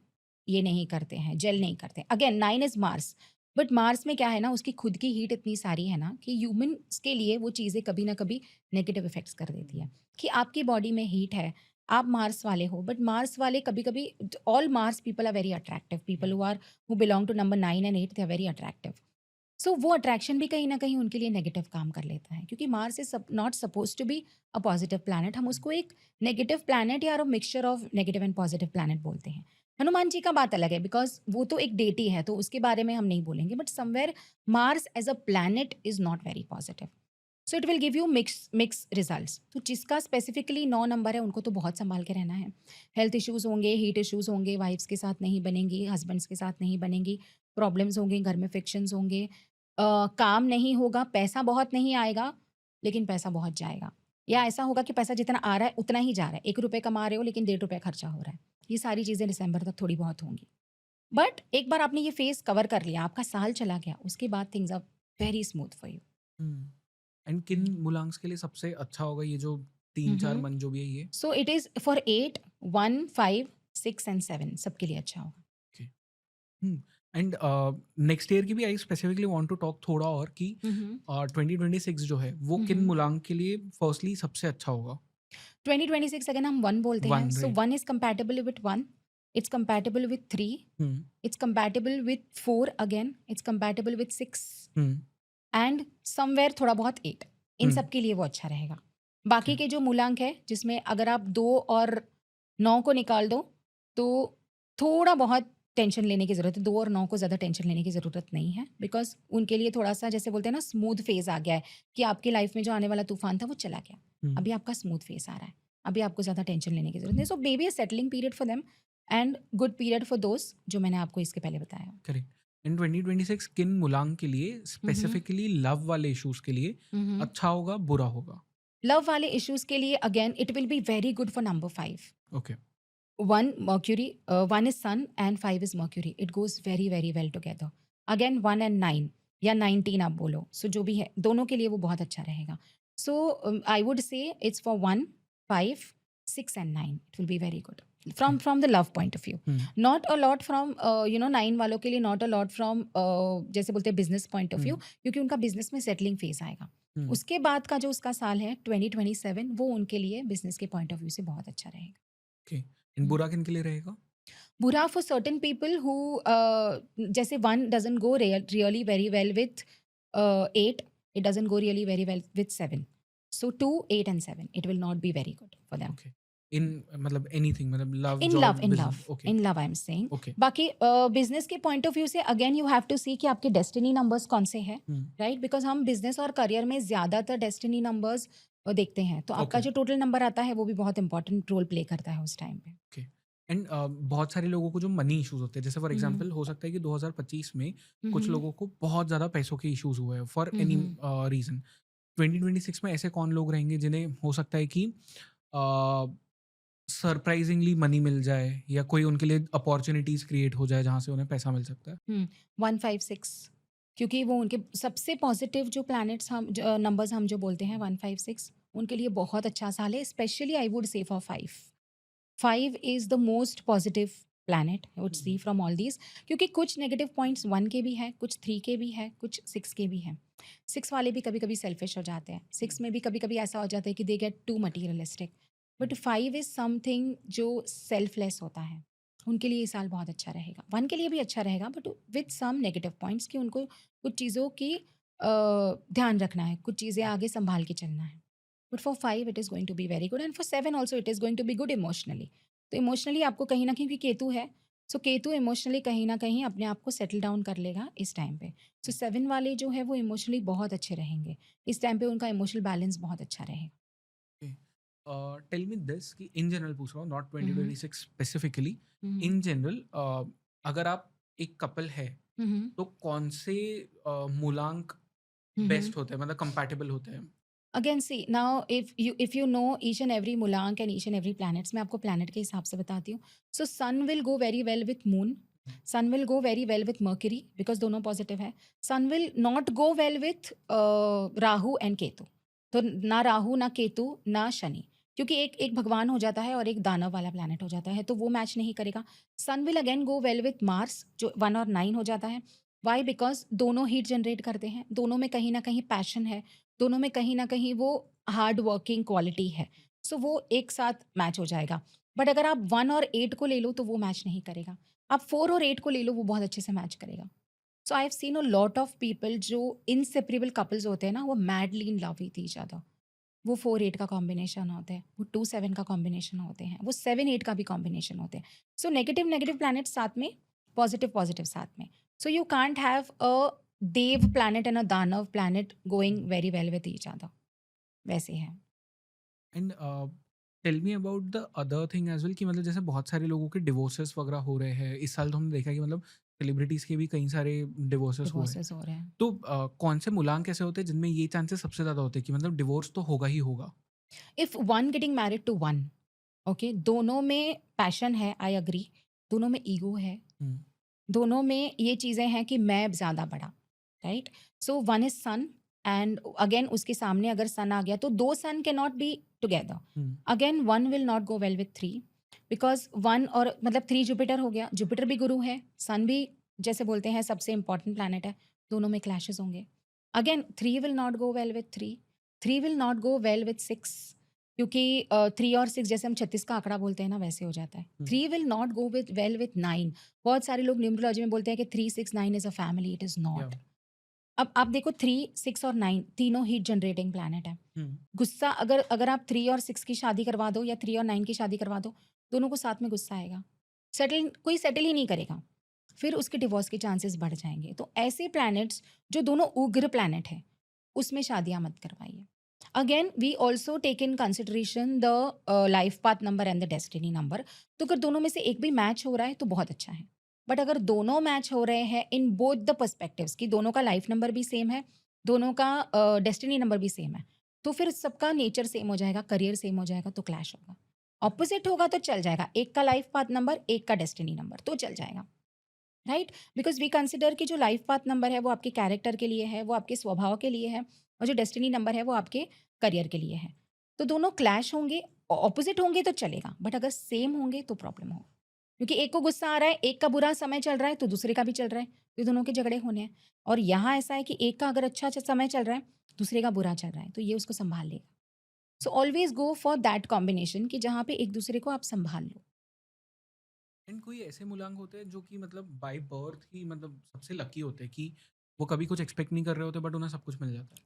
ये नहीं करते हैं, जेल नहीं करते। Again 9 is Mars, but Mars में क्या है ना, उसकी खुद की हीट इतनी सारी है ना, कि ह्यूमन्स के लिए वो चीज़ें कभी ना कभी नेगेटिव इफ़ेक्ट्स कर देती है, कि आपकी बॉडी में हीट है, आप मार्स वाले हो, बट मार्स वाले कभी-कभी, all Mars people are very attractive, people who belong to number 9 and 8 they are very attractive. So वो अट्रैक्शन भी कहीं न कहीं उनके लिए नेगेटिव काम कर लेता है, क्योंकि Mars is not supposed to be a positive planet. हम उसको एक नेगेटिव प्लैनेट या a mixture of negative and positive planet बोलते हैं। हनुमान जी का बात अलग है, बिकॉज़ वो तो एक डेटी है, तो उसके बारे में हम नहीं बोलेंगे, but somewhere Mars as a planet is not very positive. So it will give you mix mix results. तो जिसका स्पेसिफिकली 9 नंबर है, उनको तो बहुत संभाल के रहना है। हेल्थ इश्यूज़ होंगे, हीट इश्यूज़ होंगे, वाइफ्स के साथ नहीं बनेंगी, हस्बैंड्स के साथ नहीं बनेंगी, प्रॉब्लम्स होंगे, घर में फ्रिक्शंस होंगे, काम नहीं होगा, पैसा बहुत नहीं आएगा, लेकिन पैसा बहुत जाएगा। या ऐसा होगा कि पैसा जितना आ रहा है, उतना ही जा रहा है। ₹1 कमा रहे हो, लेकिन ₹1.5 खर्चा हो रहा है। ये सारी चीज़ें दिसंबर तक थोड़ी बहुत होंगी। बट एक बार आपने ये फेज़ कवर कर लिया, आपका साल चला गया, उसके बाद things are very smooth for you. Hmm. And किन मूलांक्स के लिए सबसे अच्छा होगा ये जो हुँ, 3-4 हुँ। मंथ जो भी है ये? So it is for 8, 1, 5, 6 and 7 सबके लिए अच्छा होगा। Okay. Hmm. And next year की भी I specifically want to talk थोड़ा और कि हुँ, हुँ। 2026 जो है वो हुँ, किन हुँ। मूलांक के लिए फर्स्टली सबसे अच्छा होगा? 2026 अगेन हम 1 बोलते हैं, 1 so right. 1 is compatible with 1, it's compatible with 3, hmm, it's compatible with 4 again, it's compatible with 6 hmm, and somewhere थोड़ा बहुत 8। इन हुँ। सब के लिए वो अच्छा रहेगा। ओके। बाकी के जो मूलांक है, जिसमें अगर आप 2 और 9 को निकाल दो, तो थोड़ा बहुत टेंशन लेने की ज़रूरत है। 2 और 9 को ज़्यादा टेंशन लेने की ज़रूरत नहीं है, बिकॉज़ उनके लिए थोड़ा-सा, जैसे बोलते हैं ना, स्मूथ फेज़ आ गया है, कि आपकी लाइफ़ में जो आने वाला तूफ़ान था वो चला गया। हुँ, अभी आपका स्मूथ फेज़ आ रहा है। अभी आपको ज़्यादा टेंशन लेने की ज़रूरत नहीं है। So maybe a settling period for them and good period for those जो मैंने आपको इसके पहले बताया। करेक्ट। इन 2026 किन मूलांक के लिए हुँ, हुँ। स्पेसिफिकली लव वाले इश्यूज़ के लिए हुँ, हुँ। अच्छा होगा, बुरा होगा? लव वाले इश्यूज़ के लिए again it will be very good for number 5। Okay. 1 Mercury, 1 is Sun and 5 is Mercury. It goes very, very well together. Again 1 and 9 या 19 आप बोलो। सो जो भी है, दोनों के लिए वो बहुत अच्छा रहेगा। So I would say it's for 1, 5, 6 and 9 it will be very good. From the love point of view, hmm, not a lot from 9 वालों के लिए, नॉट अ लॉट फ्रॉम जैसे बोलते हैं बिजनेस पॉइंट ऑफ व्यू, हम्म, क्योंकि उनका business में settling phase आएगा। हम्म, उसके बाद का जो उसका साल है 2027, वो उनके लिए बिजनेस के पॉइंट ऑफ व्यू से बहुत अच्छा रहेगा। ओके। इन बुरा किन के लिए रहेगा? बुरा फॉर सर्टेन पीपल हु, जैसे 1 doesn't go really very well with 8, it doesn't go really very well with 7, so 2, 8 and 7 it will not be very good for them. Okay. In मतलब एनीथिंग, मतलब love, in love, job, in love, business. Okay, in love I am saying. Okay. बाकी business के point of view से again you have to see कि आपके destiny numbers कौन से हैं, हम्म, राइट? बिकॉज हम बिजनेस और करियर में ज्यादातर डेस्टिनी नंबर्स देखते हैं, तो आपका ओके, जो टोटल नंबर आता है वो भी बहुत इंपॉर्टेंट रोल प्ले करता है उस टाइम पे। ओके। एंड बहुत सारे लोगों को जो मनी इश्यूज होते हैं, जैसे फॉर हम्म, एग्जांपल हो सकता है कि 2025 में कुछ हम्म, लोगों को बहुत ज़्यादा पैसों के इश्यूज हुए हैं फॉर एनी हम्म, रीज़न। 2026 में ऐसे कौन लोग रहेंगे जिन्हें हो सकता है कि सरप्राइजिंगली मनी मिल जाए, या कोई उनके लिए अपॉर्चुनिटीज क्रिएट हो जाए जहाँ से उन्हें पैसा मिल सकता है? 156, क्योंकि वो उनके सबसे पॉजिटिव जो प्लैनेट्स हम नंबर्स हम जो बोलते हैं 156, उनके लिए बहुत अच्छा साल है, स्पेशली आई वुड से for 5। 5 is the most positive planet I would see from all these, क्योंकि कुछ नेगेटिव पॉइंट्स 1 के भी हैं, कुछ 3 के भी हैं, कुछ 6 के भी हैं। 6 वाले भी कभी कभी सेल्फिश हो जाते हैं, 6 में भी कभी कभी ऐसा हो जाता है कि they get to materialistic, but 5 is something जो सेल्फलेस होता है, उनके लिए ये साल बहुत अच्छा रहेगा। 1 के लिए भी अच्छा रहेगा but with some negative points, कि उनको कुछ चीज़ों की ध्यान रखना है, कुछ चीज़ें आगे संभाल के चलना है। But for 5 it is going to be very good, and for 7 also it is going to be good emotionally. तो इमोशनली आपको कहीं ना कहीं, क्योंकि केतु है, सो केतु इमोशनली कहीं ना कहीं अपने आप को सेटल डाउन कर लेगा इस टाइम पे। सो 7 वाले जो है वो इमोशनली बहुत अच्छे रहेंगे इस टाइम पे, उनका इमोशनल बैलेंस बहुत अच्छा रहेगा। टेल मी दिस, कि इन जनरल पूछ रहा हूँ, not hmm, 2026 specifically, hmm, in general अगर आप एक कपल है हम्म, तो कौन से मूलांक हम्म। बेस्ट होते हैं, मतलब कंपैटिबल होते हैं? Again see now, if you know each and every mulank and each and every planets, मैं आपको प्लैनेट के हिसाब से बताती हूँ। So sun will go very well with moon, sun will go very well with Mercury, because दोनों positive है। Sun will not go well with Rahu and Ketu, तो ना राहु ना केतु ना शनि, क्योंकि एक एक भगवान हो जाता है और एक दानव वाला प्लैनेट हो जाता है, तो वो मैच नहीं करेगा। Sun will again go well with Mars, जो 1 और 9 हो जाता है। वाई? बिकॉज दोनों हीट जनरेट करते हैं, दोनों में कहीं ना कहीं पैशन है, दोनों में कहीं ना कहीं वो हार्ड वर्किंग क्वालिटी है, सो वो एक साथ मैच हो जाएगा। बट अगर आप 1 और 8 को ले लो तो वो मैच नहीं करेगा। आप 4 और 8 को ले लो, वो बहुत अच्छे से मैच करेगा। So I have seen a lot of people जो इनसेपरेबल कपल्स होते हैं ना, वो madly in love with each other. वो 4-8 का कॉम्बिनेशन होते हैं, वो 2-7 का कॉम्बिनेशन होते हैं, वो 7-8 का भी कॉम्बिनेशन होते हैं। सो नेगेटिव नेगेटिव प्लैनेट साथ में, पॉजिटिव पॉजिटिव साथ में। So you can't have a dev planet and a danav planet going very well with each other, वैसे है। And tell me about the other thing as well, कि मतलब जैसे बहुत सारे लोगों के डिवोर्सेस वगैरह हो रहे हैं इस साल, तो हमने देखा कि मतलब सेलिब्रिटीज के भी कई सारे डिवोर्सेस हुए हैं। डिवोर्सेस हो रहे हैं। तो कौन से मूलांक ऐसे होते हैं जिनमें ये चांसेस सबसे ज़्यादा होते हैं कि मतलब डिवोर्स तो होगा ही होगा? If one getting married to one, okay, दोनों में पैशन है, आई अग्री, दोनों में ईगो है, हम्म, दोनों में ये चीज़ें हैं कि मैं ज़्यादा बड़ा, right? So one is sun, and again उसके सामने अगर सन आ गया तो दो sun can not be together. Hmm, again one will not go well with three, because one और मतलब 3 जुपिटर हो गया, जुपिटर भी गुरु है, सन भी जैसे बोलते हैं सबसे इंपॉर्टेंट प्लैनेट है, दोनों में क्लैशेस होंगे। Again 3 will not go well with 3, 3 will not go well with 6, क्योंकि 3 और 6 जैसे हम 36 का आंकड़ा बोलते हैं ना, वैसे हो जाता है। हम्म, 3 will not go with well with 9। बहुत सारे लोग न्यूमरोलॉजी में बोलते हैं कि 3, 6, 9 is a family, it is या, नॉट। अब आप देखो 3, 6 और 9 तीनों हीट जनरेटिंग प्लैनेट है। हम्म, गुस्सा अगर अगर आप 3 और 6 की शादी करवा दो या 3 और 9 की शादी करवा दो, दोनों को साथ में गुस्सा आएगा। कोई सेटल ही नहीं करेगा। फिर उसके डिवोर्स के चांसेस बढ़ जाएँगे। तो ऐसे प्लैनेट्स जो दोनों उग्र प्लैनेट हैं, उसमें शादियाँ मत करवाइए। Again we also take in consideration the life path number and the destiny number. तो अगर दोनों में से एक भी मैच हो रहा है तो बहुत अच्छा है। बट अगर दोनों मैच हो रहे हैं इन बोथ द पर्सपेक्टिव्स, कि दोनों का लाइफ नंबर भी सेम है, दोनों का डेस्टिनी नंबर भी सेम है, तो फिर सबका नेचर सेम हो जाएगा, करियर सेम हो जाएगा, तो क्लैश होगा। ऑपोजिट होगा तो चल जाएगा, एक का लाइफ पाथ नंबर, एक का डेस्टिनी नंबर, तो चल जाएगा, राइट? बिकॉज़ वी कंसिडर कि जो लाइफ पाथ नंबर है वो आपके कैरेक्टर के लिए है, वो आपके स्वभाव के लिए है, और जो डेस्टिनी नंबर है वो आपके करियर के लिए है। तो दोनों क्लैश होंगे, ऑपोजिट होंगे तो चलेगा, बट अगर सेम होंगे तो प्रॉब्लम हो, क्योंकि एक को गुस्सा आ रहा है, एक का बुरा समय चल रहा है तो दूसरे का भी चल रहा है, तो दोनों के झगड़े होने हैं। और यहाँ ऐसा है कि एक का अगर अच्छा समय चल रहा है, दूसरे का बुरा चल रहा है, तो ये उसको संभाल लेगा। So always go for that combination कि जहाँ पे एक दूसरे को आप संभाल लो। एंड कोई ऐसे मूलांक होते हैं जो कि मतलब बाय बर्थ ही मतलब सबसे लकी होते हैं कि वो कभी कुछ एक्सपेक्ट नहीं कर रहे होते बट उन्हें सब कुछ मिल जाता है?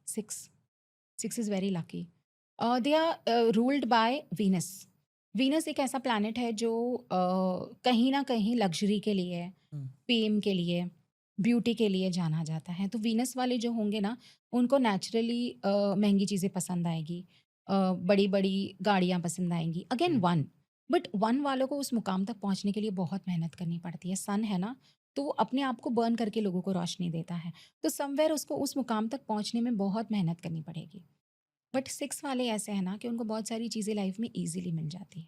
6 is very lucky. They are ruled by Venus. Venus एक ऐसा प्लैनेट है जो कहीं न कहीं लग्ज़री के लिए, हुँ। फेम के लिए, ब्यूटी के लिए जाना जाता है। तो वीनस वाले जो होंगे ना, उनको नेचुरली महँगी चीज़ें पसंद आएगी, बड़ी-बड़ी गाड़ियाँ पसंद आएँगी। Again hmm. 1, बट 1 वालों को उस मुकाम तक पहुँचने के लिए बहुत मेहनत करनी पड़ती है। सन है ना, तो वो अपने आप को बर्न करके लोगों को रोशनी देता है। तो समव्हेयर उसको उस मुकाम तक पहुँचने में बहुत मेहनत करनी पड़ेगी। बट 6 वाले ऐसे हैं ना कि उनको बहुत सारी चीज़ें लाइफ में ईज़िली मिल जाती है।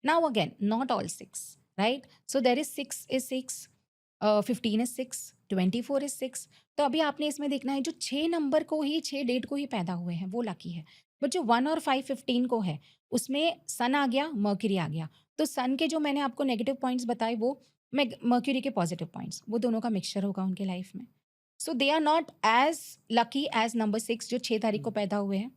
Now again not all 6, right? So there is 6 is 6, 15 is 6, 24 is 6। तो अभी आपने इसमें देखना है जो 6 नंबर को ही 6 डेट को ही पैदा हुए हैं वो लकी है। बट जो 1 और 5 15 को है, उसमें सन आ गया, मर्क्यूरी आ गया। तो सन के जो मैंने आपको नेगेटिव पॉइंट्स बताए वो मर्क्यूरी के पॉजिटिव पॉइंट्स, वो दोनों का मिक्सचर होगा उनके लाइफ में। So they are not as lucky as number 6 जो 6 तारीख को हुँ। पैदा हुए हैं।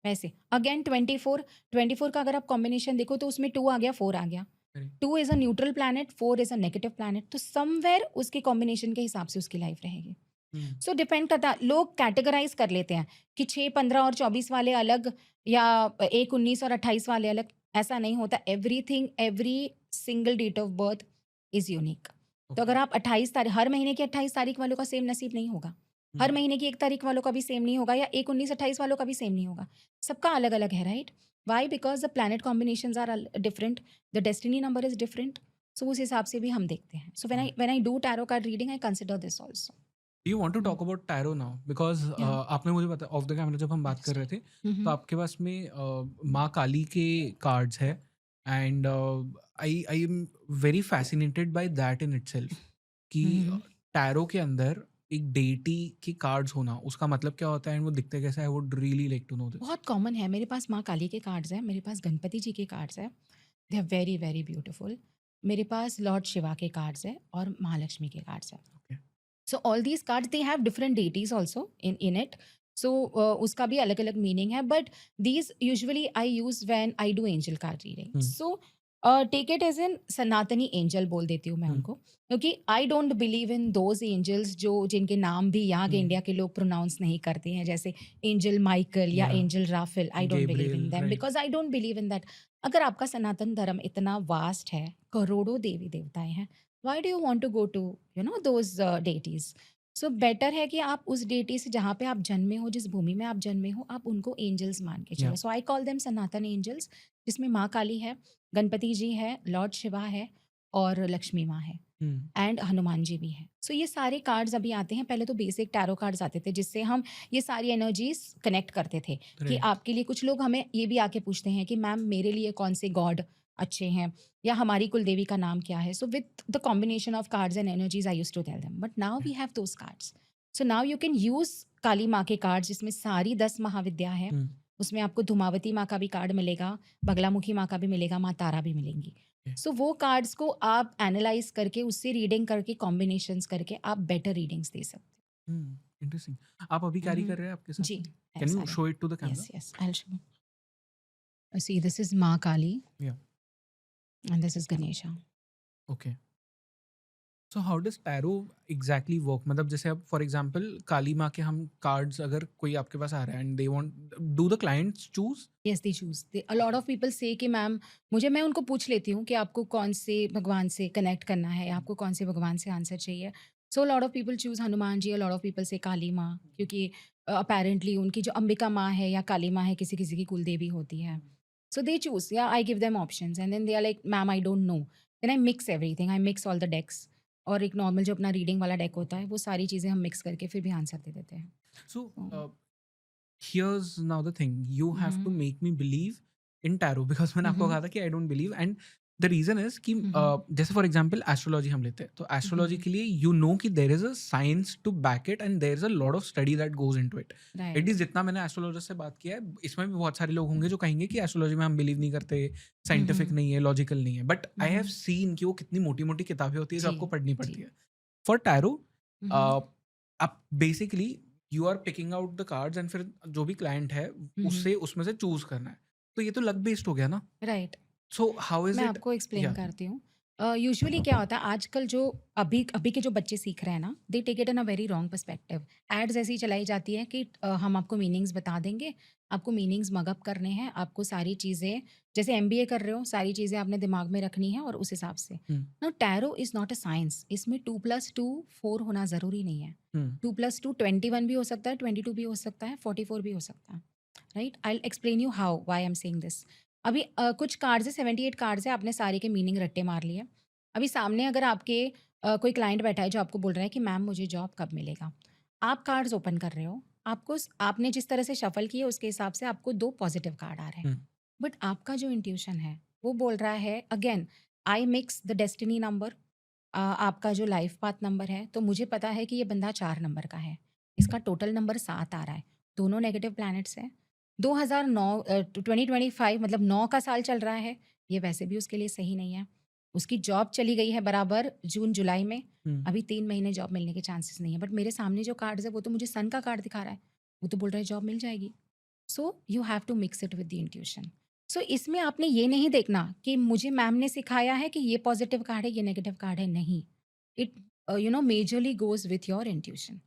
वैसे अगेन 24 का अगर आप कॉम्बिनेशन देखो तो उसमें 2 आ गया, 4 आ गया। Correct. 2 is a neutral planet, 4 is a negative planet, तो समवेयर उसके कॉम्बिनेशन के हिसाब से उसकी लाइफ रहेगी। हुँ। सो डिपेंड करता है, लोग कैटेगराइज़ कर लेते हैं कि 6, 15 और 24 वाले अलग या 1, 19 और 28 वाले अलग, ऐसा नहीं होता। Everything, every single date of birth is unique. तो ओके। अगर आप 28 तारीख, हर महीने की 28 तारीख वालों का सेम नसीब नहीं होगा। हर हुँ। महीने की 1 तारीख वालों का भी सेम नहीं होगा, या 1, 19, 28 वालों का भी सेम नहीं होगा। सबका अलग-अलग है, right? Why? Because the planet combinations are different, the destiny number is different. So उस हिसाब से भी हम देखते हैं। So alright. When I do tarot card reading I consider this also. Do you want to hmm, talk about tarot now? Because या आपने मुझे बता ऑफ द कैमरा जब हम बात कर यस। रहे थे, हुँ, तो हुँ। आपके पास में माँ काली के कार्ड्स है and I am very fascinated by that in itself कि हुँ, हुँ। टैरो के अंदर एक डेटी के कार्ड्स होना, उसका मतलब क्या होता है एंड वो दिखते कैसा है? I would really like to know this. बहुत कॉमन है। मेरे पास माँ काली के कार्ड्स हैं, मेरे पास गणपति जी के कार्ड्स हैं। They are very, very beautiful. मेरे पास लॉर्ड शिवा के कार्ड्स हैं और महालक्ष्मी के कार्ड्स हैं। Okay. So all these cards they have different deities also in it. So उसका भी अलग अलग मीनिंग है, but these usually I use when I do angel card reading. हुँ। So take it as in सनातनी angel बोल देती हूँ मैं हुँ। उनको, क्योंकि I don't believe in those angels जो जिनके नाम भी यहाँ के हुँ। इंडिया के लोग प्रोनाउंस नहीं करते हैं, जैसे एंजल माइकल या या angel Raphael. I don't believe in Gabriel, damn right. Because I don't believe in that. अगर आपका सनातन धर्म इतना वास्ट है, करोड़ों देवी देवताएं हैं, why do you want to go to those deities? So better है कि आप उस डेटी से जहाँ पे आप जन्मे हो, जिस भूमि में आप जन्मे हो, आप उनको एंजल्स मान के या। चलो। So I call them Sanatan angels, जिसमें माँ काली है, गणपति जी है, लॉर्ड शिवा है और लक्ष्मी माँ है, हुँ। एंड हनुमान जी भी हैं। सो ये सारे कार्ड्स अभी आते हैं। पहले तो बेसिक टैरो कार्ड्स आते थे जिससे हम ये सारी एनर्जीज कनेक्ट करते थे कि राइट। आपके लिए, कुछ लोग हमें ये भी आके पूछते हैं कि मैम मेरे लिए कौन से गॉड अच्छे हैं, या हमारी कुलदेवी का नाम क्या है। So with the combination of cards and energies I used to tell them, but now we have those cards. So now you can use Kali Maa के कार्ड्स, जिसमें सारी 10 महाविद्या है। हुँ। उसमें आपको धुमावती माँ का भी कार्ड मिलेगा, बगलामुखी माँ का भी मिलेगा, माँ तारा भी मिलेंगी। ओके। सो वो कार्ड्स को आप एनालाइज करके, उससे रीडिंग करके, कॉम्बिनेशंस करके आप बेटर रीडिंग्स दे सकते हुँ। इंटरेस्टिंग। आप अभी हैं। कैरी कर रहे हैं आपके साथ जी, में? है कैन यू सारे। Show it to the camera? Yes, yes, I will show. See this is Maa Kali या। And this is Ganesha. Okay. So how does tarot exactly work? मतलब जैसे अब फॉर एग्ज़ाम्पल काली माँ के हम कार्ड्स अगर कोई आपके पास आ रहा है and they want, do the clients choose? Yes, they choose. A lot okay. Of people से कि मैम, मैं उनको पूछ लेती हूँ कि आपको कौन से भगवान से कनेक्ट करना है, या हुँ। आपको कौन से भगवान से आंसर चाहिए। So lot of people choose Hanuman ji, lot of people से काली माँ, क्योंकि अपेरेंटली उनकी जो अंबिका माँ है या काली माँ है, किसी किसी की कुलदेवी होती है। सो दे चूज, या I give them options and then they are like ma'am I don't know. Then I mix everything, I mix all the decks, और एक नॉर्मल जो अपना रीडिंग वाला डेक होता है, वो सारी चीज़ें हम मिक्स करके फिर भी आंसर दे देते हैं। So So, here's now the thing, you have to hmm, make me believe in tarot because मैंने आपको हम्म, कहा था कि I don't believe and the reason is कि जैसे फॉर एग्जांपल एस्ट्रोलॉजी हम लेते हैं, तो एस्ट्रोलॉजी के लिए यू नो कि there is a science to back it and there is a lot of study that goes into it. Right. At least जितना मैंने एस्ट्रोलॉजर से बात किया है, इसमें भी बहुत सारे लोग होंगे जो कहेंगे कि एस्ट्रोलॉजी में हम बिलीव नहीं करते, साइंटिफिक नहीं है, लॉजिकल नहीं है, बट आई हैव सीन कि वो कितनी मोटी मोटी किताबें होती है जो जी, आपको पढ़नी जी। पड़ती है। फॉर टैरो हम्म, आप basically you are picking out the cards and फिर जो भी क्लाइंट है उससे उसमें से चूज करना है, तो ये तो लक बेस्ड हो गया ना। राइट। सो हाउ इज मैं इट? आपको एक्सप्लेन या करती हूँ। यूजुअली क्या होता है आजकल जो अभी अभी के जो बच्चे सीख रहे हैं ना, they take it in a very wrong perspective. Ads ऐसी चलाई जाती है कि हम आपको मीनिंग्स बता देंगे, आपको मीनिंग्स मगअप करने हैं, आपको सारी चीज़ें जैसे एमबीए कर रहे हो सारी चीज़ें आपने दिमाग में रखनी है और उस हिसाब से। No, tarot is not a science. इसमें 2+2 4 होना ज़रूरी नहीं है। 2+2 21 भी हो सकता है, 22 भी हो सकता है, 44 भी हो सकता है। Right, I will explain you how why I am saying this. अभी कुछ कार्ड्स है, 78 कार्ड्स है, आपने सारे के मीनिंग रट्टे मार लिए। अभी सामने अगर आपके कोई क्लाइंट बैठा है जो आपको बोल रहा है कि मैम मुझे जॉब कब मिलेगा? आप कार्ड्स ओपन कर रहे हो, आपने जिस तरह से शफल किए उसके हिसाब से आपको 2 पॉजिटिव कार्ड आ रहे हैं। बट आपका जो इंट्यूशन है, वो बोल रहा है again, I mix the destiny number, आपका जो लाइफ पाथ नंबर है, तो मुझे पता है कि ये बंदा 4 नंबर का है। इसका टोटल नंबर 7 आ रहा है। दोनों नेगेटिव प्लैनेट्स हैं। 2009 2025 मतलब 9 का साल चल रहा है, ये वैसे भी उसके लिए सही नहीं है। उसकी जॉब चली गई है बराबर जून-जुलाई में, अभी 3 महीने जॉब मिलने के चांसेस नहीं है। बट मेरे सामने जो कार्ड्स है वो तो मुझे सन का कार्ड दिखा रहा है, वो तो बोल रहा है जॉब मिल जाएगी। So you have to mix it with the intuition. So इसमें आपने ये नहीं देखना कि मुझे मैम ने सिखाया है कि ये पॉजिटिव कार्ड है, ये नेगेटिव कार्ड है, नहीं। It majorly goes with your intuition.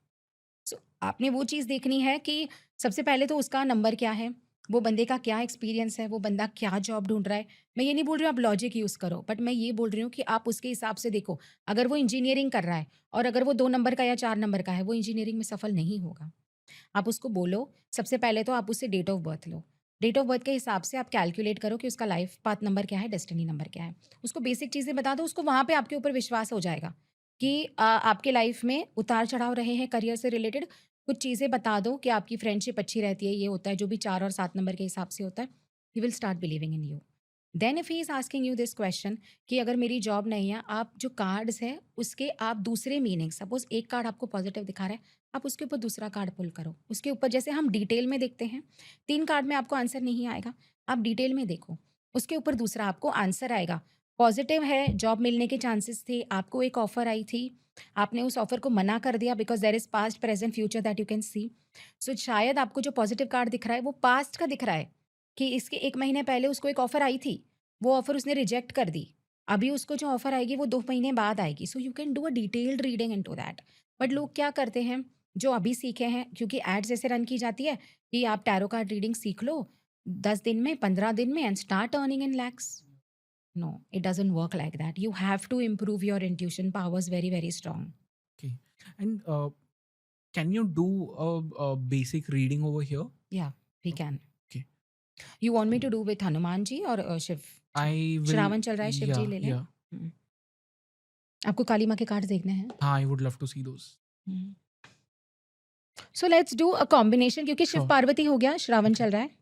So आपने वो चीज़ देखनी है कि सबसे पहले तो उसका नंबर क्या है, वो बंदे का क्या एक्सपीरियंस है, वो बंदा क्या जॉब ढूँढ रहा है। मैं ये नहीं बोल रही हूँ आप लॉजिक यूज़ करो, बट मैं ये बोल रही हूँ कि आप उसके हिसाब से देखो। अगर वो इंजीनियरिंग कर रहा है और अगर वो 2 नंबर का या 4 नंबर का है, वो इंजीनियरिंग में सफल नहीं होगा। आप उसको बोलो, सबसे पहले तो आप उससे डेट ऑफ बर्थ लो। डेट ऑफ बर्थ के हिसाब से आप कैलकुलेट करो कि उसका लाइफ पाथ नंबर क्या है, डेस्टिनी नंबर क्या है। उसको बेसिक चीज़ें बता दो, उसको वहाँ पे आपके ऊपर विश्वास हो जाएगा कि आपके लाइफ में उतार-चढ़ाव रहे हैं करियर से रिलेटेड। कुछ चीज़ें बता दो कि आपकी फ्रेंडशिप अच्छी रहती है, ये होता है, जो भी 4 और 7 नंबर के हिसाब से होता है। He will start believing in you. Then if he is asking you this question कि अगर मेरी जॉब नहीं है, आप जो कार्ड्स हैं, उसके आप दूसरे मीनिंग, सपोज़ एक कार्ड आपको पॉजिटिव दिखा रहा है, आप उसके ऊपर दूसरा कार्ड पुल करो। उसके ऊपर जैसे हम डिटेल में देखते हैं, 3 कार्ड में आपको आंसर नहीं आएगा, आप डिटेल में देखो। उसके ऊपर दूसरा आपको आंसर आएगा। पॉज़िटिव है, जॉब मिलने के चांसेस थे, आपको एक ऑफ़र आई थी, आपने उस ऑफ़र को मना कर दिया because there is past, present, future that you can see. So शायद आपको जो पॉज़िटिव कार्ड दिख रहा है, वो पास्ट का दिख रहा है कि इसके 1 महीने पहले उसको एक ऑफ़र आई थी, वो ऑफ़र उसने रिजेक्ट कर दी। अभी उसको जो ऑफ़र आएगी, वो 2 महीने बाद आएगी। सो you can do a detailed reading into that. But लोग क्या करते हैं, जो अभी सीखे हैं, क्योंकि एड्स ऐसे रन की जाती है कि आप टैरो कार्ड रीडिंग सीख लो 10 दिन में, 15 दिन में and start earning in lakhs. No, it doesn't work like that. You have to improve your intuition powers very very strong. Okay. And can you do a basic reading over here? या we can. Okay. You want me to do with Hanuman ji और शिव जी? I will. Shravan चल रहा है, शिव जी Yeah, ले लें। yeah. आपको काली माँ के card देखने हैं? I would love to see those. So let's do a combination, क्योंकि शिव Sure. पार्वती हो गया, श्रावण Okay. चल रहा है।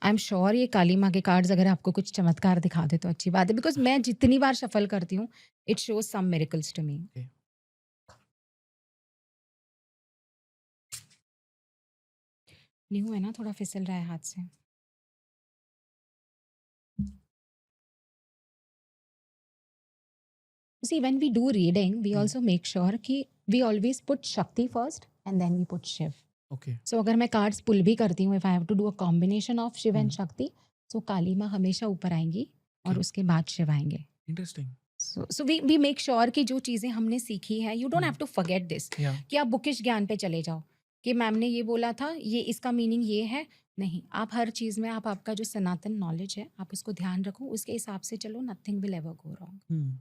आई एम श्योर ये काली माँ के कार्ड्स अगर आपको कुछ चमत्कार दिखा दे तो अच्छी बात है, बिकॉज़ मैं जितनी बार शफल करती हूँ, it shows some miracles to me. Okay. New है ना, थोड़ा फिसल रहा है हाथ से। See, when we do reading, we also make sure कि we always put Shakti first and then we put Shiv. Okay. So अगर मैं कार्ड्स पुल भी करती हूँ, if I have to do a combination of Shiv and Shakti, so काली माँ हमेशा ऊपर आएंगी और Okay. उसके बाद शिव आएंगे। Interesting. So we make sure कि जो चीज़ें हमने सीखी हैं, you don't have to forget this, Yeah. कि आप बुकिश ज्ञान पे चले जाओ कि मैम ने ये बोला था, ये इसका मीनिंग ये है। नहीं, आप हर चीज़ में आप आपका जो सनातन नॉलेज है, आप उसको ध्यान रखो, उसके हिसाब से चलो, nothing will ever go wrong.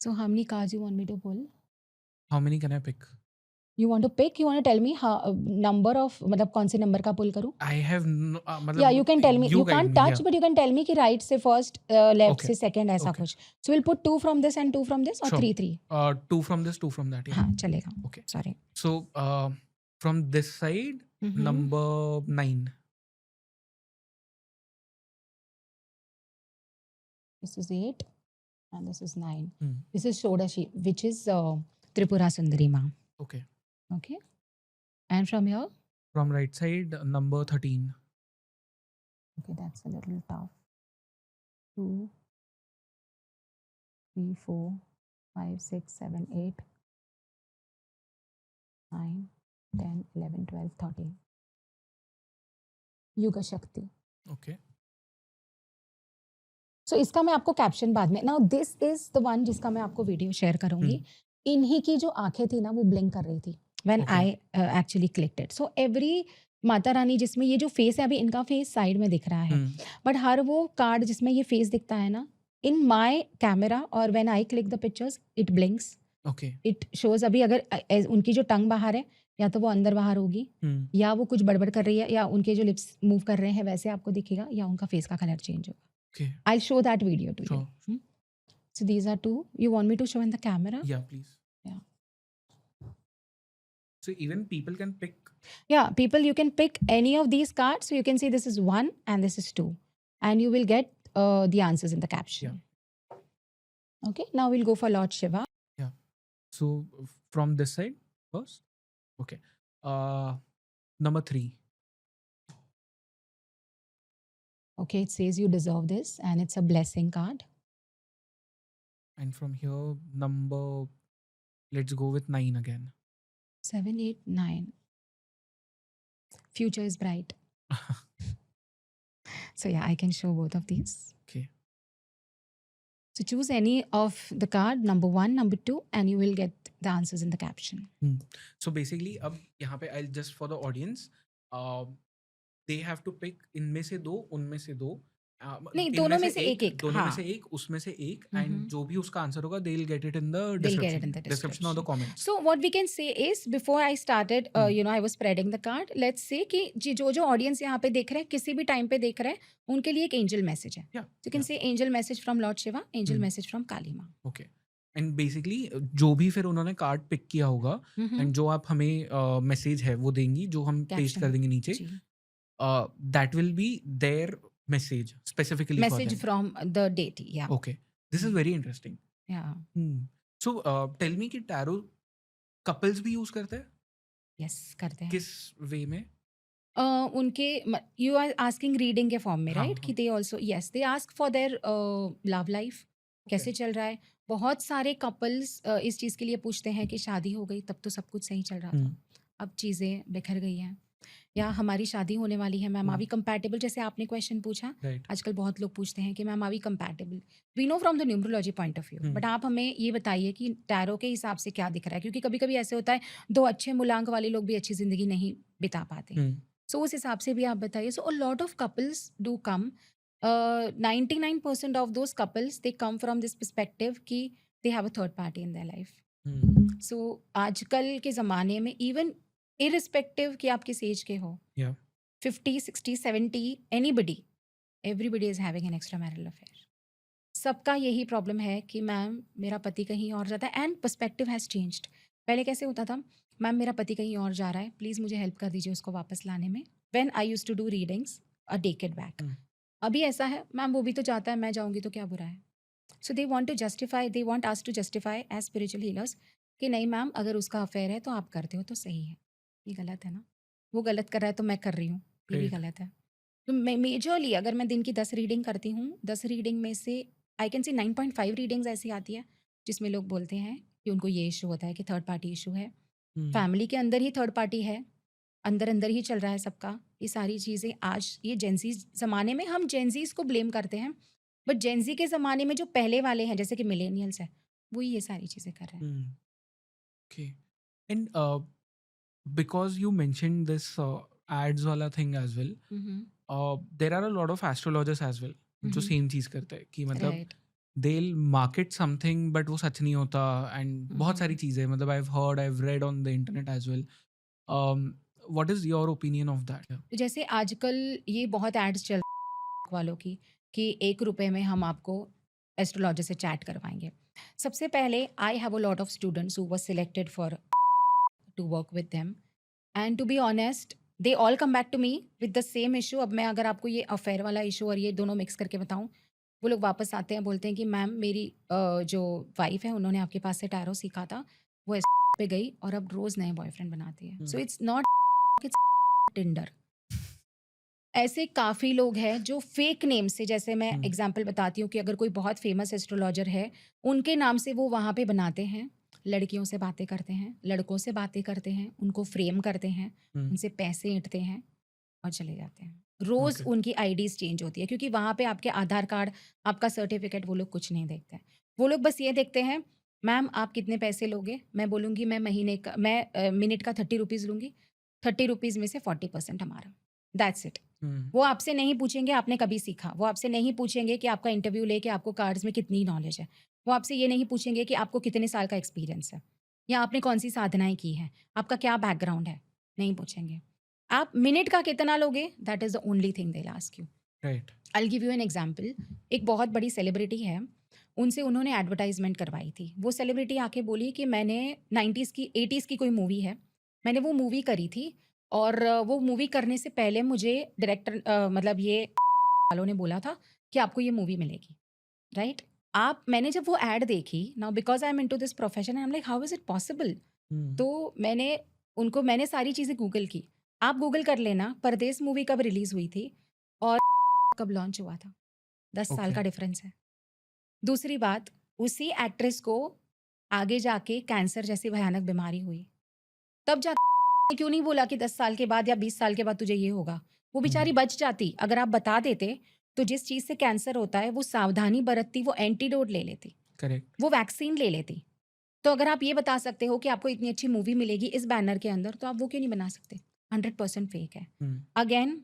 So how many cards you want me to pull? How many can I pick? You want to pick? You want to tell me how number of, मतलब कौन से number का पुल करूँ? I have no, Yeah, मतलब you can tell me. You guide can't me, touch, yeah. but you can tell me कि right से first, left Okay. से second, ऐसा Okay. कुछ. So we'll put 2 from this and 2 from this, or Sure. 3 3. 2 from this, 2 from that. Yeah. हाँ, चलेगा. Okay. Sorry. So from this side, number 9. This is 8 and this is 9. Hmm. This is Shodashi, which is Tripura Sundari Ma. Okay. Okay. And from here, From right side, number 13. okay, that's a little tough. 2, 3, 4, 5, 6, 7, 8, 9, 10, 11, 12, 13. युग शक्ति. Okay. सो इसका मैं आपको caption बाद में, now this is the one जिसका मैं आपको वीडियो शेयर करूंगी. इन्हीं की जो आंखें थी ना वो ब्लिंक कर रही थी when Okay. I actually clicked it. So every Mata Rani जिसमें ये जो फेस है, अभी इनका फेस साइड में दिख रहा है, Hmm. बट हर वो कार्ड जिसमें ये फेस दिखता है ना, इन माय कैमरा और when I click the pictures it blinks, Okay. It shows. अभी अगर उनकी जो टंग बाहर है, या तो वो अंदर बाहर होगी, Hmm. या वो कुछ बड़बड़ कर रही है, या उनके जो लिप्स मूव कर रहे हैं वैसे आपको दिखेगा, या उनका फेस का कलर चेंज होगा. Okay. I'll show that video to Sure. you. So these are two. You want me to show in the camera? Yeah, please. Yeah. So even people can pick. Yeah, people, you can pick any of these cards. So you can see this is 1 and this is 2. And you will get the answers in the caption. Okay, now we'll go for Lord Shiva. So from this side first. Okay. Number 3. Okay, it says you deserve this and it's a blessing card. And from here, number, let's go with 9 again. 7, 8, 9. Future is bright. So yeah, I can show both of these. Okay. So choose any of the card, number 1, number 2, and you will get the answers in the caption. So basically, अब यहाँ पे I'll just for the audience, they have to pick इनमें से 2, उनमें से 2. नहीं, दोनों में से एक-एक, दोनों में हाँ. से एक, उसमें से एक, and जो भी उसका आंसर होगा, they'll get it in the They'll get it in the description or the comments. So what we can say is, before I started, I was spreading the card. Let's say कि जो audience यहाँ पे देख रहे हैं, किसी भी time पे देख रहे हैं, उनके लिए एक एंजल मैसेज है. Yeah. You can say angel message from Lord Shiva, angel message from Kali Ma. Okay. And basically जो भी फिर उन्होंने कार्ड पिक किया होगा, and जो आप हमें मैसेज है वो देंगी, जो हम पेस्ट कर देंगे नीचे, जी. that will be their message specifically for Message them. from the deity. Yeah. Okay. This is very interesting. Yeah. So tell me कि टैरो कपल्स भी यूज करते हैं? Yes, करते हैं. किस वे में? उनके you are asking reading के फॉर्म में, हाँ, right? हाँ. कि they also, yes, they ask for their love life. कैसे चल रहा है. बहुत सारे कपल्स इस चीज़ के लिए पूछते हैं कि शादी हो गई तब तो सब कुछ सही चल रहा था, अब चीज़ें बिखर गई हैं, या हमारी शादी होने वाली है मैम, आवी कंपैटिबल, जैसे आपने क्वेश्चन पूछा. Right. आजकल बहुत लोग पूछते हैं कि मैम आवी compatible. We know from the numerology point of view, but आप हमें ये बताइए कि टैरो के हिसाब से क्या दिख रहा है, क्योंकि कभी कभी ऐसे होता है 2 अच्छे मूलांक वाले लोग भी अच्छी जिंदगी नहीं बिता पाते. सो उस हिसाब से भी आप बताइए. So a lot of couples do come. 99% of those couples they come from this perspective कि they have a third party in their life. So आजकल के ज़माने में even irrespective कि आप किस एज के हो, Yeah. 50, 60, 70, everybody is having an extramarital affair. सबका यही प्रॉब्लम है कि मैम मेरा पति कहीं और जाता है, एंड पर्सपेक्टिव हैज़ चेंज्ड. पहले कैसे होता था, मैम मेरा पति कहीं और जा रहा है, प्लीज़ मुझे हेल्प कर दीजिए उसको वापस लाने में. When I used to do readings a decade back. अभी ऐसा है, मैम वो भी तो जाता है, मैं जाऊंगी तो क्या बुरा है. So they want to justify, they want us to justify as spiritual healers कि नहीं मैम अगर उसका अफेयर है तो आप करते हो तो सही है. ये गलत है ना, वो गलत कर रहा है तो मैं कर रही हूँ, ये भी Right. गलत है. तो मेजरली अगर मैं दिन की 10 रीडिंग करती हूँ, 10 रीडिंग में से आई कैन सी 9.5 रीडिंग्स ऐसी आती है जिसमें लोग बोलते हैं कि उनको ये इशू होता है कि थर्ड पार्टी इशू है, फैमिली के अंदर ही थर्ड पार्टी है, अंदर अंदर ही चल रहा है सबका. ये सारी चीज़ें आज ये जेंजी ज़माने में हम जेंजीज को ब्लेम करते हैं, बट जेंजी के ज़माने में जो पहले वाले हैं जैसे कि मिलेनियल्स है, वो ये सारी चीज़ें कर रहे हैं. Okay. And because you mentioned this ads वाला thing as well, there are a lot of astrologers as well जो सेम चीज़ करते हैं कि मतलब right. they'll market something but वो सच नहीं होता, and बहुत सारी चीज़ें मतलब I've heard, I've read on the internet as well. What is your opinion of that? तो जैसे आजकल ये बहुत एड्स चल वालों की कि 1 रुपए में हम आपको एस्ट्रोलॉजर से चैट करवाएंगे. सबसे पहले I have a lot of students who were selected for to work with them, and to be honest they all come back to me with the same issue. अब मैं अगर आपको ये अफेयर वाला इशू और ये दोनों मिक्स करके बताऊं वो लोग वापस आते हैं, बोलते हैं कि मैम मेरी जो वाइफ है उन्होंने आपके पास से टैरो सीखा था, वो इस पे गई और अब रोज नए बॉयफ्रेंड बनाती है। So it's not it's Tinder. ऐसे काफ़ी लोग हैं जो फेक नेम से, जैसे मैं हम्म, एग्जांपल बताती हूँ कि अगर कोई बहुत फेमस एस्ट्रोलॉजर है, उनके नाम से वो वहाँ पे बनाते हैं, लड़कियों से बातें करते हैं, लड़कों से बातें करते हैं, उनको फ्रेम करते हैं, उनसे पैसे ऐंठते हैं और चले जाते हैं। रोज़ ओके। उनकी आईडीज़ चेंज होती है क्योंकि वहाँ पे आपके आधार कार्ड, आपका सर्टिफिकेट वो लोग कुछ नहीं देखते हैं। वो लोग बस ये देखते हैं, मैम आप कितने पैसे लोगे? मैं बोलूँगी मैं महीने का मिनट का 30 रुपीज़ लूँगी, 30 रुपीज़ में से 40% हमारा, दैट्स इट। हम्म, वो आपसे नहीं पूछेंगे आपने कभी सीखा, वो आपसे नहीं पूछेंगे कि आपका इंटरव्यू लेके आपको कार्ड्स में कितनी नॉलेज है, वो आपसे ये नहीं पूछेंगे कि आपको कितने साल का एक्सपीरियंस है या आपने कौन सी साधनाएं की हैं, आपका क्या बैकग्राउंड है, नहीं पूछेंगे। आप मिनट का कितना लोगे, that is the only thing they will ask you. Right. I give you an example. एक बहुत बड़ी सेलिब्रिटी है, उनसे उन्होंने एडवर्टाइजमेंट करवाई थी। वो सेलिब्रिटी आके बोली कि मैंने 90s की 80s की कोई मूवी है, मैंने वो मूवी करी थी और वो मूवी करने से पहले मुझे डायरेक्टर मतलब ये वालों ने बोला था कि आपको ये मूवी मिलेगी, राइट? आप मैंने जब वो एड देखी, now because I am into this profession, I am like how is it possible. Hmm, तो मैंने सारी चीज़ें गूगल की। आप गूगल कर लेना परदेस मूवी कब रिलीज हुई थी और कब लॉन्च हुआ था, 10 साल ओके। का डिफरेंस है। दूसरी बात, उसी एक्ट्रेस को आगे जाके कैंसर जैसी भयानक बीमारी हुई, तब जाके क्यों नहीं बोला कि 10 साल के बाद या 20 साल के बाद तुझे ये होगा? वो बेचारी हम्म, बच जाती। अगर आप बता देते तो जिस चीज़ से कैंसर होता है वो सावधानी बरतती, वो एंटीडोट ले लेती, करेक्ट। वो वैक्सीन ले लेती। तो अगर आप ये बता सकते हो कि आपको इतनी अच्छी मूवी मिलेगी इस बैनर के अंदर, तो आप वो क्यों नहीं बना सकते? 100% फेक है। हम्म, अगेन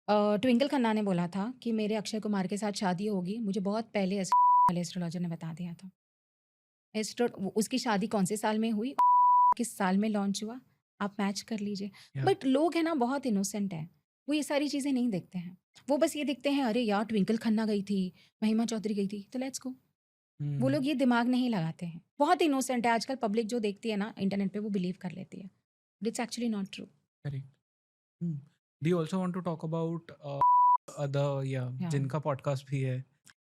ट्विंकल खन्ना ने बोला था कि मेरे अक्षय कुमार के साथ शादी होगी, मुझे बहुत पहले वाले एस्ट्रोलॉजर ने बता दिया था। उसकी शादी कौन से साल में हुई, किस साल में लॉन्च हुआ, आप मैच कर लीजिए। या। बट लोग है ना बहुत इनोसेंट है, वो ये सारी चीज़ें नहीं देखते हैं। वो बस ये देखते हैं, अरे यार ट्विंकल खन्ना गई थी, महिमा चौधरी गई थी, तो लेट्स गो। वो हम्म, लोग ये दिमाग नहीं लगाते हैं। बहुत इनोसेंट है, आजकल पब्लिक जो देखती है ना इंटरनेट पे वो बिलीव कर लेती है। It's actually not true. Correct. Do you also want to talk about other, या या जिनका पॉडकास्ट भी है?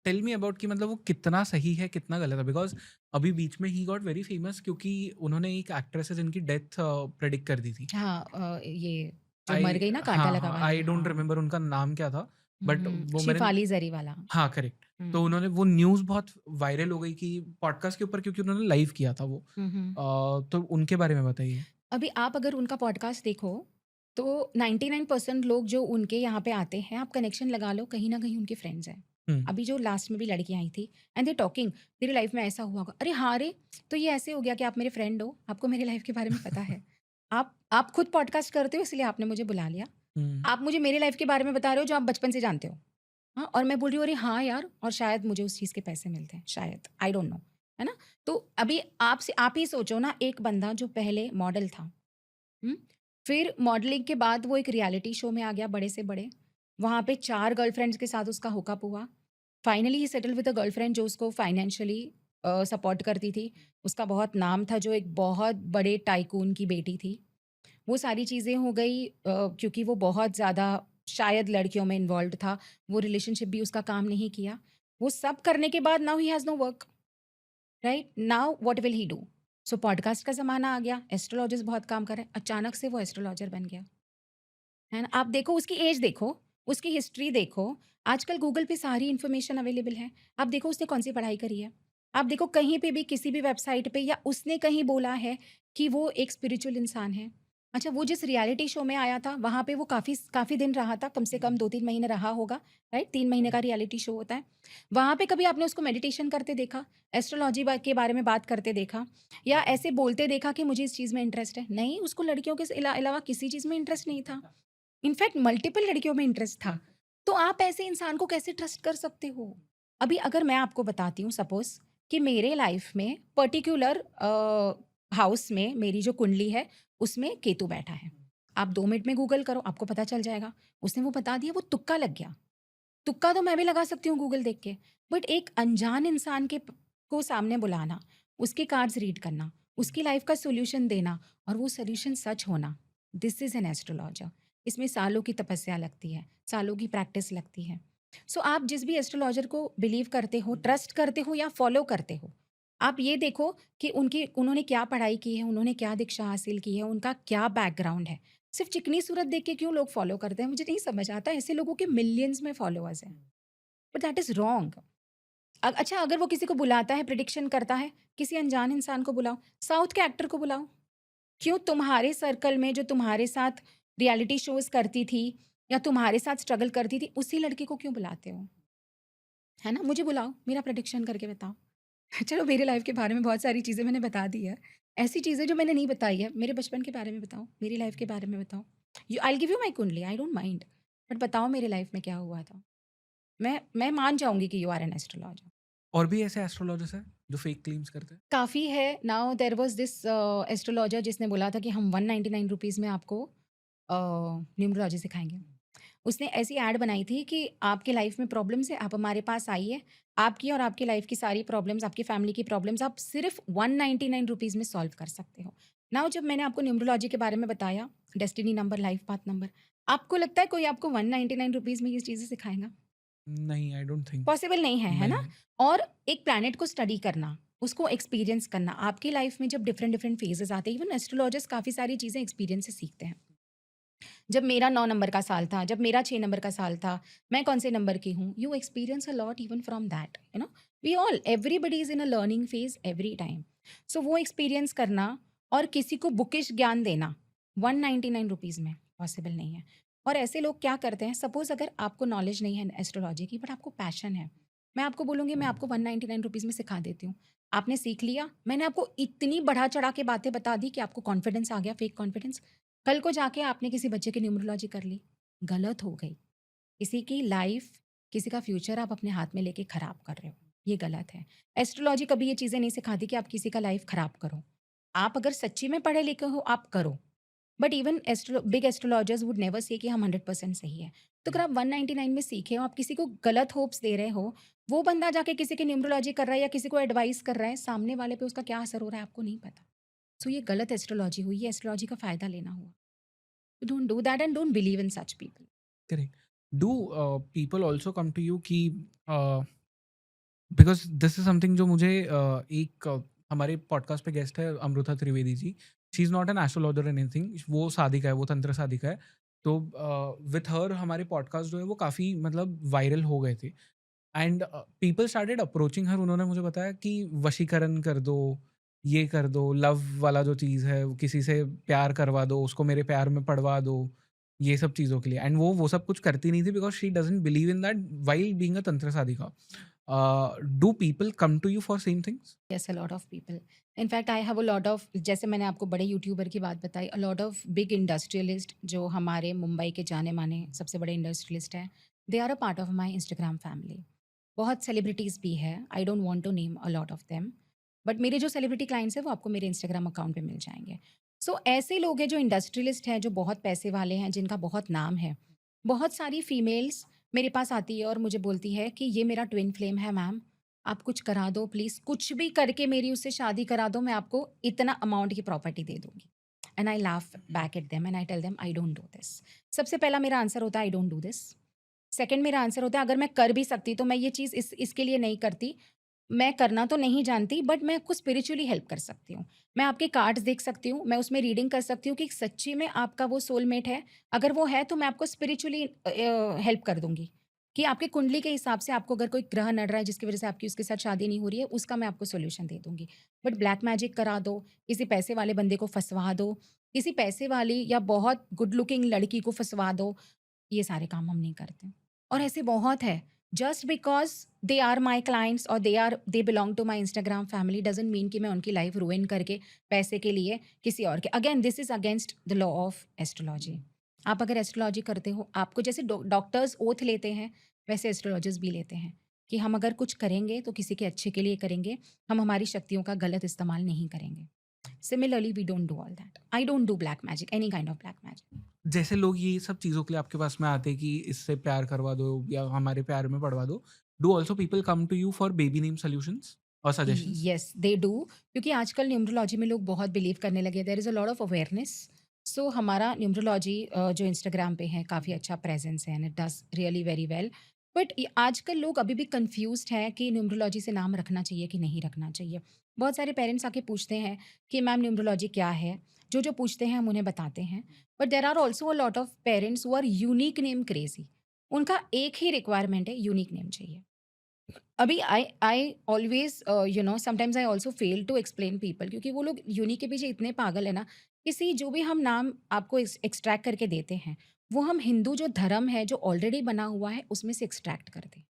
टेल मी अबाउट कि मतलब वो कितना सही है कितना गलत है, बिकॉज अभी बीच में ही गॉट वेरी फेमस क्योंकि उन्होंने एक एक्ट्रेस है जिनकी डेथ प्रेडिक्ट कर दी थी। हाँ, ये जो आई मर गई ना कांटा हाँ लगा हाँ, वाली, आई डोंट हाँ। रिमेम्बर उनका नाम क्या था, बट वो मैंने, शिफाली जरीवाला। हाँ करेक्ट। तो हम्म उन्होंने वो न्यूज़ बहुत वायरल हो गई कि पॉडकास्ट के ऊपर, क्योंकि उन्होंने लाइव किया था वो। हम्म। तो उनके बारे में बताइए। अभी आप अगर उनका पॉडकास्ट देखो तो 99% लोग जो उनके यहाँ पे आते हैं, आप कनेक्शन लगा लो, कहीं ना कहीं उनके फ्रेंड्स हैं। हम्म, अभी जो लास्ट में भी लड़की आई थी एंड दे टॉकिंग, तेरी लाइफ में ऐसा हुआ होगा, अरे हाँ रे, तो ये ऐसे हो गया कि आप मेरे फ्रेंड हो, आपको मेरी लाइफ के बारे में पता है। आप खुद पॉडकास्ट करते हो इसलिए आपने मुझे बुला लिया। हम्म, आप मुझे मेरी लाइफ के बारे में बता रहे हो जो आप बचपन से जानते हो। हाँ, और मैं बोल रही हूँ अरे हाँ यार, और शायद मुझे उस चीज़ के पैसे मिलते हैं, शायद, आई डोंट नो, है ना? तो अभी आपसे आप ही सोचो ना, एक बंदा जो पहले मॉडल था, हुँ? फिर मॉडलिंग के बाद वो एक रियलिटी शो में आ गया बड़े से बड़े, वहाँ पे 4 गर्लफ्रेंड्स के साथ उसका हुकअप हुआ। Finally he settled with a girlfriend जो उसको फाइनेंशियली सपोर्ट करती थी। उसका बहुत नाम था, जो एक बहुत बड़े टाइकून की बेटी थी। वो सारी चीज़ें हो गई क्योंकि वो बहुत ज़्यादा शायद लड़कियों में इन्वॉल्व्ड था। वो रिलेशनशिप भी उसका काम नहीं किया। वो सब करने के बाद now he has no work, right? Now what will he do? So podcast का ज़माना आ गया, एस्ट्रोलॉजर्स बहुत काम कर रहे हैं, अचानक से वो एस्ट्रोलॉजर बन गया, है ना? आप देखो उसकी एज देखो, उसकी हिस्ट्री देखो, आजकल गूगल पे सारी इन्फॉर्मेशन अवेलेबल है। आप देखो उसने कौन-सी पढ़ाई करी है। आप देखो कहीं पे भी किसी भी वेबसाइट पे या उसने कहीं बोला है कि वो एक स्पिरिचुअल इंसान है। अच्छा, वो जिस रियलिटी शो में आया था, वहाँ पे वो काफ़ी काफ़ी दिन रहा था, कम से कम 2-3 महीने रहा होगा, राइट? 3 महीने का रियलिटी शो होता है। वहाँ पे कभी आपने उसको मेडिटेशन करते देखा? एस्ट्रोलॉजी के बारे में बात करते देखा? या ऐसे बोलते देखा कि मुझे इस चीज़ में इंटरेस्ट है? नहीं, उसको लड़कियों के अलावा किसी चीज़ में इंटरेस्ट नहीं था। इनफैक्ट मल्टीपल लड़कियों में इंटरेस्ट था। तो आप ऐसे इंसान को कैसे ट्रस्ट कर सकते हो? अभी अगर मैं आपको बताती हूँ सपोज़ कि मेरे लाइफ में पर्टिक्युलर हाउस में मेरी जो कुंडली है, उसमें केतु बैठा है। आप 2 मिनट में गूगल करो, आपको पता चल जाएगा। उसने वो बता दिया, वो तुक्का लग गया। तुक्का तो मैं भी लगा सकती हूँ गूगल देख के, बट एक अनजान इंसान को सामने बुलाना, उसके कार्ड्स रीड करना, उसकी लाइफ का सॉल्यूशन देना और वो सॉल्यूशन सच होना, दिस इज़ एन एस्ट्रोलॉजर। इसमें सालों की तपस्या लगती है, सालों की प्रैक्टिस लगती है। सो आप जिस भी एस्ट्रोलॉजर को बिलीव करते हो, ट्रस्ट करते हो या फॉलो करते हो, आप ये देखो कि उन्होंने क्या पढ़ाई की है, उन्होंने क्या दीक्षा हासिल की है, उनका क्या बैकग्राउंड है। सिर्फ़ चिकनी सूरत देख के क्यों लोग फॉलो करते हैं, मुझे नहीं समझ आता। ऐसे लोगों के मिलियंस में फॉलोअर्स हैं, बट दैट इज़ रॉन्ग। अच्छा, अगर वो किसी को बुलाता है, प्रेडिक्शन करता है, किसी अनजान इंसान को बुलाओ, साउथ के एक्टर को बुलाओ। क्यों तुम्हारे सर्कल में जो तुम्हारे साथ रियलिटी शोज़ करती थी या तुम्हारे साथ स्ट्रगल करती थी, उसी लड़की को क्यों बुलाते हो? है ना? मुझे बुलाओ, मेरा प्रेडिक्शन करके बताओ। चलो, मेरे लाइफ़ के बारे में बहुत सारी चीज़ें मैंने बता दी है। ऐसी चीज़ें जो मैंने नहीं बताई है, मेरे बचपन के बारे में बताओ, मेरी लाइफ़ के बारे में बताओ। You I will give you my कुंडली, आई डोंट माइंड, बट बताओ मेरे लाइफ़ में क्या हुआ था। मैं मान जाऊँगी कि यू आर एन एस्ट्रोलॉजर। और भी ऐसे एस्ट्रोलॉजर्स हैं जो फेक क्लेम्स करते हैं? काफ़ी है। Now there was this astrologer जिसने बोला था कि हम 199 रुपीज़ में आपको न्यूमरोलॉजी सिखाएँगे। उसने ऐसी ऐड बनाई थी कि आपके लाइफ में प्रॉब्लम्स है, आप हमारे पास आइए। आपकी और आपकी लाइफ की सारी प्रॉब्लम्स, आपकी फैमिली की प्रॉब्लम्स आप सिर्फ़ 199 रुपीज़ में सॉल्व कर सकते हो। नाउ जब मैंने आपको न्यूमरोलॉजी के बारे में बताया, destiny number, life path number, आपको लगता है कोई आपको 199 रुपीज़ में ये चीज़ें सिखाएगा? नहीं, I don't think so. Possible नहीं है ना? नहीं। और एक प्लैनेट को स्टडी करना, उसको एक्सपीरियंस करना, आपकी लाइफ में जब डिफरेंट डिफरेंट फेजेस आते हैं, इवन एस्ट्रोलॉजर्स काफ़ी सारी चीज़ें एक्सपीरियंस से सीखते हैं। जब मेरा 9 नंबर का साल था, जब मेरा 6 नंबर का साल था, मैं कौन से नंबर की हूँ, you experience a lot even from that, you know. We all, everybody is in a learning phase every time. So वो एक्सपीरियंस करना और किसी को बुकिश ज्ञान देना 199 रुपीज़ में पॉसिबल नहीं है। और ऐसे लोग क्या करते हैं, सपोज अगर आपको नॉलेज नहीं है एस्ट्रोलॉजी की, बट आपको पैशन है, मैं आपको बोलूँगी, मैं आपको 199 रुपीज़ में सिखा देती हूँ। आपने सीख लिया, मैंने आपको इतनी बढ़ा चढ़ा के बातें बता दी कि आपको कॉन्फिडेंस आ गया, फेक कॉन्फिडेंस। कल को जाके आपने किसी बच्चे की न्यूमरोलॉजी कर ली, गलत हो गई। किसी की लाइफ, किसी का फ्यूचर आप अपने हाथ में लेके खराब कर रहे हो, ये गलत है। एस्ट्रोलॉजी कभी ये चीज़ें नहीं सिखाती कि आप किसी का लाइफ खराब करो। आप अगर सच्ची में पढ़े लिखे हो, आप करो। But even big astrologers would never say कि हम 100% सही है। तो अगर आप 199 में सीखे हो, आप किसी को गलत होप्स दे रहे हो, वो बंदा जाके किसी की न्यूमरोलॉजी कर रहा है या किसी को एडवाइस कर रहा है, सामने वाले पे उसका क्या असर हो रहा है आपको नहीं पता। सो ये गलत एस्ट्रोलॉजी हुई, ये एस्ट्रोलॉजी का फ़ायदा लेना हुआ। Don't do that and don't believe in such people. Correct. Do people also come to you कि बिकॉज़ दिस इज़ समथिंग जो मुझे हमारे पॉडकास्ट पे गेस्ट है Amrita Trivedi ji. She is not an astrologer anything, वो साधिका है, वो तंत्र साधिका है। तो विथ हर हमारे पॉडकास्ट जो है वो काफ़ी मतलब वायरल हो गए थे। एंड पीपल स्टार्टेड अप्रोचिंग हर, उन्होंने मुझे बताया कि वशीकरण कर दो, ये कर दो, लव वाला जो चीज़ है, वो किसी से प्यार करवा दो, उसको मेरे प्यार में पड़वा दो, ये सब चीज़ों के लिए। एंड वो सब कुछ करती नहीं थी because she doesn't believe in that while being a tantra sadhika. Do people come to you for same things? Yes, a lot of people. In fact, I have a lot of, जैसे मैंने आपको बड़े यूट्यूबर की बात बताई, a lot of big industrialist जो हमारे मुंबई के जाने माने सबसे बड़े इंडस्ट्रियलिस्ट हैं, they are a part of my Instagram family. बहुत सेलिब्रिटीज़ भी है, I don't want to name a lot of them, but मेरे जो सेलिब्रिटी क्लाइंट्स हैं वो आपको मेरे इंस्टाग्राम अकाउंट पे मिल जाएंगे। सो ऐसे लोग हैं जो इंडस्ट्रियलिस्ट हैं, जो बहुत पैसे वाले हैं, जिनका बहुत नाम है। बहुत सारी फीमेल्स मेरे पास आती है और मुझे बोलती है कि ये मेरा ट्विन फ्लेम है मैम, आप कुछ करा दो प्लीज़, कुछ भी करके मेरी उससे शादी करा दो, मैं आपको इतना अमाउंट की प्रॉपर्टी दे दूंगी। And I laugh back at them and I tell them I don't do this. सबसे पहला मेरा आंसर होता है I don't do this. Second मेरा आंसर होता है अगर मैं कर भी सकती तो मैं ये चीज़ इसके लिए नहीं करती। मैं करना तो नहीं जानती, बट मैं आपको स्पिरिचुअली हेल्प कर सकती हूँ। मैं आपके कार्ड्स देख सकती हूँ, मैं उसमें रीडिंग कर सकती हूँ कि सच्ची में आपका वो सोलमेट है। अगर वो है तो मैं आपको स्पिरिचुअली हेल्प कर दूँगी कि आपकी कुंडली के हिसाब से आपको अगर कोई ग्रह नड़ रहा है जिसकी वज़ह से आपकी उसके साथ शादी नहीं हो रही है, उसका मैं आपको सॉल्यूशन दे दूँगी। बट ब्लैक मैजिक करा दो, किसी पैसे वाले बंदे को फँसवा दो, किसी पैसे वाली या बहुत गुड लुकिंग लड़की को फँसवा दो, ये सारे काम हम नहीं करते। और ऐसे बहुत है। Just because they are my clients और they belong to my Instagram family doesn't mean कि मैं उनकी लाइफ रुइन करके पैसे के लिए किसी और के, again this is against the law of astrology. आप अगर एस्ट्रोलॉजी करते हो, आपको जैसे डॉक्टर्स ओथ लेते हैं, वैसे एस्ट्रोलॉजर्स भी लेते हैं कि हम अगर कुछ करेंगे तो किसी के अच्छे के लिए करेंगे, हम हमारी शक्तियों का गलत इस्तेमाल नहीं करेंगे। Similarly we don't do all that. I don't do black magic, any kind of black magic. जैसे लोग ये सब चीज़ों के लिए आपके पास में आते हैं कि इससे प्यार करवा दो या हमारे प्यार में पड़वा दो, do also people come to you for baby name solutions और सजेशंस? येस दे डू, क्योंकि आजकल न्यूमरोलॉजी में लोग बहुत बिलीव करने लगे, there is a lot of awareness. So हमारा न्यूमरोलॉजी जो इंस्टाग्राम पे है काफ़ी अच्छा प्रेजेंस है and it does really very well. But आजकल लोग अभी भी कंफ्यूज्ड हैं कि न्यूमरोलॉजी से नाम रखना चाहिए कि नहीं रखना चाहिए। बहुत सारे पेरेंट्स आके पूछते हैं कि मैम न्यूमरोलॉजी क्या है? जो पूछते हैं हम उन्हें बताते हैं। But there are also a lot of parents who are unique name crazy. उनका एक ही रिक्वायरमेंट है, यूनिक नेम चाहिए। अभी I always sometimes I also fail to explain people, क्योंकि वो लोग यूनिक के पीछे इतने पागल है ना, किसी जो भी हम नाम आपको एक्सट्रैक्ट करके देते हैं, वो हम हिंदू जो धर्म है, जो ऑलरेडी बना हुआ है, उसमें से एक्सट्रैक्ट करते हैं।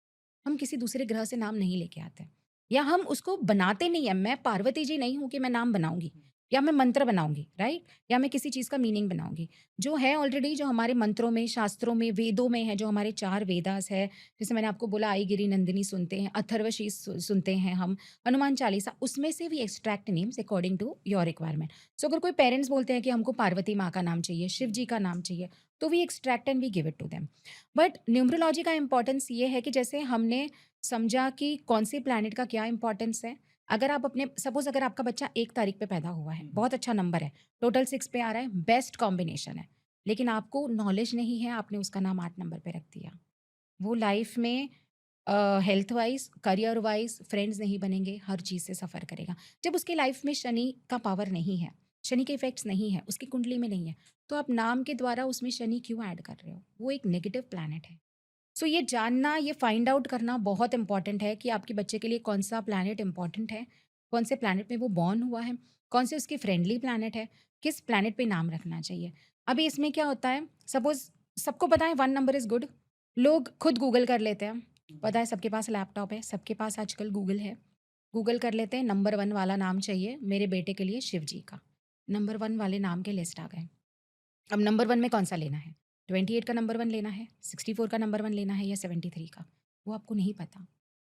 हम किसी दूसरे ग्रह से नाम नहीं लेके आते हैं, या हम उसको बनाते नहीं हैं। मैं पार्वती जी नहीं हूँ कि मैं नाम बनाऊँगी, या मैं मंत्र बनाऊँगी, राइट? या मैं किसी चीज़ का मीनिंग बनाऊँगी। जो है ऑलरेडी, जो हमारे मंत्रों में, शास्त्रों में, वेदों में है, जो हमारे 4 वेदास है, जैसे मैंने आपको बोला आईगिरी नंदिनी सुनते हैं, अथर्वशीष सुनते हैं हम, हनुमान चालीसा, उसमें से we extract names according to your requirement. So अगर कोई पेरेंट्स बोलते हैं कि हमको पार्वती माँ का नाम चाहिए, शिव जी का नाम चाहिए, तो we extract and we give it to them. But numerology का इम्पोर्टेंस ये है कि जैसे हमने समझा कि कौन से प्लैनेट का क्या इम्पोर्टेंस है। अगर आप अपने सपोज़ अगर आपका बच्चा 1 तारीख पे पैदा हुआ है, बहुत अच्छा नंबर है, टोटल 6 पे आ रहा है, बेस्ट कॉम्बिनेशन है। लेकिन आपको नॉलेज नहीं है, आपने उसका नाम 8 नंबर पे रख दिया। वो लाइफ़ में health wise, career wise, friends नहीं बनेंगे, हर चीज़ से सफ़र करेगा। जब उसकी लाइफ़ में शनि का पावर नहीं है, शनि के इफ़ेक्ट्स नहीं है, उसकी कुंडली में नहीं है, तो आप नाम के द्वारा उसमें शनि क्यों ऐड कर रहे हो? वो एक नेगेटिव प्लैनेट है। सो ये जानना, ये फाइंड आउट करना बहुत इंपॉर्टेंट है कि आपके बच्चे के लिए कौन सा प्लैनेट इंपॉर्टेंट है, कौन से प्लैनेट में वो बॉर्न हुआ है, कौन से उसके फ्रेंडली प्लैनेट है, किस प्लैनेट पे नाम रखना चाहिए। अभी इसमें क्या होता है, सपोज सबको पता है 1 नंबर इज गुड, लोग खुद गूगल कर लेते हैं। पता है सबके पास लैपटॉप है, सबके पास आजकल गूगल है, गूगल कर लेते हैं, नंबर 1 वाला नाम चाहिए मेरे बेटे के लिए, शिव जी का। नंबर 1 वाले नाम के लिस्ट आ गए। अब नंबर 1 में कौन-सा लेना है? 28 का नंबर 1 लेना है, 64 का नंबर 1 लेना है या 73 का? वो आपको नहीं पता।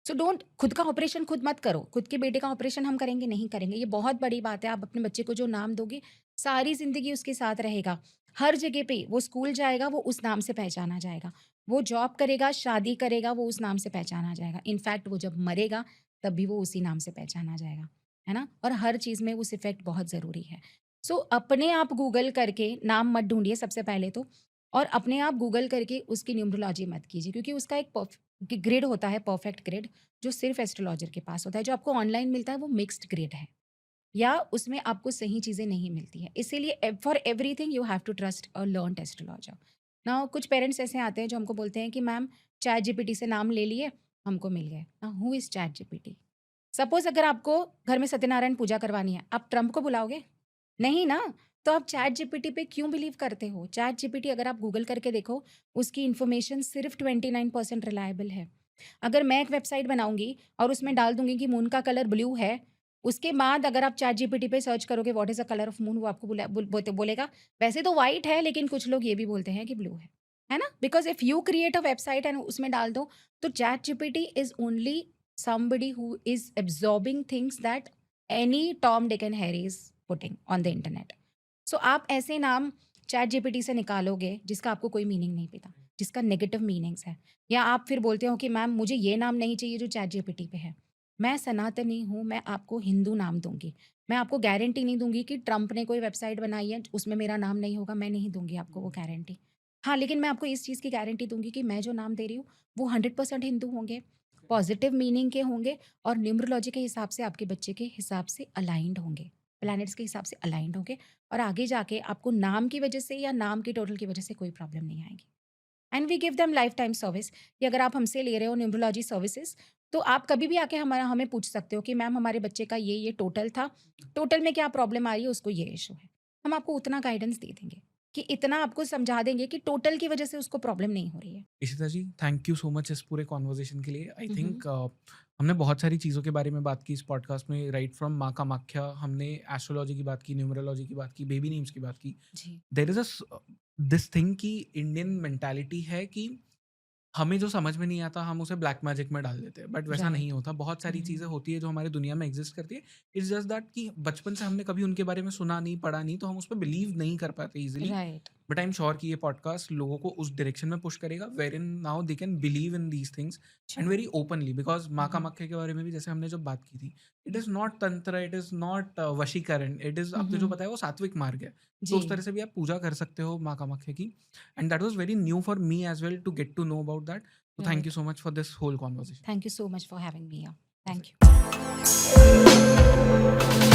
सो डोंट, खुद का ऑपरेशन खुद मत करो। खुद के बेटे का ऑपरेशन हम करेंगे, नहीं करेंगे। ये बहुत बड़ी बात है। आप अपने बच्चे को जो नाम दोगे, सारी ज़िंदगी उसके साथ रहेगा। हर जगह पे वो स्कूल जाएगा, वो उस नाम से पहचाना जाएगा। वो जॉब करेगा, शादी करेगा, वो उस नाम से पहचाना जाएगा। इनफैक्ट वो जब मरेगा, तब भी वो उसी नाम से पहचाना जाएगा। है ना? और हर चीज़ में उस इफ़ेक्ट बहुत ज़रूरी है। सो अपने आप गूगल करके नाम मत ढूँढिए सबसे पहले तो, और अपने आप गूगल करके उसकी न्यूमरोलॉजी मत कीजिए, क्योंकि उसका एक ग्रिड होता है, परफेक्ट ग्रिड, जो सिर्फ एस्ट्रोलॉजर के पास होता है। जो आपको ऑनलाइन मिलता है वो मिक्स्ड ग्रिड है, या उसमें आपको सही चीज़ें नहीं मिलती हैं। इसीलिए for everything you have to trust a learned astrologer. Now कुछ पेरेंट्स ऐसे आते हैं जो हमको बोलते हैं कि मैम चैट जीपीटी से नाम ले लिए, हमको मिल गए। Who is chat GPT? Suppose अगर आपको घर में सत्यनारायण पूजा करवानी है, आप ट्रम्प को बुलाओगे? नहीं ना। तो आप चैट जीपीटी पे क्यों बिलीव करते हो? चैट जीपीटी अगर आप गूगल करके देखो, उसकी इन्फॉर्मेशन सिर्फ़ 29% रिलायबल है। अगर मैं एक वेबसाइट बनाऊँगी और उसमें डाल दूँगी कि मून का कलर ब्लू है, उसके बाद अगर आप चैट जीपीटी पे सर्च करोगे what is the colour of moon, वो आपको बोलेगा वैसे तो व्हाइट है, लेकिन कुछ लोग ये भी बोलते हैं कि ब्लू है। है ना? Because if you create a website and उसमें डाल दो, तो chat GPT is only somebody who is absorbing things that any Tom, Dick and Harry is putting on the internet. So आप ऐसे नाम चैट जीपीटी से निकालोगे जिसका आपको कोई मीनिंग नहीं पता, जिसका नेगेटिव मीनिंग्स है, या आप फिर बोलते हो कि मैम मुझे ये नाम नहीं चाहिए जो चैट जीपीटी पे है। मैं सनातनी हूँ, मैं आपको हिंदू नाम दूंगी। मैं आपको गारंटी नहीं दूंगी कि ट्रंप ने कोई वेबसाइट बनाई है उसमें मेरा नाम नहीं होगा, मैं नहीं दूंगी आपको वो गारंटी। हाँ, लेकिन मैं आपको इस चीज़ की गारंटी दूंगी कि मैं जो नाम दे रही हूँ वो 100% हिंदू होंगे, पॉजिटिव मीनिंग के होंगे, और न्यूमरोलॉजी के हिसाब से आपके बच्चे के हिसाब से अलाइंड होंगे, प्लैनेट्स के हिसाब से अलाइंड होंगे, और आगे जाके आपको नाम की वजह से या नाम की टोटल की वजह से कोई प्रॉब्लम नहीं आएगी। And we give them life time service, कि अगर आप हमसे ले रहे हो न्यूमरोलॉजी सर्विसेज, तो आप कभी भी आके हमारा हमें पूछ सकते हो कि मैम हमारे बच्चे का ये टोटल था, टोटल में क्या प्रॉब्लम आ रही है, उसको ये इशू है। हम आपको उतना गाइडेंस दे देंगे, कि इतना आपको समझा देंगे कि टोटल की वजह से उसको प्रॉब्लम नहीं हो रही है। इशिता जी, थैंक यू सो मच इस पूरे कॉन्वर्सेशन के लिए। आई हम्म। थिंक हमने बहुत सारी चीज़ों के बारे में बात की इस पॉडकास्ट में, राइट फ्रॉम माँ कामाख्या, हमने एस्ट्रोलॉजी की बात की, न्यूमरोलॉजी की बात की, बेबी नेम्स की बात की। जी। देयर इज़ दिस थिंग कि इंडियन मेंटालिटी है कि हमें जो समझ में नहीं आता हम उसे ब्लैक मैजिक में डाल देते हैं, बट वैसा नहीं राइट। होता। बहुत सारी हम्म। चीज़ें होती है जो हमारी दुनिया में एग्जिस्ट करती है। इट्स जस्ट दैट कि बचपन से हमने कभी उनके बारे में सुना नहीं, पढ़ा नहीं, तो हम उस पर बिलीव नहीं कर पाते easily. Right. But I am sure कि ये पॉडकास्ट लोगों को उस डायरेक्शन में पुश करेगा where in now they can believe in these things and Sure. Very openly, because Maa Mhm. Kamakhya के बारे में भी जैसे हमने जब बात की थी, it is not tantra, it is not vashikaran, it is आपने जो Mhm. बताया वो सात्विक मार्ग है। तो उस तरह जी। से भी आप पूजा कर सकते हो माँ कामाख्या की, and that was very new for me as well to get to know about that. So You're thank you so much for this whole conversation. Thank you so much for having me here. Thank you.